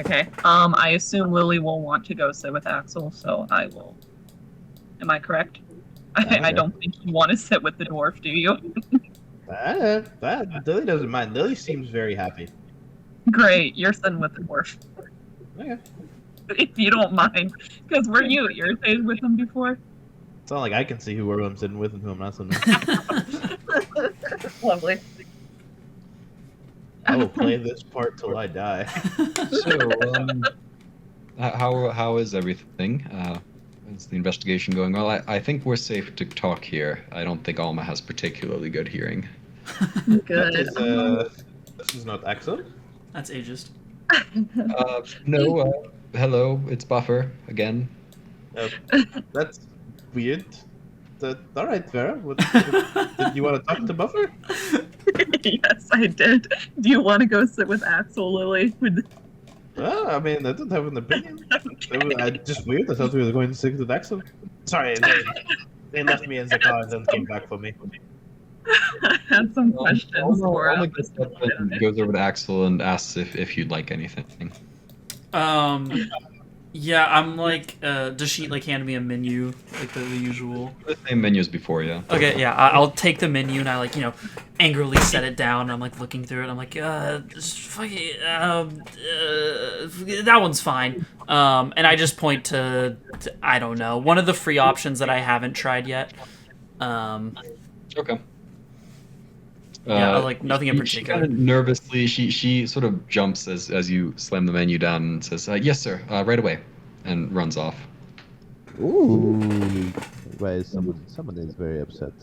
S5: Okay. I assume Lily will want to go sit with Axel, so I will. Am I correct? I don't think you want to sit with the dwarf, do you?
S4: Lily doesn't mind. Lily seems very happy.
S5: Great, you're sitting with the dwarf.
S4: Okay.
S5: If you don't mind, because were you irritated with him before?
S4: It's not like I can see who I'm sitting with and who I'm not sitting with.
S5: Lovely.
S4: I will play this part till I die.
S2: So, how is everything? Is the investigation going well? I think we're safe to talk here. I don't think Alma has particularly good hearing.
S5: Good.
S4: This is not Axel.
S1: That's ageist.
S2: No, hello, it's Buffer again.
S4: That's weird. All right, Vera. Did you want to talk to Buffer?
S5: Yes, I did. Do you want to go sit with Axel, Lily?
S4: I mean, I don't have an opinion. It was just weird. I thought we were going to stick with Axel. Sorry, they left me in the car and then came back for me.
S5: I had some questions for
S2: Alma gets up and goes over to Axel and asks if you'd like anything.
S1: Yeah, I'm like, does she like hand me a menu, like the usual?
S2: The same menu as before, yeah.
S1: Okay, yeah, I'll take the menu and I like, angrily set it down. And I'm like looking through it. I'm like, just fucking, that one's fine. And I just point to I don't know, one of the free options that I haven't tried yet.
S2: Okay.
S1: Yeah, like nothing in
S2: She
S1: particular.
S2: kind of nervously, she sort of jumps as you slam the menu down and says, "Yes, sir, right away," and runs off.
S4: Ooh. Why is someone is very upset?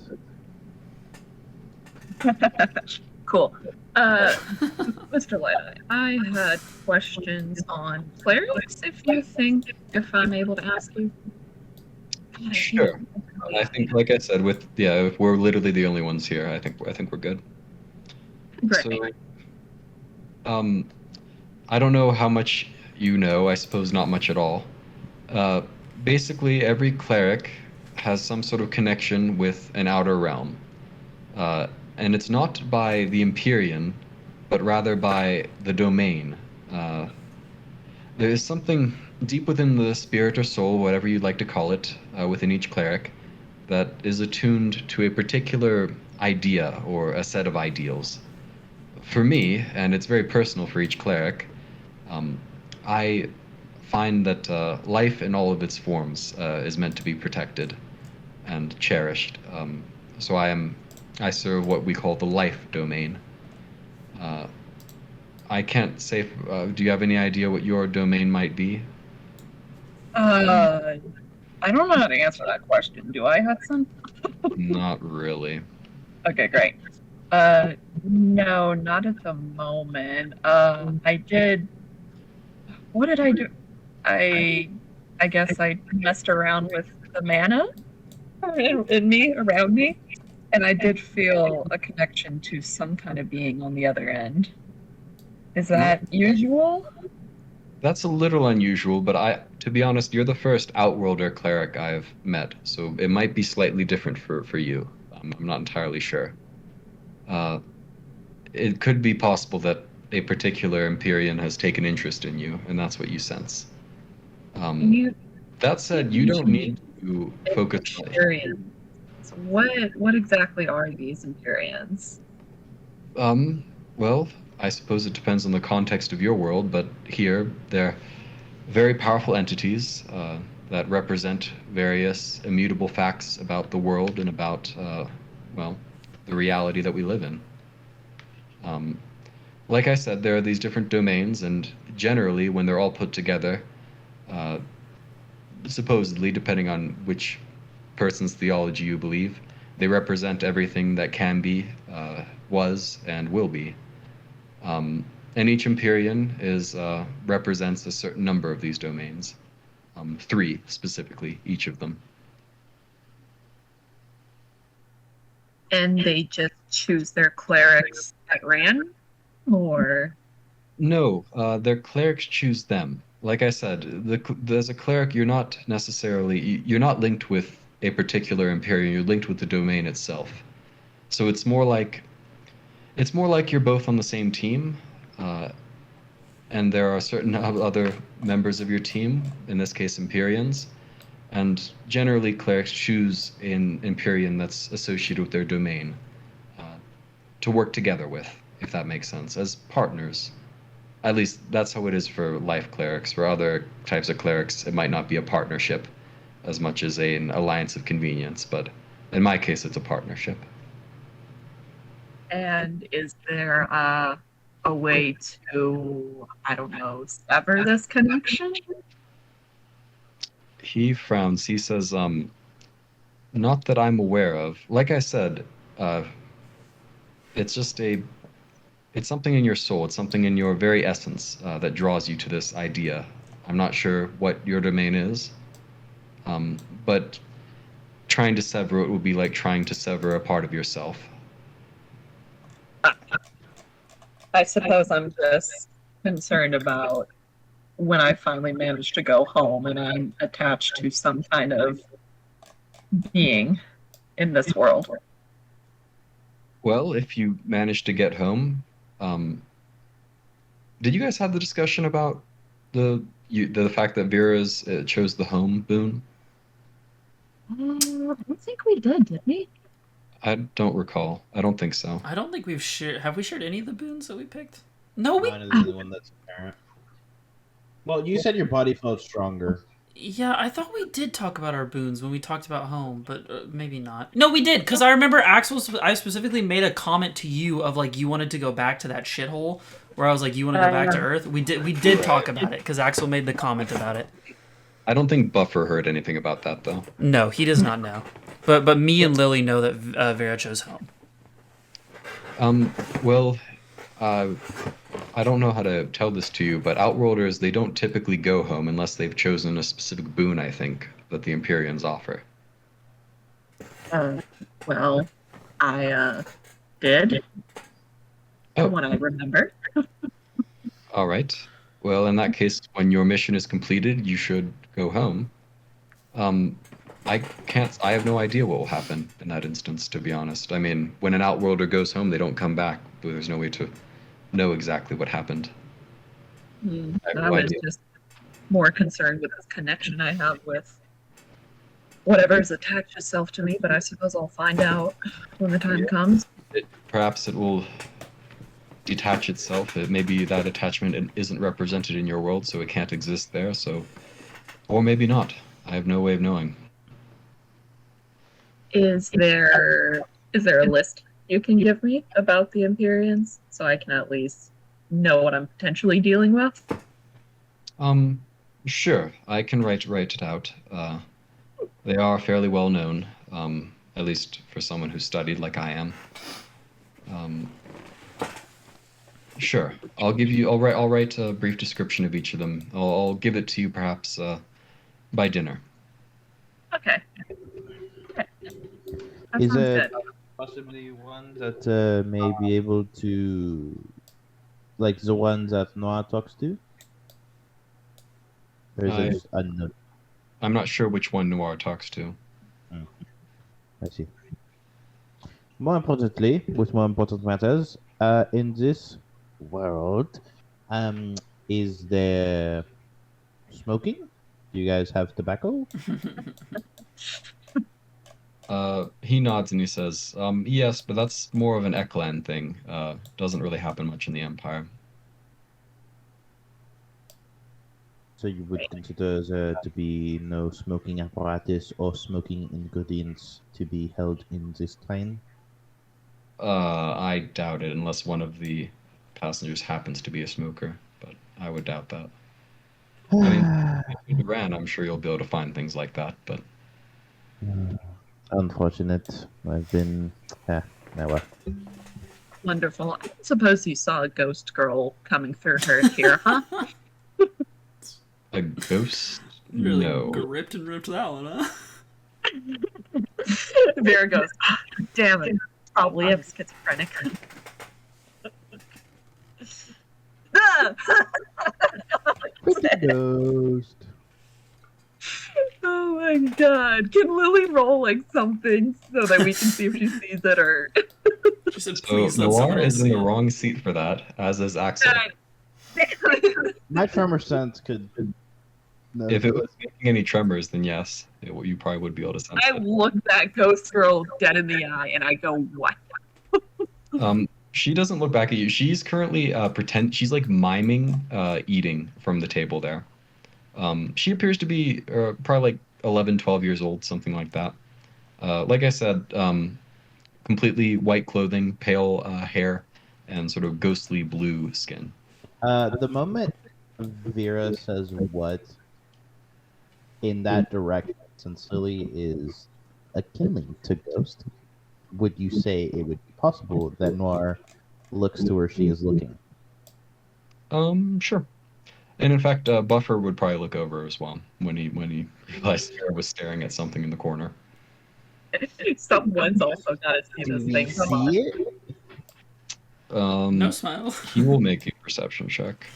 S5: Cool. Mr. Light, I had questions on clerics, if I'm able to ask you.
S2: Sure. I think, like I said, if we're literally the only ones here, I think we're good.
S5: Great.
S2: So, I don't know how much you know. I suppose not much at all. Basically, every cleric has some sort of connection with an outer realm, and it's not by the Empyrean, but rather by the domain. There is something deep within the spirit or soul, whatever you'd like to call it, within each cleric, that is attuned to a particular idea or a set of ideals. For me, and it's very personal for each cleric, I find that life in all of its forms is meant to be protected and cherished. So I serve what we call the life domain. I can't say. Do you have any idea what your domain might be?
S5: I don't know how to answer that question. Do I, Hudson?
S2: Not really.
S5: Okay, great. No, not at the moment. I did. What did I do? I guess I messed around with the mana around me. And I did feel a connection to some kind of being on the other end. Is that usual?
S2: That's a little unusual, but to be honest, you're the first Outworlder cleric I've met, so it might be slightly different for you. I'm not entirely sure. It could be possible that a particular Empyrean has taken interest in you, and that's what you sense. That said, you don't need to focus on it.
S5: Empyreans. What exactly are these Empyreans?
S2: Well, I suppose it depends on the context of your world, but here they're very powerful entities that represent various immutable facts about the world and about, well, the reality that we live in. Like I said, there are these different domains, and generally, when they're all put together, supposedly, depending on which person's theology you believe, they represent everything that can be, was, and will be. And each Empyrean represents a certain number of these domains. 3 specifically, each of them.
S5: And they just choose their clerics at random? Or
S2: No, their clerics choose them. Like I said, as a cleric, you're not linked with a particular Empyrean. You're linked with the domain itself. So it's more like you're both on the same team, and there are certain other members of your team, in this case Empyreans, and generally clerics choose an Empyrean that's associated with their domain to work together with, if that makes sense, as partners. At least that's how it is for life clerics. For other types of clerics, it might not be a partnership as much as an alliance of convenience, but in my case, it's a partnership.
S5: and is there a way to, I don't know, sever this connection?
S2: He frowns. He says, not that I'm aware of. Like I said, it's something in your soul. It's something in your very essence that draws you to this idea. I'm not sure what your domain is, but trying to sever it would be like trying to sever a part of yourself.
S5: I suppose I'm just concerned about when I finally manage to go home and I'm attached to some kind of being in this world.
S2: Well, if you manage to get home, did you guys have the discussion about the fact that Vera's chose the home boon?
S5: I don't think we did we?
S2: I don't recall. I don't think so.
S1: I don't think we've shared. Have we shared any of the boons that we picked? No, we.
S3: Mine is the one that's apparent. Well, you said your body felt stronger.
S1: Yeah, I thought we did talk about our boons when we talked about home, but maybe not. No, we did, because I remember Axel. I specifically made a comment to you of like you wanted to go back to that shithole, where I was like, you want to go back to Earth. We did talk about it because Axel made the comment about it.
S2: I don't think Buffer heard anything about that though.
S1: No, he does not know. But me and Lily know that Vera chose home.
S2: Well, I don't know how to tell this to you, but Outworlders, they don't typically go home unless they've chosen a specific boon, I think, that the Empyreans offer.
S5: Well, I did. From what I remember.
S2: All right. Well, in that case, when your mission is completed, you should go home. I have no idea what will happen in that instance, to be honest. I mean, when an Outworlder goes home, they don't come back. There's no way to know exactly what happened.
S5: I was just more concerned with this connection I have with whatever's attached itself to me, but I suppose I'll find out when the time comes.
S2: Perhaps it will detach itself. Maybe that attachment isn't represented in your world, so it can't exist there. Or maybe not. I have no way of knowing.
S5: Is there a list you can give me about the Empyreans so I can at least know what I'm potentially dealing with?
S2: Sure. I can write it out. They are fairly well known, at least for someone who studied like I am. Sure. I'll write a brief description of each of them. I'll give it to you perhaps by dinner.
S5: Okay. That
S3: Is
S5: sounds
S3: it?
S5: good.
S3: possibly one that may be able to, like the one that Noah talks to? Or is it just unknown?
S2: I'm not sure which one Noir talks to.
S3: I see. More importantly, with more important matters, in this world, is there smoking? Do you guys have tobacco?
S2: He nods and he says, yes, but that's more of an Eklan thing. Doesn't really happen much in the Empire.
S3: So you would consider there to be no smoking apparatus or smoking ingredients to be held in this train?
S2: I doubt it, unless one of the passengers happens to be a smoker, but I would doubt that. I mean, if you ran, I'm sure you'll be able to find things like that, but...
S3: Unfortunate. I've been... never.
S5: Wonderful. I suppose you saw a ghost girl coming through her here, huh?
S2: A ghost?
S1: Really
S2: No.
S1: gripped and ripped that one, huh?
S5: Vera goes, damn it. Probably am schizophrenic.
S3: Ghost.
S5: Oh my god. Can Lily roll like something so that we can see if she sees it or...
S1: She said,
S2: So
S1: please let
S2: Noir
S1: someone else
S2: is in
S1: see
S2: the
S1: it.
S2: wrong seat for that, as is Axel.
S3: My tremor sense could... No,
S2: If it was making any tremors, then yes, you probably would be able to sense
S5: I
S2: it.
S5: look that ghost girl dead in the eye and I go, what?
S2: She doesn't look back at you. She's currently she's like miming eating from the table there. She appears to be probably like 11, 12 years old, something like that. Like I said, completely white clothing, pale hair, and sort of ghostly blue skin.
S3: The moment Vera says what in that direction, since Lily is akin to Ghost, would you say it would be possible that Noir looks to where she is looking?
S2: Sure. And in fact, Buffer would probably look over as well when he realized Vera was staring at something in the corner.
S5: Someone's also got to see
S3: Do
S5: this
S3: we
S5: thing. Come on.
S3: see it?
S1: No smile.
S2: He will make a perception check.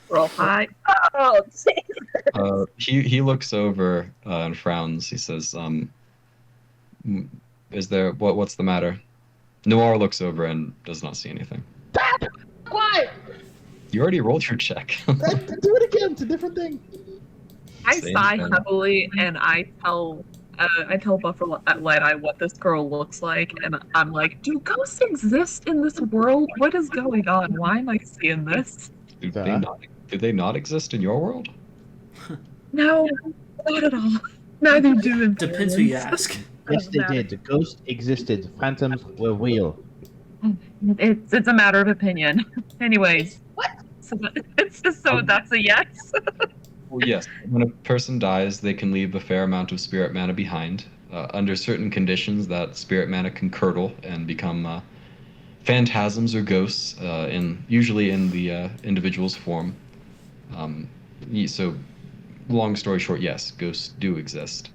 S5: Roll high. Oh,
S2: He looks over and frowns. He says, "Is there what's the matter?" Noir looks over and does not see anything.
S3: Why?
S2: You already rolled your check.
S3: Do it again. It's a different thing.
S5: I
S2: Same
S5: sigh
S2: thing.
S5: heavily and I tell Buffer Light Eye what this girl looks like, and I'm like, do ghosts exist in this world? What is going on? Why am I seeing this?
S2: Do they not exist in your world?
S5: No, not at all. Neither do
S1: Depends who you ask.
S3: Yes, they did. The ghost existed. Phantoms were real.
S5: It's a matter of opinion. Anyways. What? So that's a yes.
S2: Well, yes. When a person dies, they can leave a fair amount of spirit mana behind. Under certain conditions, that spirit mana can curdle and become phantasms or ghosts, usually in the individual's form. So, long story short, yes, ghosts do exist.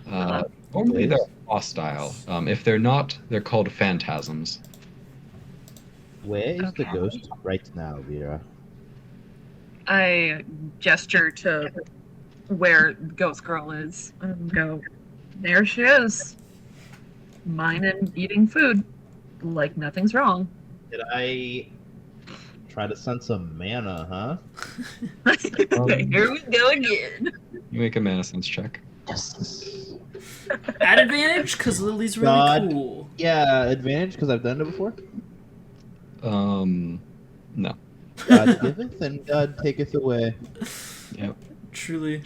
S2: Normally they're hostile. If they're not, they're called phantasms.
S3: Where is the ghost right now, Vera?
S5: I gesture to where Ghost Girl is and go, there she is. Mine and eating food. Like nothing's wrong.
S3: Did I try to sense some mana, huh?
S5: Here we go again.
S2: You make a mana sense check.
S3: Yes.
S1: At advantage, because Lily's really
S3: God.
S1: cool.
S3: Yeah, advantage because I've done it before.
S2: No.
S3: God giveth and God taketh away.
S2: Yep.
S1: Truly.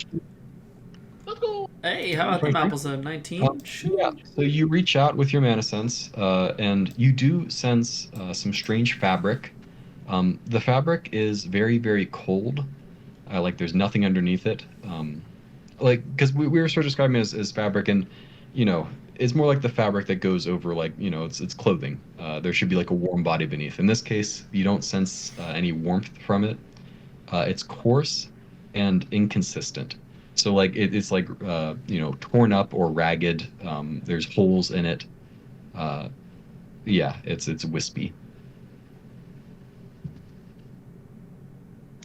S3: Let's go.
S1: Hey, how about the apples though? 19?
S2: Yeah. So you reach out with your mana sense, and you do sense some strange fabric. The fabric is very, very cold. Like there's nothing underneath it. Because we were sort of describing it as fabric, and it's more like the fabric that goes over it's clothing. There should be like a warm body beneath. In this case, you don't sense any warmth from it. It's coarse and inconsistent. So like it's like torn up or ragged. There's holes in it. Yeah, it's wispy.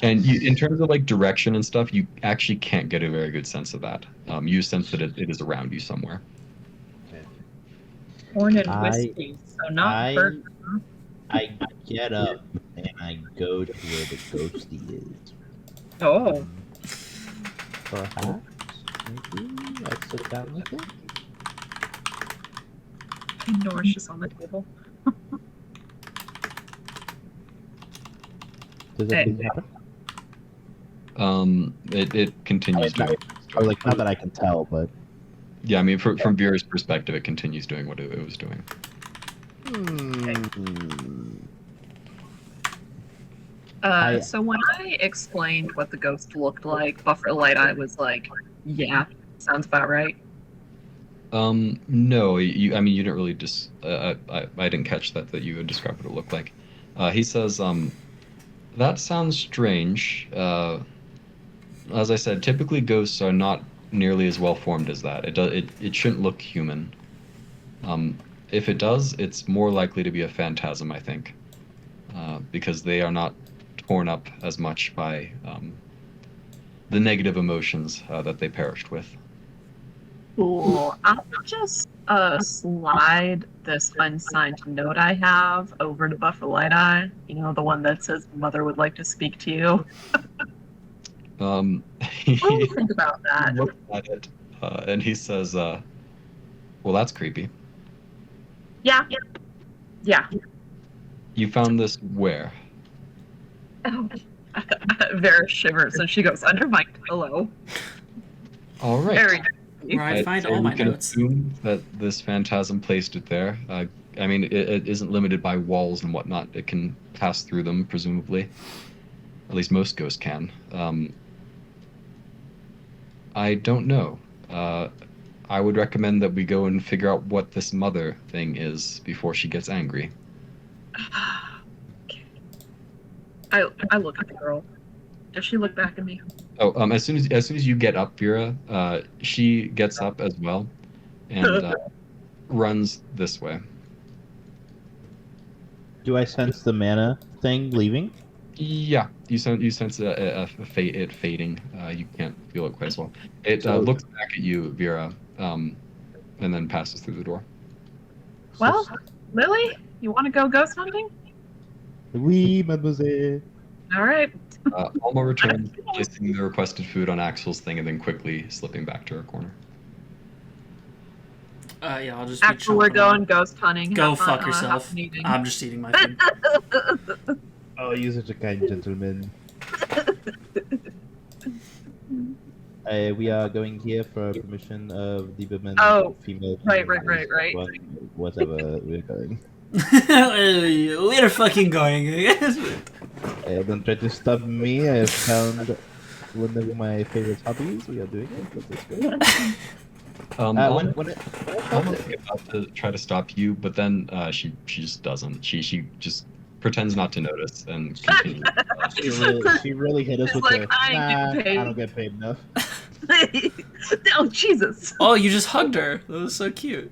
S2: And in terms of like direction and stuff, you actually can't get a very good sense of that. You sense that it is around you somewhere.
S5: Horn and
S3: I-
S5: whiskey, so not
S3: I-
S5: bird.
S3: I get up and I go to where the ghosty is.
S5: Oh,
S3: Perhaps, maybe I sit down with it.
S5: Nourish is on the table.
S3: Does
S5: Hey.
S3: anything happen?
S2: It continues doing.
S3: Or like, not that I can tell, but
S2: Yeah, I mean, from Vera's perspective, it continues doing what it was doing.
S5: So when I explained what the ghost looked like, Buffer Light Eye was like, "Yeah, sounds about right."
S2: No, I mean, you didn't really just. I didn't catch that you would describe what it looked like. He says, that sounds strange. As I said, typically ghosts are not nearly as well formed as that. It shouldn't look human. If it does, it's more likely to be a phantasm, I think, because they are not torn up as much by the negative emotions that they perished with.
S5: Cool. I'll just slide this unsigned note I have over to Buffer Light Eye. You know, the one that says "Mother would like to speak to you." What do you think about that?
S2: Looks at it, and he says, "Well, that's creepy.
S5: Yeah.
S2: You found this where?"
S5: Oh. Vera shivers and she goes under my pillow.
S2: All right.
S5: Very.
S1: Where I find all
S2: we
S1: my
S2: can
S1: notes.
S2: assume that this phantasm placed it there. I mean, it isn't limited by walls and whatnot. It can pass through them, presumably. At least most ghosts can. I don't know. I would recommend that we go and figure out what this mother thing is before she gets angry.
S5: I look at the girl. Does she look back at me?
S2: Oh, as soon as you get up, Vera, she gets up as well, and runs this way.
S3: do I sense the mana thing leaving?
S2: Yeah, you sense it fading. You can't feel it quite as well. It looks back at you, Vera, and then passes through the door.
S5: Well, Lily, you want to go ghost hunting?
S3: Oui, mademoiselle.
S5: All right.
S2: Alma returns, placing the requested food on Axel's thing, and then quickly slipping back to her corner.
S1: Yeah, I'll just be
S5: After we're
S1: chomping
S5: going
S1: on.
S5: ghost hunting.
S1: Go
S5: have fun,
S1: fuck
S5: have
S1: yourself.
S5: fun eating.
S1: I'm just eating my food.
S3: Oh, you're such a kind gentleman. We are going here for permission of Liebermans.
S5: Oh,
S3: female.
S5: right.
S3: Whatever we're going.
S1: We're fucking going.
S3: Don't try to stop me. I have found one of my favorite hobbies. We are doing it. Let's go.
S2: Alma's
S3: When
S2: about to try to stop you, but then she just doesn't. She just pretends not to notice and continues.
S3: she really hit us
S5: It's
S3: with
S5: like,
S3: the,
S5: I ain't getting paid."
S3: I don't get paid enough.
S5: Oh, Jesus.
S1: Oh, you just hugged her. That was so cute.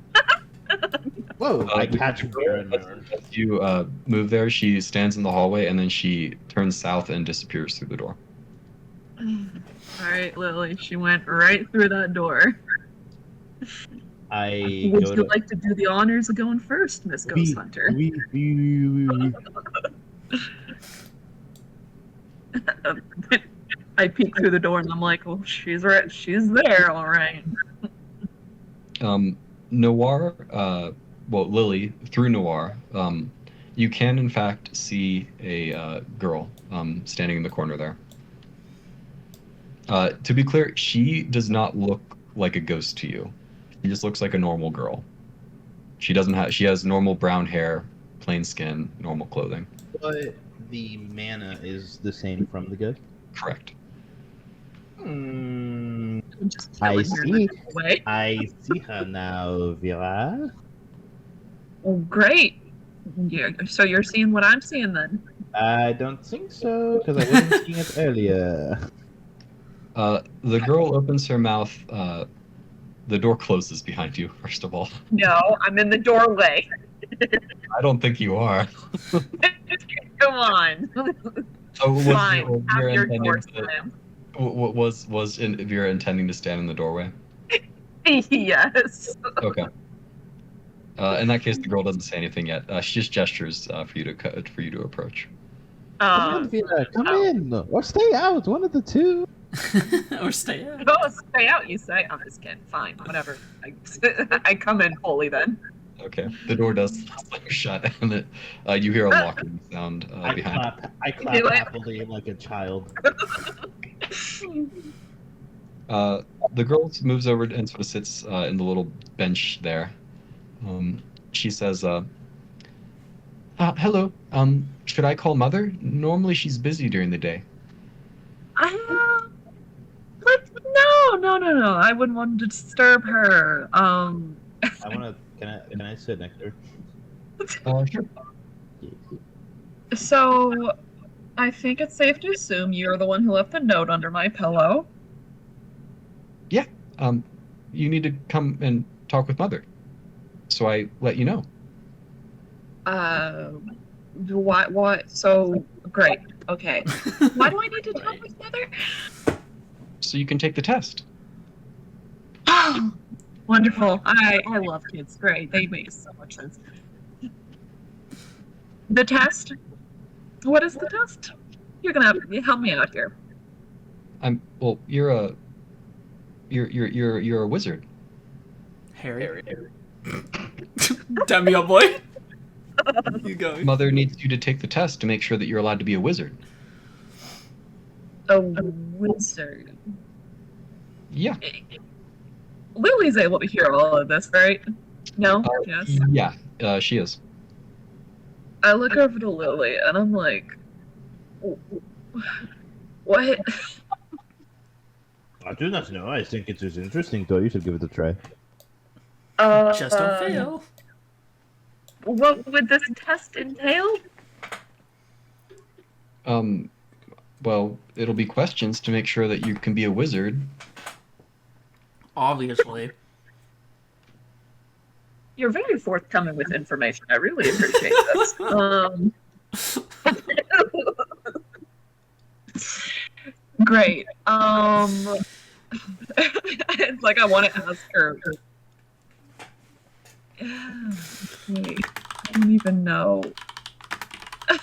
S3: Whoa! I catch her in my
S2: As
S3: arms.
S2: you move there, she stands in the hallway and then she turns south and disappears through the door.
S5: All right, Lily. She went right through that door.
S3: I
S5: Would
S3: go
S5: you
S3: to.
S5: like to do the honors of going first, Miss Ghost Hunter?
S3: We.
S5: I peek through the door and I'm like, "Oh, she's right. She's there, all right."
S2: Noir, Lily, through Noir, you can in fact see a girl standing in the corner there. To be clear, she does not look like a ghost to you. She just looks like a normal girl. She has normal brown hair, plain skin, normal clothing.
S3: But the mana is the same from the ghost.
S2: Correct.
S5: I'm just
S3: I
S5: killing her
S3: see.
S5: the way.
S3: I see her now, Vera.
S5: Oh, great. Yeah, so you're seeing what I'm seeing then?
S3: I don't think so, because I wasn't seeing it earlier.
S2: The girl opens her mouth. The door closes behind you, first of all.
S5: No, I'm in the doorway.
S2: I don't think you are.
S5: Come on.
S2: So was
S5: Fine.
S2: was
S5: Have
S2: Vera
S5: your
S2: intending
S5: door
S2: to,
S5: slammed.
S2: Vera intending to stand in the doorway?
S5: Yes.
S2: Okay. In that case, the girl doesn't say anything yet. She just gestures for you to approach.
S4: Come in, Vera. Come in, or stay out. One of the two.
S1: Or stay out.
S5: Go stay out, you say. I'm just kidding. Fine, whatever. I come in fully then.
S2: Okay. The door does slam shut, and you hear a locking sound
S3: I
S2: behind.
S3: clap
S5: Do it.
S3: happily like a child.
S2: The girl moves over and sort of sits in the little bench there. She says, "Hello. Should I call Mother? Normally she's busy during the day."
S5: No. I wouldn't want to disturb her.
S3: Can I sit next to her?
S2: Sure.
S5: So, I think it's safe to assume you're the one who left the note under my pillow.
S2: You need to come and talk with Mother. So I let you know.
S5: What? So, great. Okay. Why do I need to talk with Mother?
S2: So you can take the test.
S5: Oh, wonderful. I love kids. Great. They make so much sense. The test? What is the test? You're gonna have to help me out here.
S2: You're a wizard.
S1: Harry. Damn me up, boy. You go.
S2: Mother needs you to take the test to make sure that you're allowed to be a wizard.
S5: A wizard.
S2: Yeah.
S5: Lily's able to hear all of this, right? No? Yes.
S2: Yeah, she is.
S5: I look over to Lily and I'm like, what?
S3: I do not know. I think it is interesting, though. You should give it a try.
S1: Just don't fail.
S5: What would this test entail?
S2: Well, it'll be questions to make sure that you can be a wizard.
S1: Obviously.
S5: You're very forthcoming with information. I really appreciate this. Great. It's like I want to ask her. Wait, I don't even know. I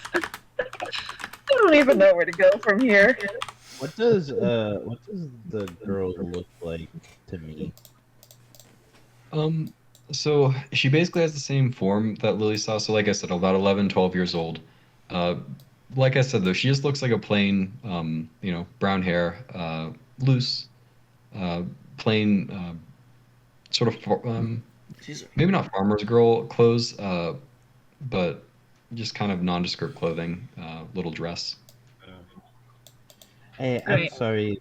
S5: don't even know where to go from here.
S3: What does the girl look like to me?
S2: So she basically has the same form that Lily saw. So like I said, about 11, 12 years old. Like I said, though, she just looks like a plain, brown hair, loose, plain, sort of, maybe not farmer's girl clothes, but just kind of nondescript clothing, little dress.
S3: Hey, I'm sorry,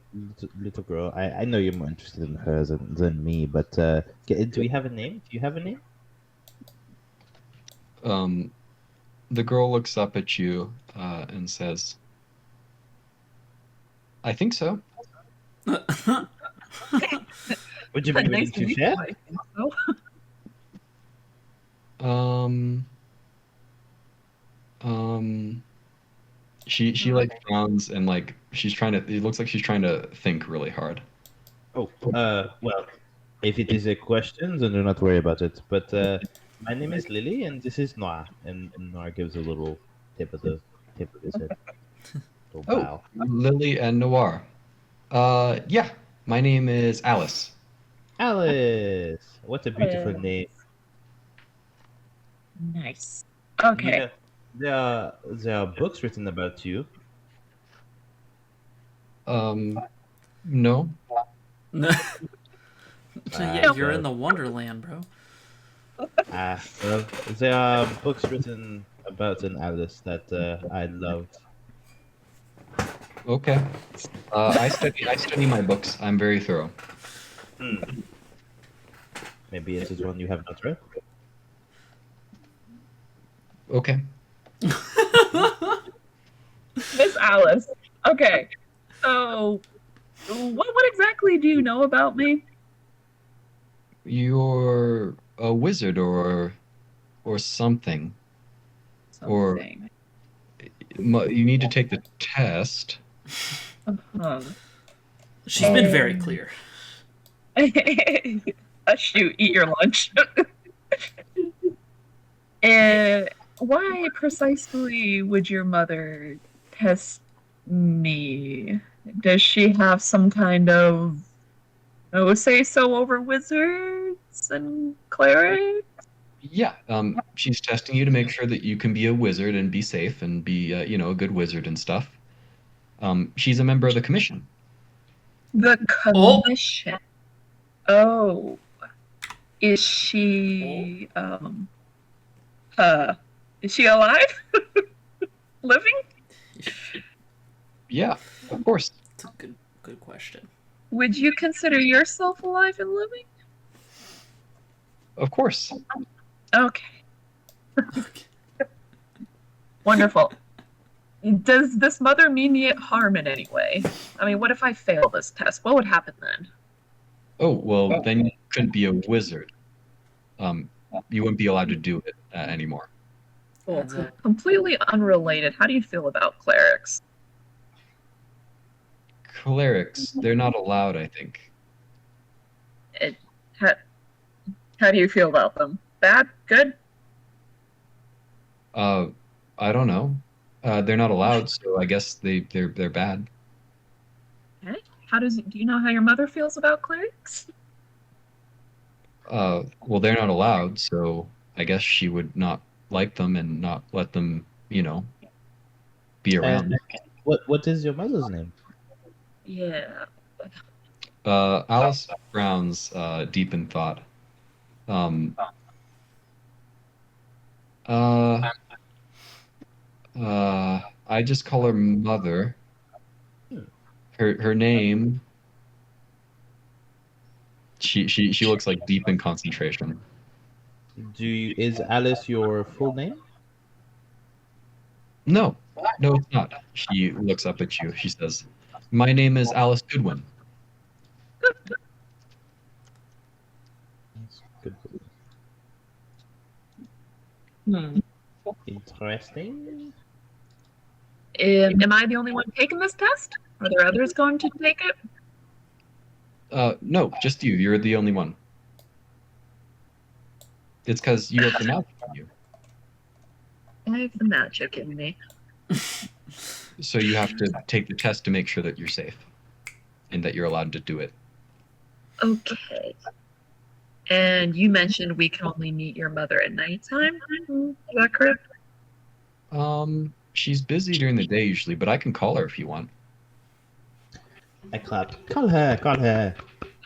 S3: little girl. I know you're more interested in her than me, but do we have a name? Do you have a name?
S2: The girl looks up at you and says, "I think so."
S3: Would you be willing to share?
S5: I think so.
S2: She like frowns and like it looks like she's trying to think really hard.
S3: Oh, well, if it is a question, then do not worry about it. But my name is Lily, and this is Noir. And Noir gives a little tip of his head. Wow.
S2: Lily and Noir. Yeah, my name is Alice.
S3: Alice, what a beautiful name.
S5: Nice. Okay.
S3: Yeah, there are books written about you.
S2: No.
S1: Yeah, you're in the Wonderland, bro.
S3: Well, there are books written about an Alice that I love.
S2: Okay. I study my books. I'm very thorough.
S3: Maybe it is one you have not read.
S2: Okay.
S5: Miss Alice. Okay. So, what exactly do you know about me?
S2: You're a wizard or or something. Or you need to take the test.
S5: Uh-huh.
S1: She's been very clear.
S5: Shoot, eat your lunch. And why precisely would your mother test me? Does she have some kind of say so over wizards and clerics?
S2: Yeah, she's testing you to make sure that you can be a wizard and be safe and be, a good wizard and stuff. She's a member of the commission.
S5: The commission. Oh. Is she is she alive? Living?
S2: Yeah, of course.
S1: That's a good question.
S5: Would you consider yourself alive and living?
S2: Of course.
S5: Okay. Wonderful. Does this mother mean me harm in any way? I mean, what if I fail this test? What would happen then?
S2: Oh, well, then you couldn't be a wizard. You wouldn't be allowed to do it anymore.
S5: Well, completely unrelated. How do you feel about clerics?
S2: Clerics, they're not allowed, I think.
S5: How do you feel about them? Bad? Good?
S2: I don't know. They're not allowed, so I guess they're bad.
S5: Okay. Do you know how your mother feels about clerics?
S2: Well, they're not allowed, so I guess she would not like them and not let them, be around.
S3: What is your mother's name?
S5: Yeah.
S2: Alice frowns deep in thought. I just call her Mother. Her name. She looks like deep in concentration.
S3: Is Alice your full name?
S2: No, it's not. She looks up at you. She says, "My name is Alice Goodwin."
S3: Good. Interesting.
S5: Am I the only one taking this test? Are there others going to take it?
S2: No, just you. You're the only one. It's because you have the magic in you.
S5: I have the magic in me.
S2: So you have to take the test to make sure that you're safe and that you're allowed to do it.
S5: Okay. And you mentioned we can only meet your mother at nighttime? Is that correct?
S2: She's busy during the day usually, but I can call her if you want.
S3: I clap. Call her.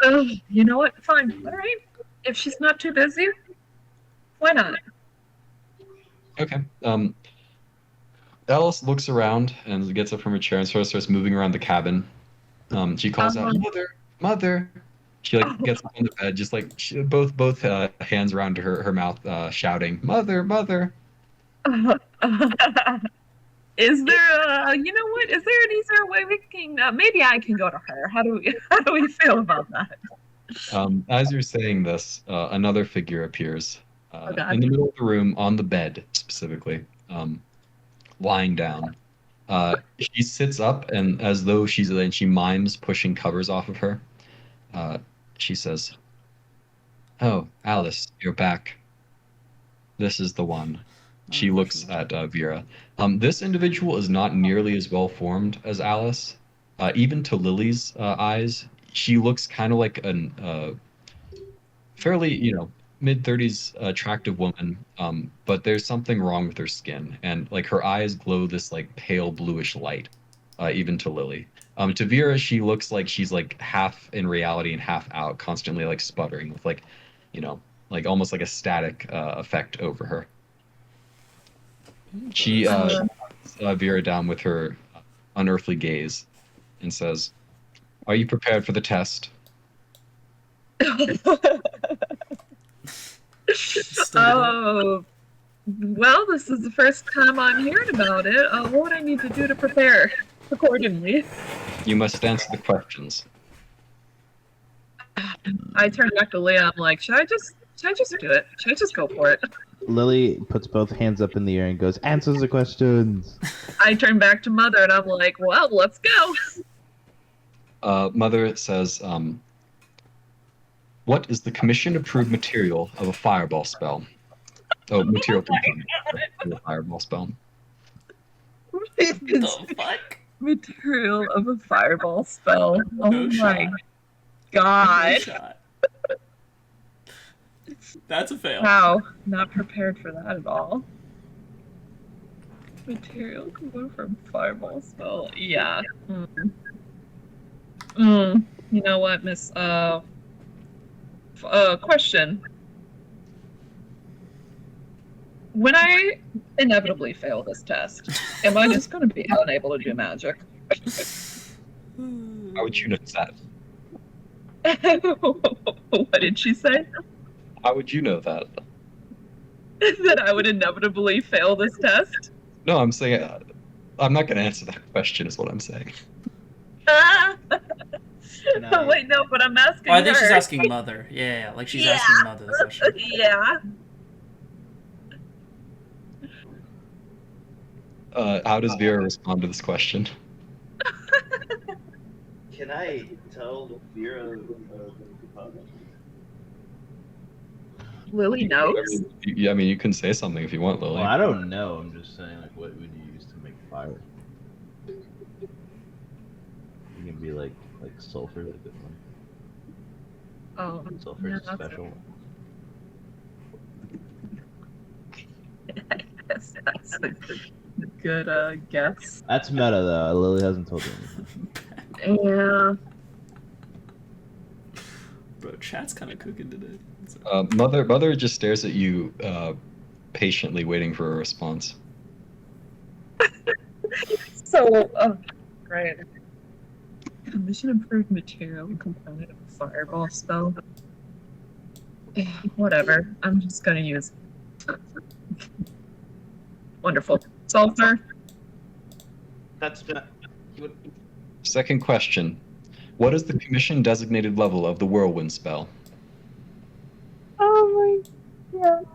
S5: Oh, you know what? Fine. All right. If she's not too busy, why not?
S2: Okay. Alice looks around and gets up from her chair and sort of starts moving around the cabin. She calls out, "Mother!" She gets up on the bed, just both hands around her mouth, shouting, "Mother!"
S5: Is there you know what? Is there an easier way we can? Maybe I can go to her. How do we feel about that?
S2: As you're saying this, another figure appears
S5: Oh, God.
S2: in the middle of the room, on the bed specifically, lying down. She sits up, and as though she mimes pushing covers off of her. She says, "Oh, Alice, you're back. This is the one." She looks at Vera. This individual is not nearly as well formed as Alice. Even to Lily's eyes, she looks kind of like a fairly, mid-30s attractive woman. But there's something wrong with her skin, and her eyes glow this pale bluish light. Even to Lily. To Vera, she looks like she's half in reality and half out, constantly sputtering with almost like a static effect over her. She Vera down with her unearthly gaze and says, "Are you prepared for the test?"
S5: Oh, well, this is the first time I'm hearing about it. What would I need to do to prepare accordingly?
S2: You must answer the questions.
S5: I turn back to Leah. I'm like, should Should I just do it? Should I just go for it?
S4: Lily puts both hands up in the air and goes, "Answers the questions."
S5: I turn back to Mother and I'm like, well, let's go.
S2: Mother says, what is the commission-approved material of a fireball spell? Oh, material component of a fireball spell.
S1: The fuck?
S5: Material of a fireball spell. Oh
S1: No
S5: my
S1: shot.
S5: god.
S1: No shot. That's a fail.
S5: Wow, not prepared for that at all. Material component from fireball spell. Yeah. You know what, Miss? Question. When I inevitably fail this test, am I just going to be unable to do magic?
S2: How would you know that?
S5: What did she say?
S2: How would you know that?
S5: That I would inevitably fail this test?
S2: No, I'm saying I'm not going to answer that question. Is what I'm saying.
S5: Wait, no, but I'm asking
S1: Oh, I think
S5: her.
S1: she's asking Mother. Yeah, like she's asking Mother the question.
S5: Yeah.
S2: How does Vera respond to this question?
S3: Can I tell Vera?
S5: Lily knows.
S2: I mean, you can say something if you want, Lily.
S3: Well, I don't know. I'm just saying, like, what would you use to make fire? You can be like sulfur, is a good one.
S5: Oh,
S3: Sulfur
S5: yeah,
S3: is
S5: that's
S3: special.
S5: Yes, that's a good guess.
S3: That's meta though. Lily hasn't told you anything.
S5: Yeah.
S1: Bro, chat's kind of cooking today.
S2: Mother just stares at you, patiently waiting for a response.
S5: So, great. Commission approved material component of a fireball spell. Whatever. I'm just gonna use. Wonderful. Sulfur.
S3: That's not.
S2: Second question. What is the commission designated level of the whirlwind spell?
S5: Oh my god.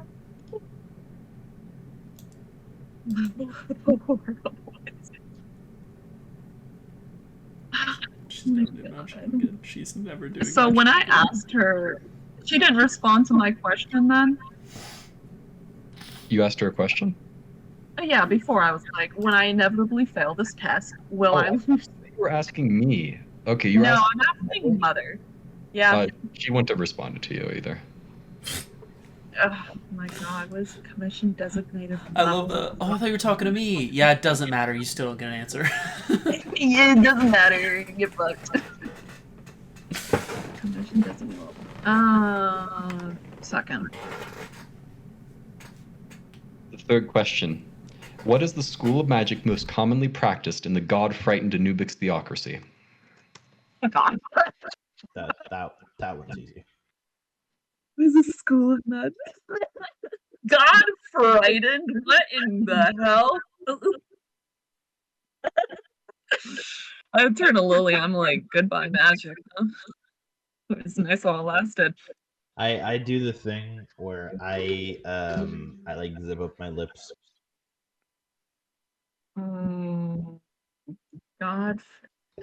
S1: She's never doing magic again. She's never doing
S5: So
S1: magic
S5: when I
S1: again.
S5: asked her, she didn't respond to my question then?
S2: You asked her a question?
S5: Yeah, before I was like, when I inevitably fail this test, will
S2: Oh,
S5: I lose?
S2: You were asking me. Okay, you were
S5: No,
S2: asking.
S5: I'm asking Mother. Yeah.
S2: She wouldn't have responded to you either.
S5: Oh my god, what is the commission designated?
S1: I love the. Oh, I thought you were talking to me. Yeah, it doesn't matter. You still don't get an answer.
S5: Yeah, it doesn't matter. You get fucked. Commission designated. Second.
S2: The third question. What is the school of magic most commonly practiced in the god-frightened Anubics theocracy?
S5: Oh god.
S3: That one's easy.
S5: What is a school of magic? God frightened? What in the hell? I turn to Lily. I'm like, goodbye magic. It was nice while it lasted.
S3: I do the thing where I like zip up my lips.
S5: God,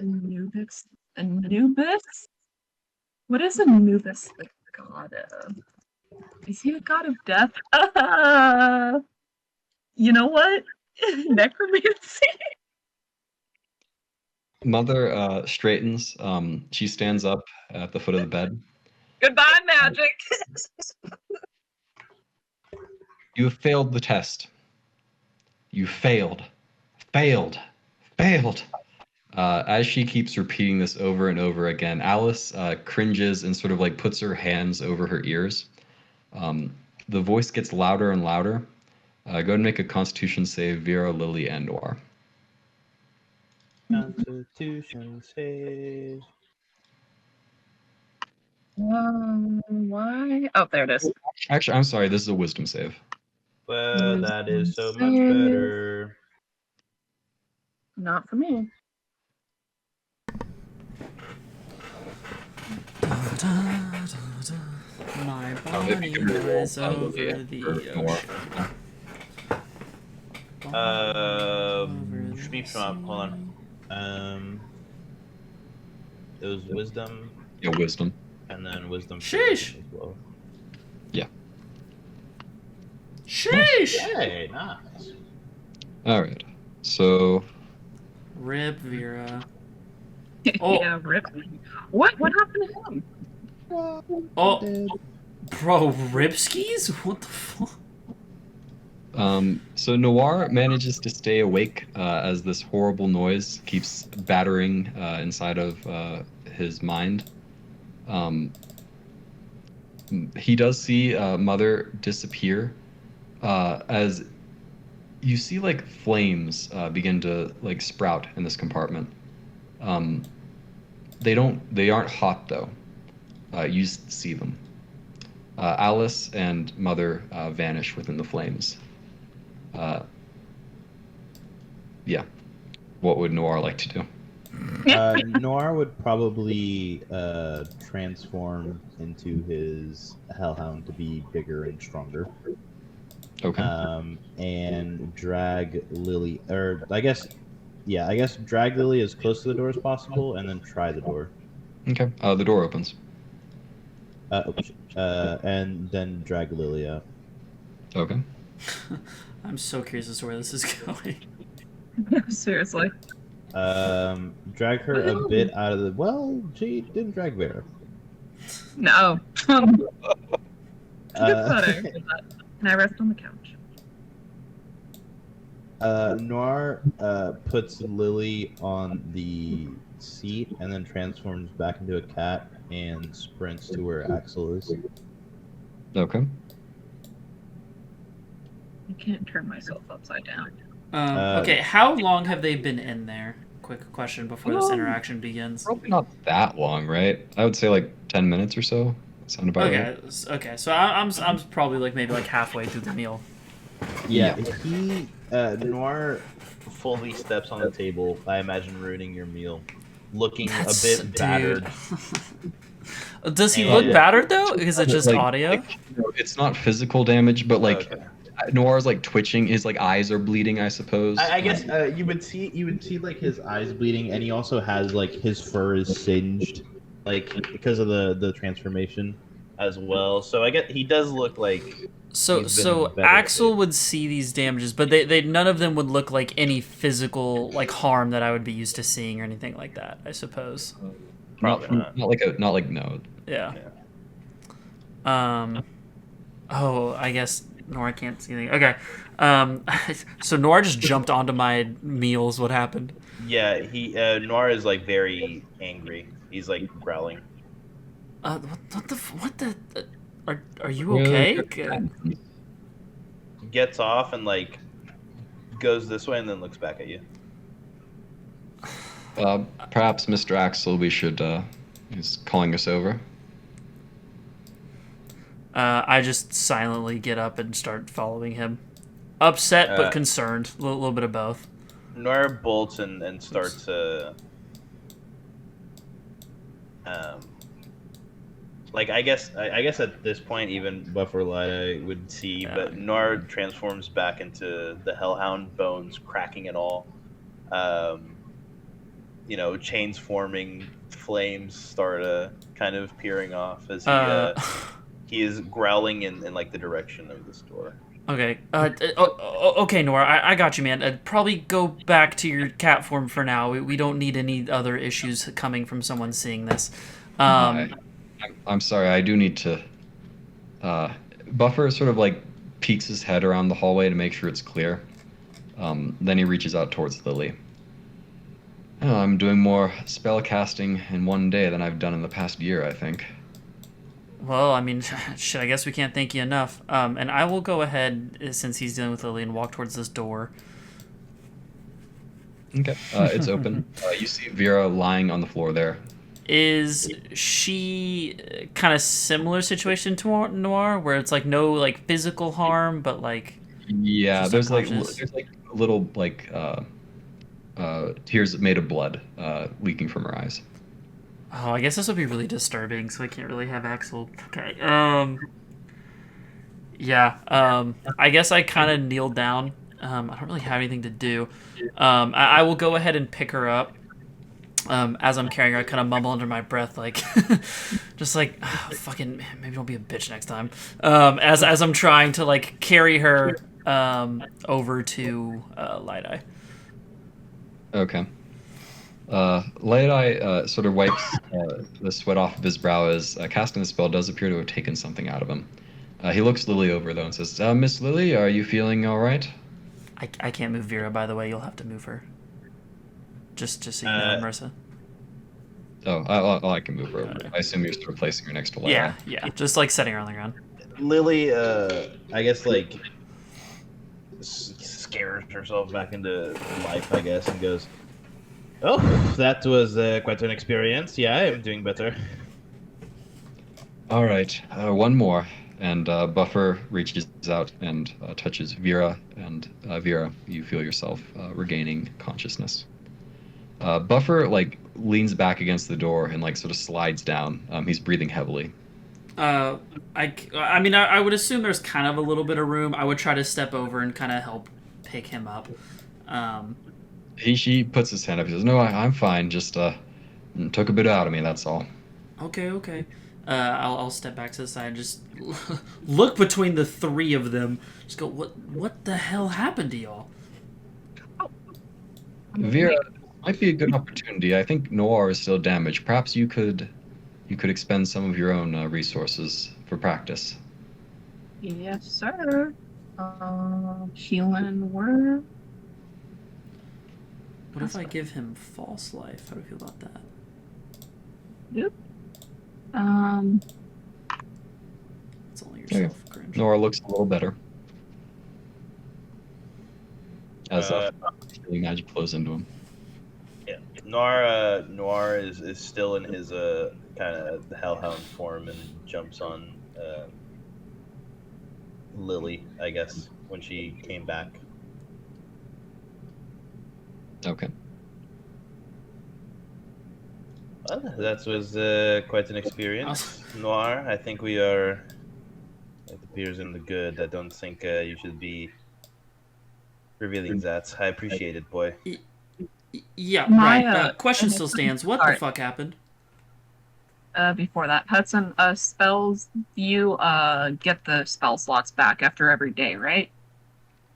S5: Anubis. Anubis? What is Anubis the god of? Is he a god of death? You know what? Necromancy.
S2: Mother straightens. She stands up at the foot of the bed.
S5: Goodbye, magic.
S2: You have failed the test. You failed. Failed. Failed. As she keeps repeating this over and over again, Alice cringes and sort of like puts her hands over her ears. The voice gets louder and louder. Go ahead and make a Constitution save, Vera, Lily, and Or.
S3: Constitution save.
S5: Why? Oh, there it is.
S2: Actually, I'm sorry. This is a Wisdom save.
S3: Well, that is so much better.
S5: Not for me.
S1: My
S2: If
S1: body
S2: you can roll,
S1: lies over
S2: Lily
S1: the
S2: for Noir.
S1: ocean.
S6: Shmeep Shmop, hold on. It was wisdom
S2: Yeah, wisdom.
S6: and then wisdom for
S1: Sheesh.
S6: as well.
S1: Sheesh!
S3: Hey, nice.
S2: All right. So
S1: Rip Vera. Oh.
S5: Yeah, rip. What happened to him?
S1: Oh, bro, Ripskis? What the fuck?
S2: So Noir manages to stay awake as this horrible noise keeps battering inside of his mind. He does see Mother disappear as you see like flames begin to like sprout in this compartment. They aren't hot though. You see them. Alice and Mother vanish within the flames. Yeah. What would Noir like to do?
S3: Noir would probably transform into his hellhound to be bigger and stronger.
S2: Okay.
S3: And drag Lily, or I guess drag Lily as close to the door as possible, and then try the door.
S2: Okay. The door opens.
S3: And then drag Lily out.
S2: Okay.
S1: I'm so curious as to where this is going.
S5: Seriously.
S3: Drag her a bit out of the. Well, she didn't drag Vera.
S5: No. Good photo. Can I rest on the couch?
S3: Noir puts Lily on the seat and then transforms back into a cat and sprints to where Axel is.
S2: Okay.
S5: I can't turn myself upside down.
S1: Okay, how long have they been in there? Quick question before this interaction begins.
S2: Probably not that long, right? I would say like 10 minutes or so. Sound about right?
S1: Okay. So I'm probably like maybe like halfway through the meal.
S3: Yeah, he Noir fully steps on the table. I imagine ruining your meal, looking a bit battered.
S1: Does he look battered though? Is it just audio?
S2: It's not physical damage, but like Noir's like twitching. His like eyes are bleeding, I suppose.
S3: I guess you would see like his eyes bleeding, and he also has like his fur is singed, like because of the transformation as well. So I guess he does look like.
S1: So Axel would see these damages, but they none of them would look like any physical like harm that I would be used to seeing or anything like that, I suppose.
S2: Not like no.
S1: Yeah. Oh, I guess Nora can't see anything. Okay. So Nora just jumped onto my meals. What happened?
S6: Yeah, Noir is like very angry. He's like growling.
S1: What the? Are you okay?
S6: Gets off and like goes this way and then looks back at you.
S2: Perhaps Mr. Axel, we should. He's calling us over.
S1: I just silently get up and start following him. Upset but concerned. A little bit of both.
S6: Noir bolts and starts like I guess at this point even Buffer Light I would see, but Noir transforms back into the Hellhound, bones cracking and all. Chains forming, flames start kind of peering off as he is growling in like the direction of this door.
S1: Okay. Okay, Nora, I got you, man. Probably go back to your cat form for now. We don't need any other issues coming from someone seeing this.
S2: I'm sorry. I do need to. Buffer sort of like peeks his head around the hallway to make sure it's clear. Then he reaches out towards Lily. Oh, I'm doing more spell casting in one day than I've done in the past year, I think.
S1: Well, I mean, shit, I guess we can't thank you enough. And I will go ahead, since he's dealing with Lily, and walk towards this door.
S2: Okay. It's open. You see Vera lying on the floor there.
S1: Is she kind of similar situation to Noir, where it's like no like physical harm, but like
S2: there's like little like tears made of blood leaking from her eyes.
S1: Oh, I guess this would be really disturbing, so I can't really have Axel. Okay. Yeah. I guess I kind of kneeled down. I don't really have anything to do. I will go ahead and pick her up. As I'm carrying her, I kind of mumble under my breath, like, just like, oh, fucking, maybe don't be a bitch next time. As I'm trying to like carry her over to Light Eye.
S2: Okay. Light Eye sort of wipes the sweat off of his brow as casting the spell does appear to have taken something out of him. He looks Lily over though and says, "Miss Lily, are you feeling all right?"
S1: I can't move Vera, by the way. You'll have to move her. Just so you know, Marissa.
S2: Oh, I can move her over. I assume you're sort of placing her next to Light Eye.
S1: Yeah. Just like setting her on the ground.
S3: Lily, I guess, like, scares herself back into life, I guess, and goes, "Oh, that was quite an experience. Yeah, I am doing better."
S2: All right, one more. And Buffer reaches out and touches Vera, and Vera, you feel yourself regaining consciousness. Buffer like leans back against the door and like sort of slides down. He's breathing heavily.
S1: I mean, I would assume there's kind of a little bit of room. I would try to step over and kind of help pick him up.
S2: He puts his hand up. He says, "No, I'm fine. Just took a bit out of me. That's all."
S1: Okay. I'll step back to the side and just look between the three of them. Just go, what the hell happened to y'all?
S2: Vera, might be a good opportunity. I think Noir is still damaged. Perhaps you could expend some of your own resources for practice.
S5: Yes, sir. Healing word.
S1: What if I give him false life? How do you feel about that?
S5: Yep.
S1: It's only yourself, cringe.
S2: Noir looks a little better. As healing magic flows into him.
S6: Yeah, Noir is still in his kind of hellhound form and jumps on Lily, I guess, when she came back.
S2: Okay.
S6: Well, that was quite an experience, Noir. I think we are. It appears in the good. I don't think you should be revealing that. I appreciate it, boy.
S1: Yeah,
S5: My,
S1: right. Question still stands. What the fuck happened?
S5: Before that, Hudson, spells, you get the spell slots back after every day, right?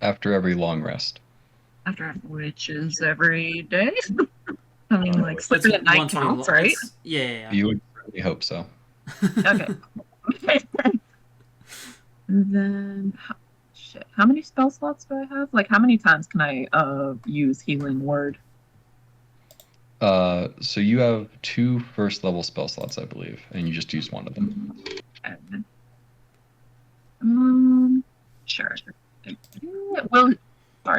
S2: After every long rest.
S5: Which is every day? I mean, like, sleeping at night counts, right?
S1: Yeah.
S2: You would certainly hope so.
S5: Okay. And then, how many spell slots do I have? Like, how many times can I use Healing Word?
S2: So you have 2 first level spell slots, I believe, and you just use one of them.
S5: Sure.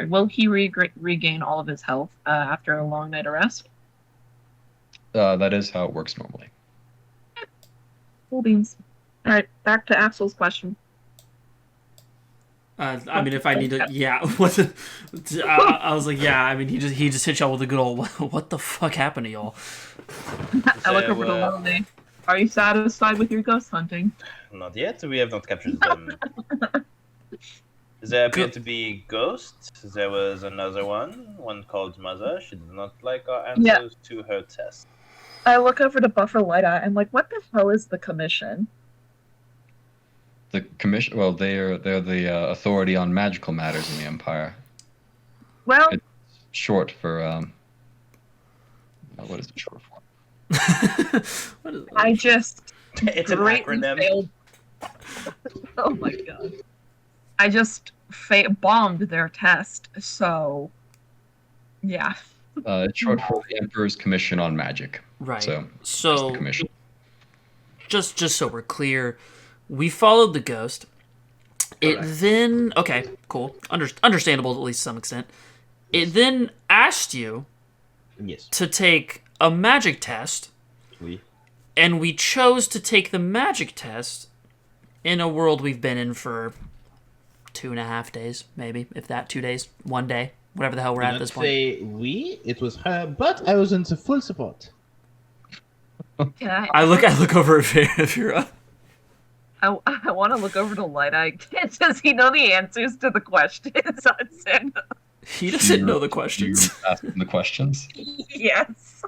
S5: Will he regain all of his health after a long night of rest?
S2: That is how it works normally.
S5: Cool beans. All right, back to Axel's question.
S1: I mean, if I need to, yeah. I was like, yeah. I mean, he just hit y'all with a good old. What the fuck happened to y'all?
S5: I look over to Lonely. Are you satisfied with your ghost hunting?
S6: Not yet. We have not captured them. There appeared to be ghosts. There was another one called Mother. She did not like our answers to her test.
S5: I look over to Buffer Light Eye. I'm like, what the hell is the commission?
S2: The commission. Well, they're the authority on magical matters in the Empire.
S5: Well,
S2: it's short for what is it short for?
S5: I just.
S6: It's an acronym.
S5: Failed. Oh my god! I just bombed their test, so yeah.
S2: It's short for the Emperor's Commission on Magic.
S1: Right.
S2: So
S1: the
S2: commission.
S1: Just so we're clear, we followed the ghost. Then okay, cool, understandable at least to some extent. It then asked you to take a magic test, and we chose to take the magic test in a world we've been in for 2.5 days, maybe, if that, 2 days, 1 day, whatever the hell we're at this point.
S3: Say we, it was her, but I was in the full support.
S5: Can
S1: I look over at Vera.
S5: I want to look over to Light Eye. Does he know the answers to the questions on Sand?
S1: He doesn't know the questions.
S2: You asking the questions.
S5: Yes.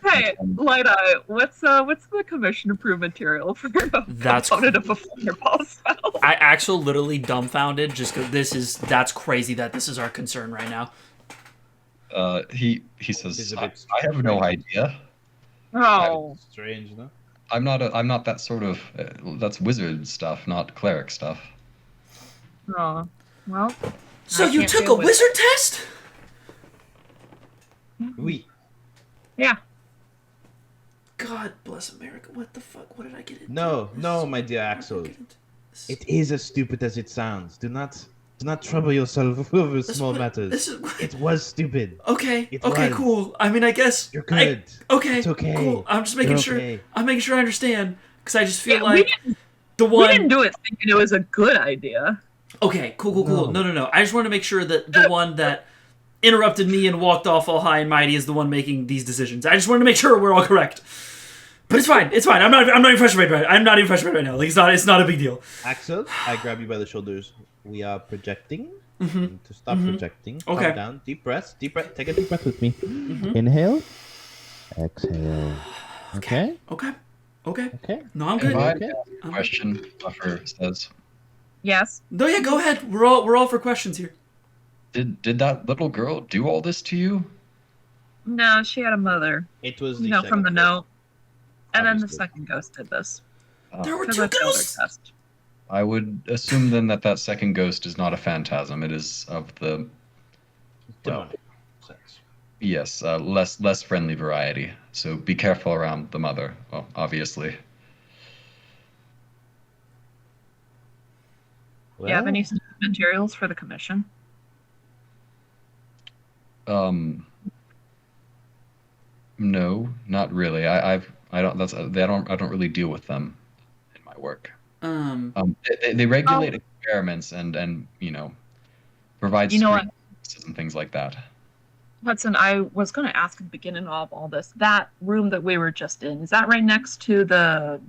S5: Hey, Light Eye, what's the commission approved material for your
S1: That's
S5: opponent of a fireball spell?
S1: I Axel literally dumbfounded just because that's crazy that this is our concern right now.
S2: He
S3: It's
S2: says,
S3: a
S2: I
S3: bit
S2: have no
S3: strange.
S2: idea.
S5: Oh,
S3: Strange, no?
S2: I'm not that sort of. That's wizard stuff, not cleric stuff.
S5: oh. Well.
S1: So
S5: I
S1: you
S5: can't
S1: took
S5: deal
S1: a
S5: with
S1: wizard test?
S3: Oui.
S5: Yeah.
S1: God bless America. What the fuck? What did I get into?
S3: No, my dear
S1: What did I
S3: Axel.
S1: get into? This-
S3: It is as stupid as it sounds. Do not trouble yourself over
S1: this
S3: small
S1: what-
S3: matters.
S1: This is
S3: It was stupid.
S1: okay.
S3: It
S1: Okay,
S3: was.
S1: cool. I mean, I guess
S3: You're good.
S1: okay.
S3: It's okay.
S1: Cool. I'm just making
S3: You're
S1: sure.
S3: okay.
S1: I'm making sure I understand because I just feel
S5: Yeah,
S1: like the
S5: we
S1: one.
S5: didn't do it thinking it was a good idea.
S1: Okay, cool.
S3: No.
S1: No. I just want to make sure that the one that interrupted me and walked off all high and mighty is the one making these decisions. I just wanted to make sure we're all correct. But it's fine. It's fine. I'm not even frustrated right. I'm not even frustrated right now. Like it's not a big deal.
S3: Axel, I grab you by the shoulders. We are projecting.
S1: Mm-hmm.
S3: To stop projecting.
S1: Okay.
S3: Calm down. Deep breath. Deep breath. Take a deep breath with me. Inhale. Exhale. Okay.
S1: Okay.
S3: Okay.
S1: No, I'm
S2: If
S1: good.
S2: I
S3: Okay.
S2: have a question, Buffer says,
S5: Yes.
S1: No, yeah, go ahead. We're all for questions here.
S2: did that little girl do all this to you?
S5: No, she had a mother.
S3: It was
S5: You
S3: the
S5: know, from the
S3: second
S5: note. And then the
S3: Obviously.
S5: second ghost did this.
S1: There were
S5: Because
S1: two
S5: I failed
S1: ghosts.
S5: their test.
S2: I would assume then that second ghost is not a phantasm. It is of the
S3: demonic sense.
S2: yes, less friendly variety. So be careful around the mother. Well, obviously.
S5: Do you have
S3: Well,
S5: any materials for the commission?
S2: No, not really. I don't. I don't really deal with them in my work. They regulate experiments and provide
S5: You know what?
S2: screenings and things like that.
S5: Hudson, I was going to ask at the beginning of all this. That room that we were just in, is that right next to the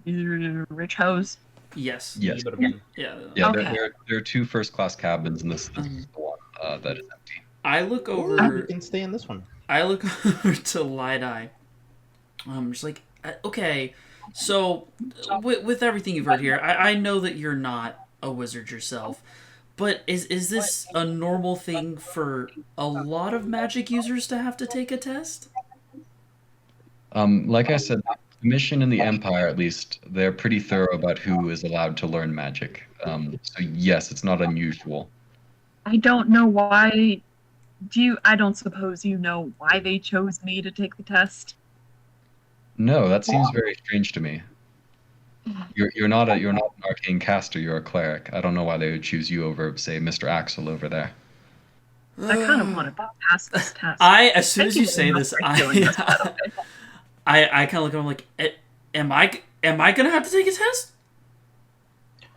S5: rich hose?
S1: Yes.
S2: Yes.
S3: Lieberman.
S1: Yeah.
S2: Yeah,
S5: Okay.
S2: there are two first-class cabins, and this is the one that is empty.
S1: I look
S3: You
S1: over.
S3: can stay in this one.
S1: I look over to Light Eye. I'm just like, okay, so with everything you've heard here, I know that you're not a wizard yourself, but is this a normal thing for a lot of magic users to have to take a test?
S2: Like I said, the mission in the Empire, at least, they're pretty thorough about who is allowed to learn magic. So yes, it's not unusual.
S5: I don't know why. I don't suppose you know why they chose me to take the test.
S2: No, that seems very strange to me. You're not an arcane caster. You're a cleric. I don't know why they would choose you over, say, Mr. Axel over there.
S5: I kind of want to pass this test.
S1: As soon
S5: Thank
S1: as you
S5: very
S1: say
S5: much
S1: this,
S5: for doing this, by the way.
S1: I kind of look at him like, am I gonna have to take a test?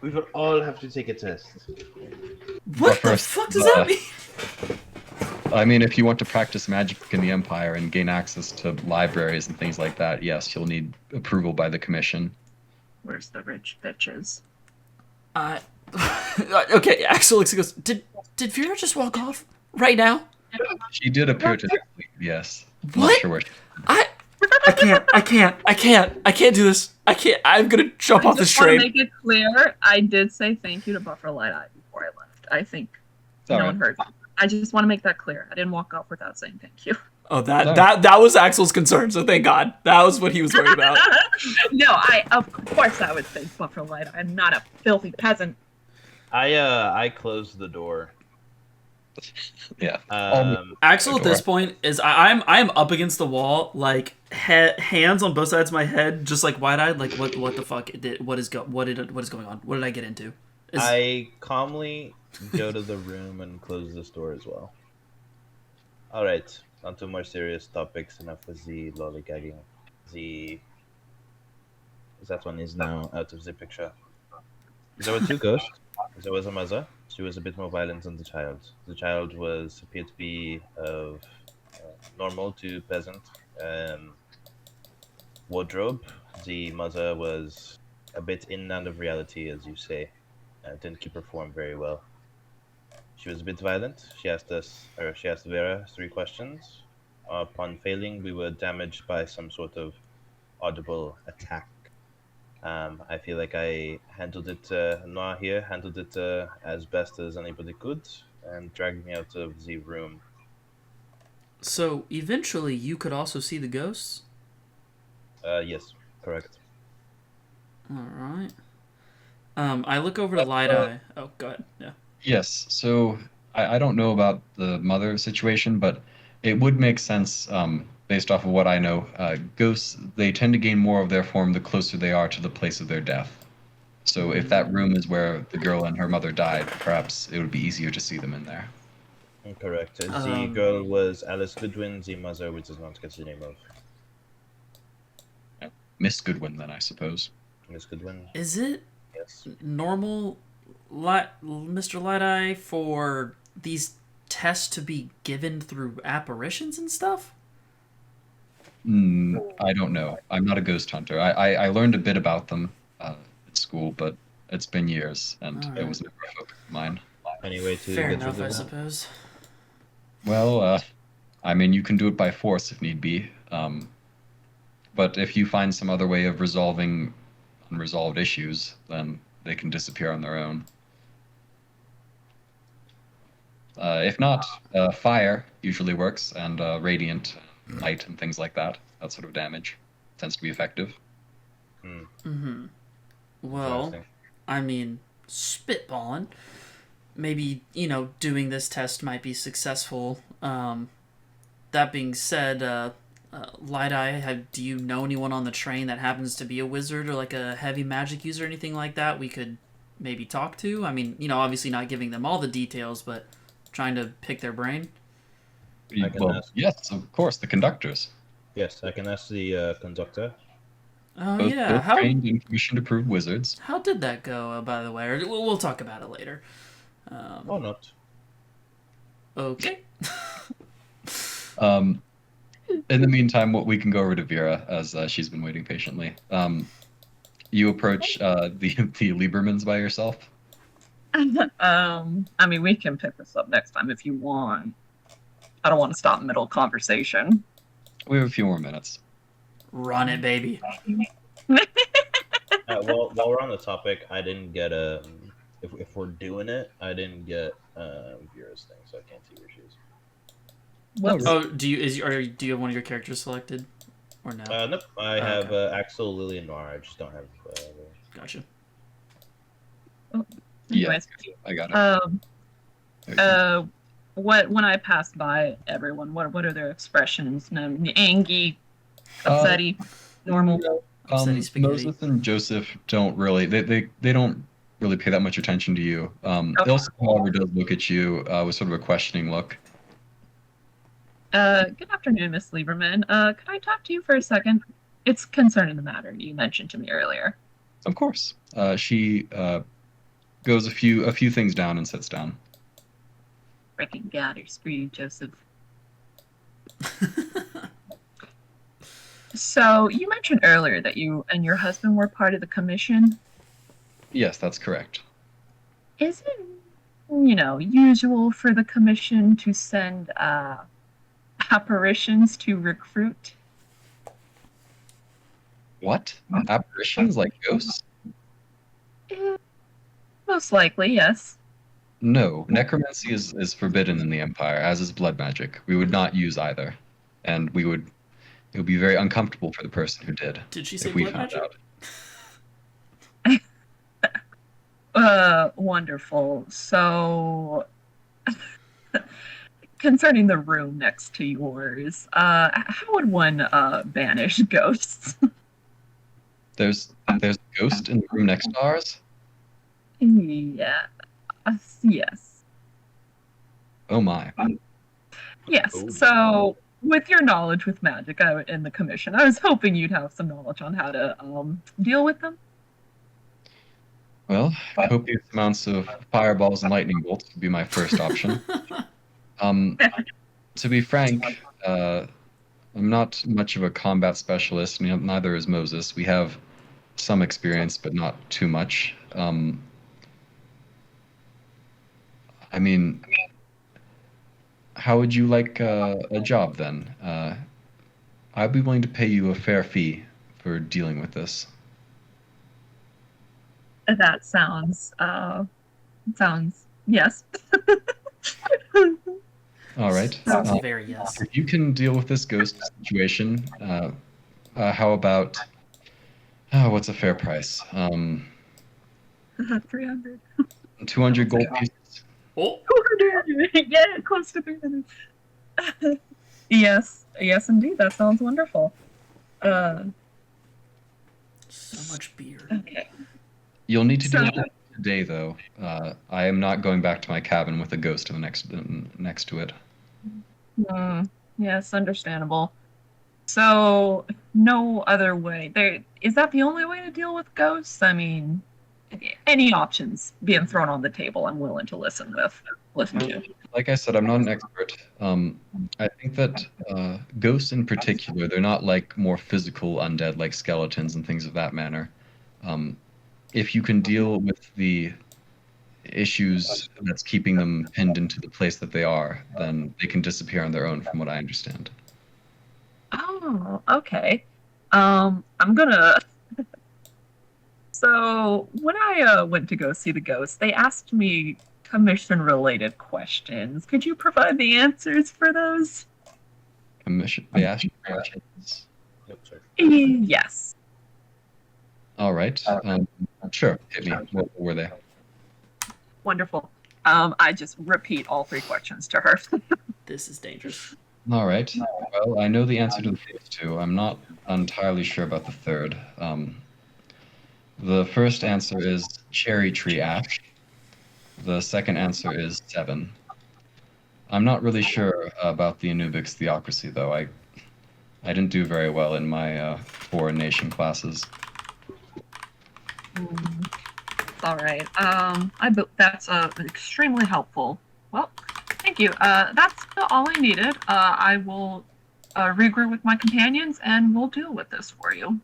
S3: We will all have to take a test.
S1: What the
S2: first,
S1: fuck does that mean?
S2: I mean, if you want to practice magic in the Empire and gain access to libraries and things like that, yes, you'll need approval by the Commission.
S5: Where's the rich bitches?
S1: Okay, Axel looks and goes, did Vera just walk off right now?
S2: She did appear to leave, yes. I'm
S1: What?
S2: not sure where she
S1: I can't do this. I'm gonna jump off
S5: I
S1: this
S5: just want to
S1: train.
S5: make it clear, I did say thank you to Buffer Light Eye before I left. I think no
S2: Sorry.
S5: one heard me. I just want to make that clear. I didn't walk off without saying thank you.
S1: Oh, that was Axel's concern, so thank God. That was what he was worried about.
S5: No, of course I would thank Buffer Light Eye. I'm not a filthy peasant.
S6: I closed the door.
S2: Yeah.
S1: Axel at this point is I'm up against the wall, like hands on both sides of my head, just like wide eyed, like what the fuck what is going on? What did I get into?
S6: I calmly go to the room and close this door as well. All right, on to more serious topics. Enough with the lollygagging. That one is now out of the picture. There were two ghosts. There was a mother. She was a bit more violent than the child. The child appeared to be of normal to peasant. wardrobe. The mother was a bit in and out of reality, as you say, and didn't keep her form very well. She was a bit violent. She asked Vera 3 questions. Upon failing, we were damaged by some sort of audible attack. I feel like I handled it, Noah here handled it as best as anybody could, and dragged me out of the room.
S1: So eventually, you could also see the ghosts.
S6: Yes, correct.
S1: All right. I look over to Light Eye. Oh, go ahead. Yeah.
S2: Yes, so I don't know about the mother situation, but it would make sense based off of what I know. Ghosts, they tend to gain more of their form the closer they are to the place of their death. So if that room is where the girl and her mother died, perhaps it would be easier to see them in there.
S6: Correct. The girl was Alice Goodwin, the mother, which does not get the name of.
S2: Miss Goodwin, then, I suppose.
S6: Miss Goodwin.
S1: Is it
S6: Yes.
S1: normal, Mr. Light Eye, for these tests to be given through apparitions and stuff?
S2: I don't know. I'm not a ghost hunter. I learned a bit about them at school, but it's been years, and it was never a focus of mine.
S6: Anyway, to
S1: Fair
S6: get
S1: enough,
S6: rid
S1: I
S6: of them.
S1: suppose.
S2: Well, I mean, you can do it by force if need be. But if you find some other way of resolving unresolved issues, then they can disappear on their own. If not, fire usually works, and radiant light and things like that. That sort of damage tends to be effective.
S1: Mm-hmm. Well,
S6: Interesting.
S1: I mean, spitballing. Maybe, doing this test might be successful. That being said, Light Eye, do you know anyone on the train that happens to be a wizard or like a heavy magic user or anything like that we could maybe talk to? I mean, obviously not giving them all the details, but trying to pick their brain.
S6: I can
S2: Well,
S6: ask.
S2: yes, of course, the conductors.
S6: Yes, I can ask the conductor.
S1: Oh,
S2: Both
S1: yeah. How
S2: trained and commission-approved wizards.
S1: did that go, by the way? Or we'll talk about it later.
S6: Or not.
S1: Okay.
S2: In the meantime, we can go over to Vera, as she's been waiting patiently. You approach the Liebermans by yourself.
S5: I mean, we can pick this up next time if you want. I don't want to stop middle conversation.
S2: We have a few more minutes.
S1: Run it, baby.
S6: While we're on the topic, I didn't get if we're doing it, I didn't get Vera's thing, so I can't see where she is.
S5: Whoops.
S1: Oh, do you have one of your characters selected, or no?
S6: Nope. I have Axel, Lily, and Noir. I just don't have.
S1: Gotcha.
S5: Anyways,
S2: I got it.
S5: when I pass by everyone, what are their expressions? Angry, upsetty, normal.
S1: Upsetty spaghetti.
S2: Moses and Joseph don't really they don't really pay that much attention to you. Ilse, however, does look at you with sort of a questioning look.
S5: Good afternoon, Miss Lieberman. Could I talk to you for a second? It's concerning the matter you mentioned to me earlier.
S2: Of course. She goes a few things down and sits down.
S5: Freaking God, you're screwed, Joseph. So, you mentioned earlier that you and your husband were part of the commission.
S2: Yes, that's correct.
S5: Is it, usual for the commission to send apparitions to recruit?
S2: What? Apparitions like ghosts?
S5: Most likely, yes.
S2: No, necromancy is forbidden in the Empire, as is blood magic. We would not use either, and it would be very uncomfortable for the person who did.
S1: Did she say
S2: if we
S1: blood
S2: found
S1: magic?
S2: out.
S5: Wonderful. So, concerning the room next to yours, how would one banish ghosts?
S2: There's a ghost in the room next to ours.
S5: Yeah. Yes.
S2: Oh my.
S5: Yes.
S6: Oh.
S5: So, with your knowledge with magic in the commission, I was hoping you'd have some knowledge on how to deal with them.
S2: Well, copious amounts of fireballs and lightning bolts would be my first option. To be frank, I'm not much of a combat specialist. Neither is Moses. We have some experience, but not too much. I mean, how would you like a job then? I'd be willing to pay you a fair fee for dealing with this.
S5: That sounds yes.
S2: All right.
S1: Sounds very yes.
S2: If you can deal with this ghost situation, how about what's a fair price?
S5: 300.
S2: 200 gold pieces.
S1: Oh,
S5: 200. Yeah, close to 300. Yes, indeed. That sounds wonderful.
S1: so much beer.
S5: Okay.
S2: You'll need to do it today, though. I am not going back to my cabin with a ghost in the next to it.
S5: Yes, understandable. So, no other way. Is that the only way to deal with ghosts? I mean, any options being thrown on the table, I'm willing to listen to.
S2: Like I said, I'm not an expert. I think that ghosts in particular, they're not like more physical undead like skeletons and things of that manner. If you can deal with the issues that's keeping them pinned into the place that they are, then they can disappear on their own, from what I understand.
S5: Oh, okay. I'm gonna. So when I went to go see the ghost, they asked me commission-related questions. Could you provide the answers for those?
S2: Commission? They ask you questions.
S6: Yep, sorry.
S5: Yes.
S2: All right. Sure. Hit me. What were they?
S5: Wonderful. I just repeat all 3 questions to her.
S1: This is dangerous.
S2: All right. Well, I know the answer to the first 2. I'm not entirely sure about the third. The first answer is cherry tree ash. The second answer is 7. I'm not really sure about the Anubix theocracy, though. I didn't do very well in my foreign nation classes.
S5: All right. That's extremely helpful. Well, thank you. That's all I needed. I will regroup with my companions, and we'll deal with this for you.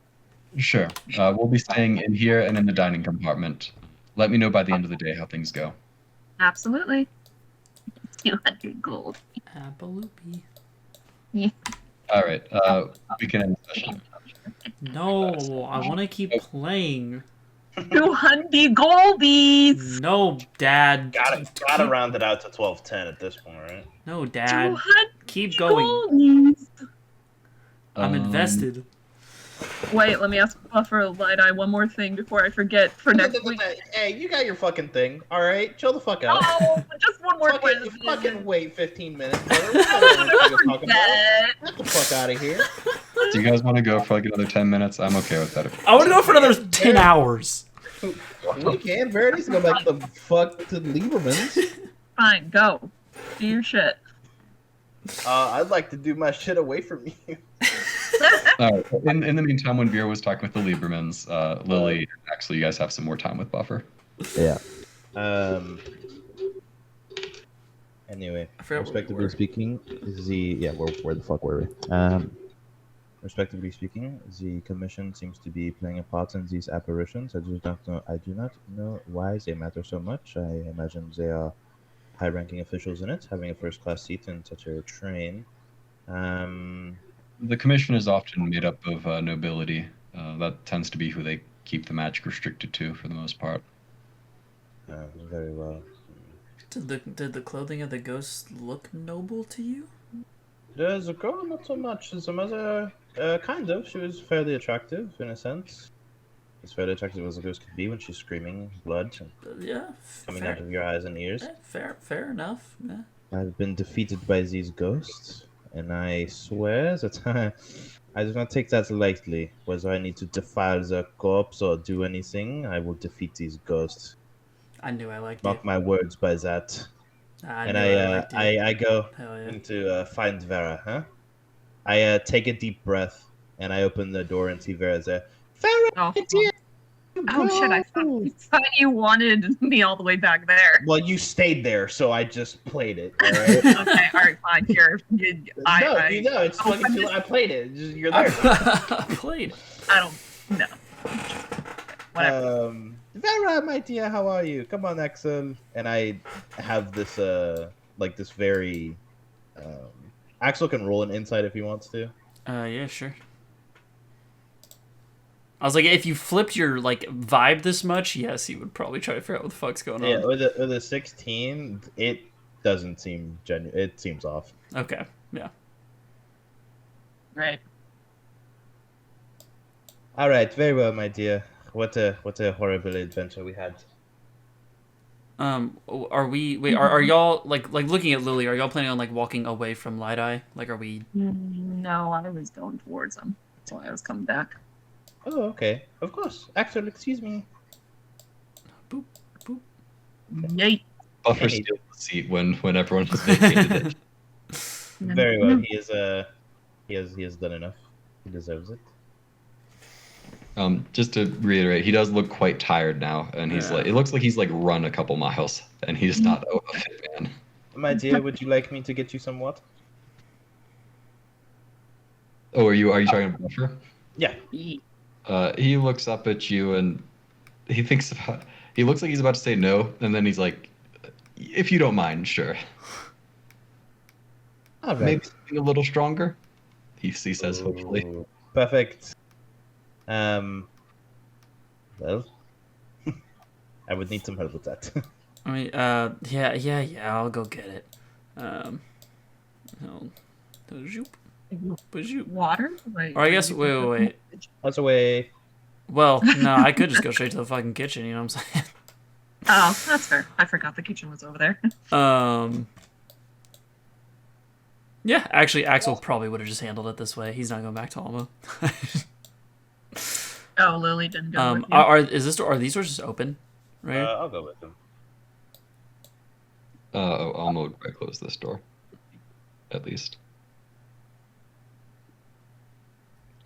S2: Sure. We'll be staying in here and in the dining compartment. Let me know by the end of the day how things go.
S5: Absolutely. 200 gold.
S1: Appaloopy.
S2: All right. We can end the session.
S1: No, I want to keep playing.
S5: 200 goldies.
S1: No, Dad.
S6: Gotta round it out to 1210 at this point, right?
S1: No, Dad.
S5: 200
S1: Keep going.
S5: goldies.
S1: I'm invested.
S5: Wait, let me ask Buffer Light Eye one more thing before I forget for next week.
S6: Hey, you got your fucking thing, alright? Chill the fuck out.
S5: Oh, just one more
S6: fucking,
S5: question.
S6: fucking wait 15 minutes, brother. Get the fuck out of here.
S2: Do you guys want to go for like another 10 minutes? I'm okay with that.
S1: I want to go for another 10 hours.
S6: We can. Vera needs to go back the fuck to Liebermans.
S5: Fine, go. Do your shit.
S6: I'd like to do my shit away from you.
S2: In the meantime, when Vera was talking with the Liebermans, Lily and Axel, you guys have some more time with Buffer.
S3: Yeah.
S6: Anyway,
S3: Respectively speaking, where the fuck were we?
S6: respectively speaking, the commission seems to be playing a part in these apparitions. I do not know why they matter so much. I imagine they are high-ranking officials in it, having a first-class seat in such a train.
S2: The commission is often made up of nobility. That tends to be who they keep the magic restricted to, for the most part.
S6: Very well.
S1: Did the clothing of the ghosts look noble to you?
S6: The girl, not so much. The mother, kind of. She was fairly attractive, in a sense. As fairly attractive as a ghost could be when she's screaming blood
S1: Yeah.
S6: coming out of your eyes and ears.
S1: Fair enough. Yeah.
S6: I've been defeated by these ghosts, and I swear that I do not take that lightly. Whether I need to defile the corpse or do anything, I will defeat these ghosts.
S1: I knew I liked
S6: Mark
S1: it.
S6: my words by that.
S1: I
S6: go
S1: Hell yeah.
S6: into find Vera, huh? I take a deep breath, and I open the door and see Vera there. Vera,
S5: Oh.
S6: dear,
S5: Oh shit! I thought you wanted me all the way back there.
S3: Well, you stayed there, so I just played it. All right?
S5: Okay, all right, fine. Here,
S3: It's fucking too. I played it. You're there.
S1: Played.
S5: I don't know. Whatever.
S3: Vera, my dear, how are you? Come on, Axel. And I have this this very Axel can roll an insight if he wants to.
S1: Yeah, sure. I was like, if you flipped your vibe this much, yes, he would probably try to figure out what the fuck's going on.
S3: Yeah, with a 16, it doesn't seem genuine. It seems off.
S1: Okay, yeah.
S5: Right.
S3: All right, very well, my dear. What a horrible adventure we had.
S1: Are y'all looking at Lily? Are y'all planning on walking away from Light Eye? Are we?
S5: No, I was going towards them. That's why I was coming back.
S3: Oh, okay. Of course. Axel, excuse me.
S1: Boop boop.
S5: Yay.
S2: Buffer steals the seat when everyone has vacated it.
S3: Very well. He has done enough. He deserves it.
S2: Just to reiterate, he does look quite tired now, and he's it looks like he's run a couple miles, and he's not a fit man.
S3: My dear, would you like me to get you some water?
S2: Oh, are you talking about Buffer?
S3: Yeah.
S2: He looks up at you and he looks like he's about to say no, and then he's like, if you don't mind, sure.
S3: All right.
S2: Maybe something a little stronger, he says, hopefully.
S3: Perfect. Well, I would need some help with that.
S1: I mean, yeah, I'll go get it.
S5: Water?
S1: Or I guess, wait.
S3: That's away.
S1: Well, no, I could just go straight to the fucking kitchen, you know what I'm saying?
S5: Oh, that's fair. I forgot the kitchen was over there.
S1: Yeah, actually, Axel probably would have just handled it this way. He's not going back to Alma.
S5: Oh, Lily didn't go with you.
S1: Are these doors just open? Right?
S6: I'll go with them.
S2: Alma would probably close this door, at least.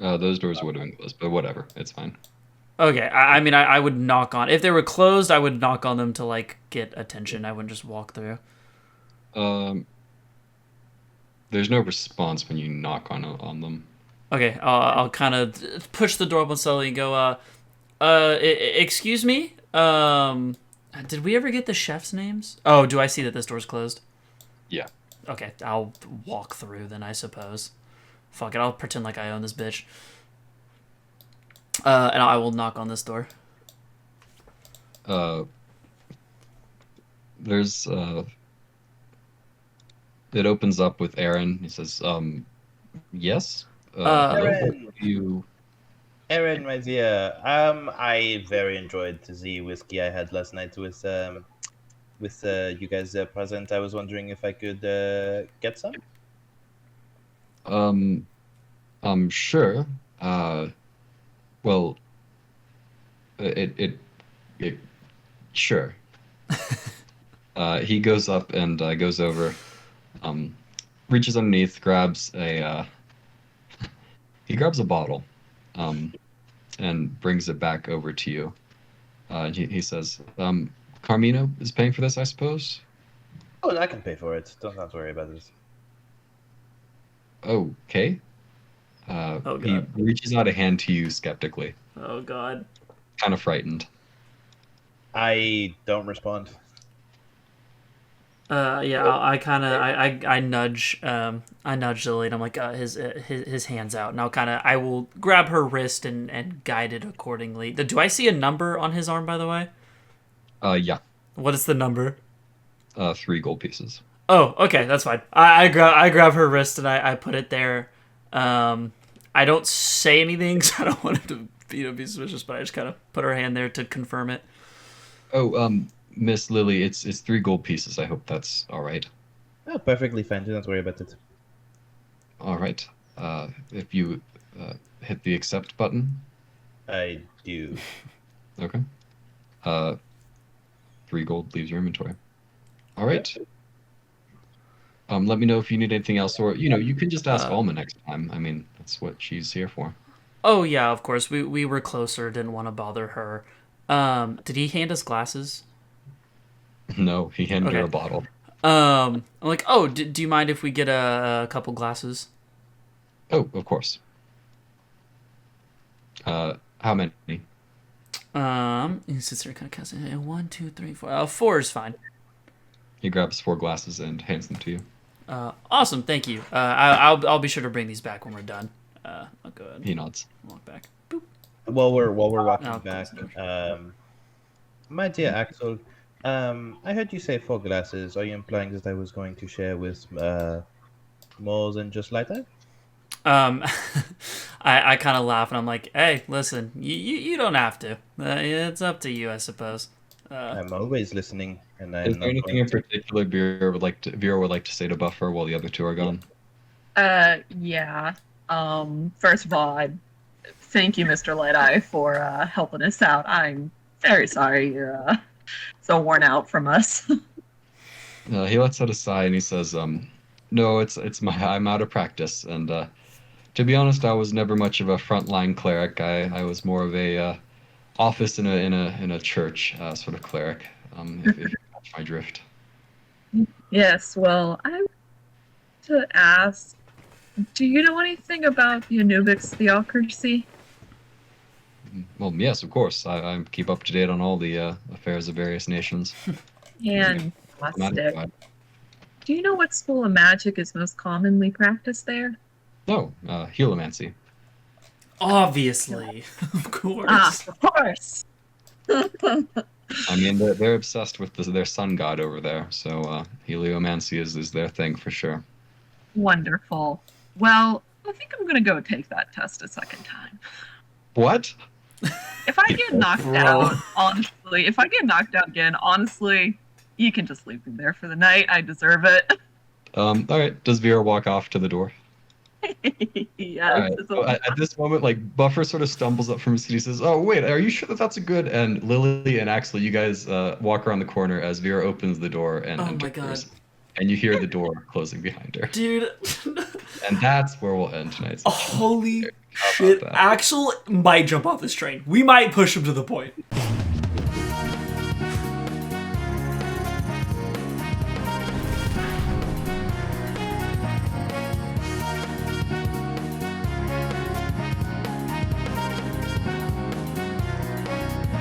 S2: Those doors would have been closed, but whatever, it's fine.
S1: Okay, I mean, I would knock on... If they were closed, I would knock on them to, get attention. I wouldn't just walk through.
S2: There's no response when you knock on them.
S1: Okay, I'll kind of push the door open slowly and go, excuse me? Did we ever get the chef's names? Oh, do I see that this door's closed?
S2: Yeah.
S1: Okay, I'll walk through then, I suppose. Fuck it, I'll pretend like I own this bitch. And I will knock on this door.
S2: There's it opens up with Aaron. He says, yes?
S6: Aaron, my dear, I very enjoyed the whiskey I had last night with you guys present. I was wondering if I could get some?
S2: Sure. Well, sure. He goes up and goes over, reaches underneath, grabs a bottle, and brings it back over to you. He says, Carmino is paying for this, I suppose?
S6: Oh, I can pay for it. Don't worry about this.
S2: Okay. He reaches out a hand to you skeptically.
S1: Oh, God.
S2: Kind of frightened.
S6: I don't respond.
S1: Yeah, I nudge Lily, and I'm like, his hand's out, and I will grab her wrist and guide it accordingly. Do I see a number on his arm, by the way?
S2: Yeah.
S1: What is the number?
S2: 3 gold pieces.
S1: Oh, okay, that's fine. I grab her wrist and I put it there. I don't say anything, so I don't want him to be suspicious, but I just kind of put her hand there to confirm it.
S2: Oh, Miss Lily, it's 3 gold pieces. I hope that's all right.
S3: Oh, perfectly fine. Don't worry about it.
S2: All right. If you hit the accept button.
S6: I do.
S2: Okay. 3 gold leaves your inventory. All right. Let me know if you need anything else, or you can just ask Alma next time. I mean, that's what she's here for.
S1: Oh yeah, of course. We were closer. Didn't want to bother her. Did he hand us glasses?
S2: No, he handed her
S1: Okay.
S2: a bottle.
S1: I'm like, oh, do you mind if we get a couple glasses?
S2: Oh, of course. How many?
S1: He sits there kind of counting. 1, 2, 3, 4. 4 is fine.
S2: He grabs 4 glasses and hands them to you.
S1: Awesome, thank you. I'll be sure to bring these back when we're done. I'll go ahead
S2: He
S1: and
S2: nods.
S1: walk back. Boop.
S6: While we're walking
S1: Oh,
S6: back,
S1: close
S6: my dear Axel, I heard you say 4 glasses. Are you implying that I was going to share with more than just like that?
S1: I kind of laugh and I'm like, hey, listen, you don't have to. It's up to you, I suppose.
S6: I'm always listening, and I'm
S2: Is there
S6: not
S2: anything
S6: going
S2: in
S6: to.
S2: particular Vera would like to say to Buffer while the other 2 are gone?
S5: Yeah. First of all, thank you, Mr. Light-Eye, for helping us out. I'm very sorry you're so worn out from us.
S2: He lets out a sigh and he says, "No, I'm out of practice, and to be honest, I was never much of a frontline cleric. I was more of a office in a church sort of cleric. If you catch my drift."
S5: Yes, well, I want to ask, do you know anything about the Anubis theocracy?
S2: Well, yes, of course. I keep up to date on all the affairs of various nations.
S5: And
S2: Matter of
S5: do you know what school of magic is most commonly practiced there?
S2: No, helomancy.
S1: Obviously, of course.
S5: Of course.
S2: I mean, they're obsessed with their sun god over there, so heliomancy is their thing for sure.
S5: Wonderful. Well, I think I'm gonna go take that test a second time.
S2: What?
S5: If I get knocked out, honestly, if I get knocked out again, honestly, you can just leave me there for the night. I deserve it.
S2: All right. Does Vera walk off to the door?
S5: Yes.
S2: All right. So at this moment, like Buffer sort of stumbles up from his seat. He says, "Oh wait, are you sure that's a good?" And Lily and Axel, you guys walk around the corner as Vera opens the door and
S1: Oh my
S2: enters.
S1: God.
S2: And you hear the door closing behind her.
S1: Dude.
S2: And that's where we'll end tonight's session.
S1: Holy
S2: How about
S1: shit.
S2: that?
S1: Axel might jump off this train. We might push him to the point.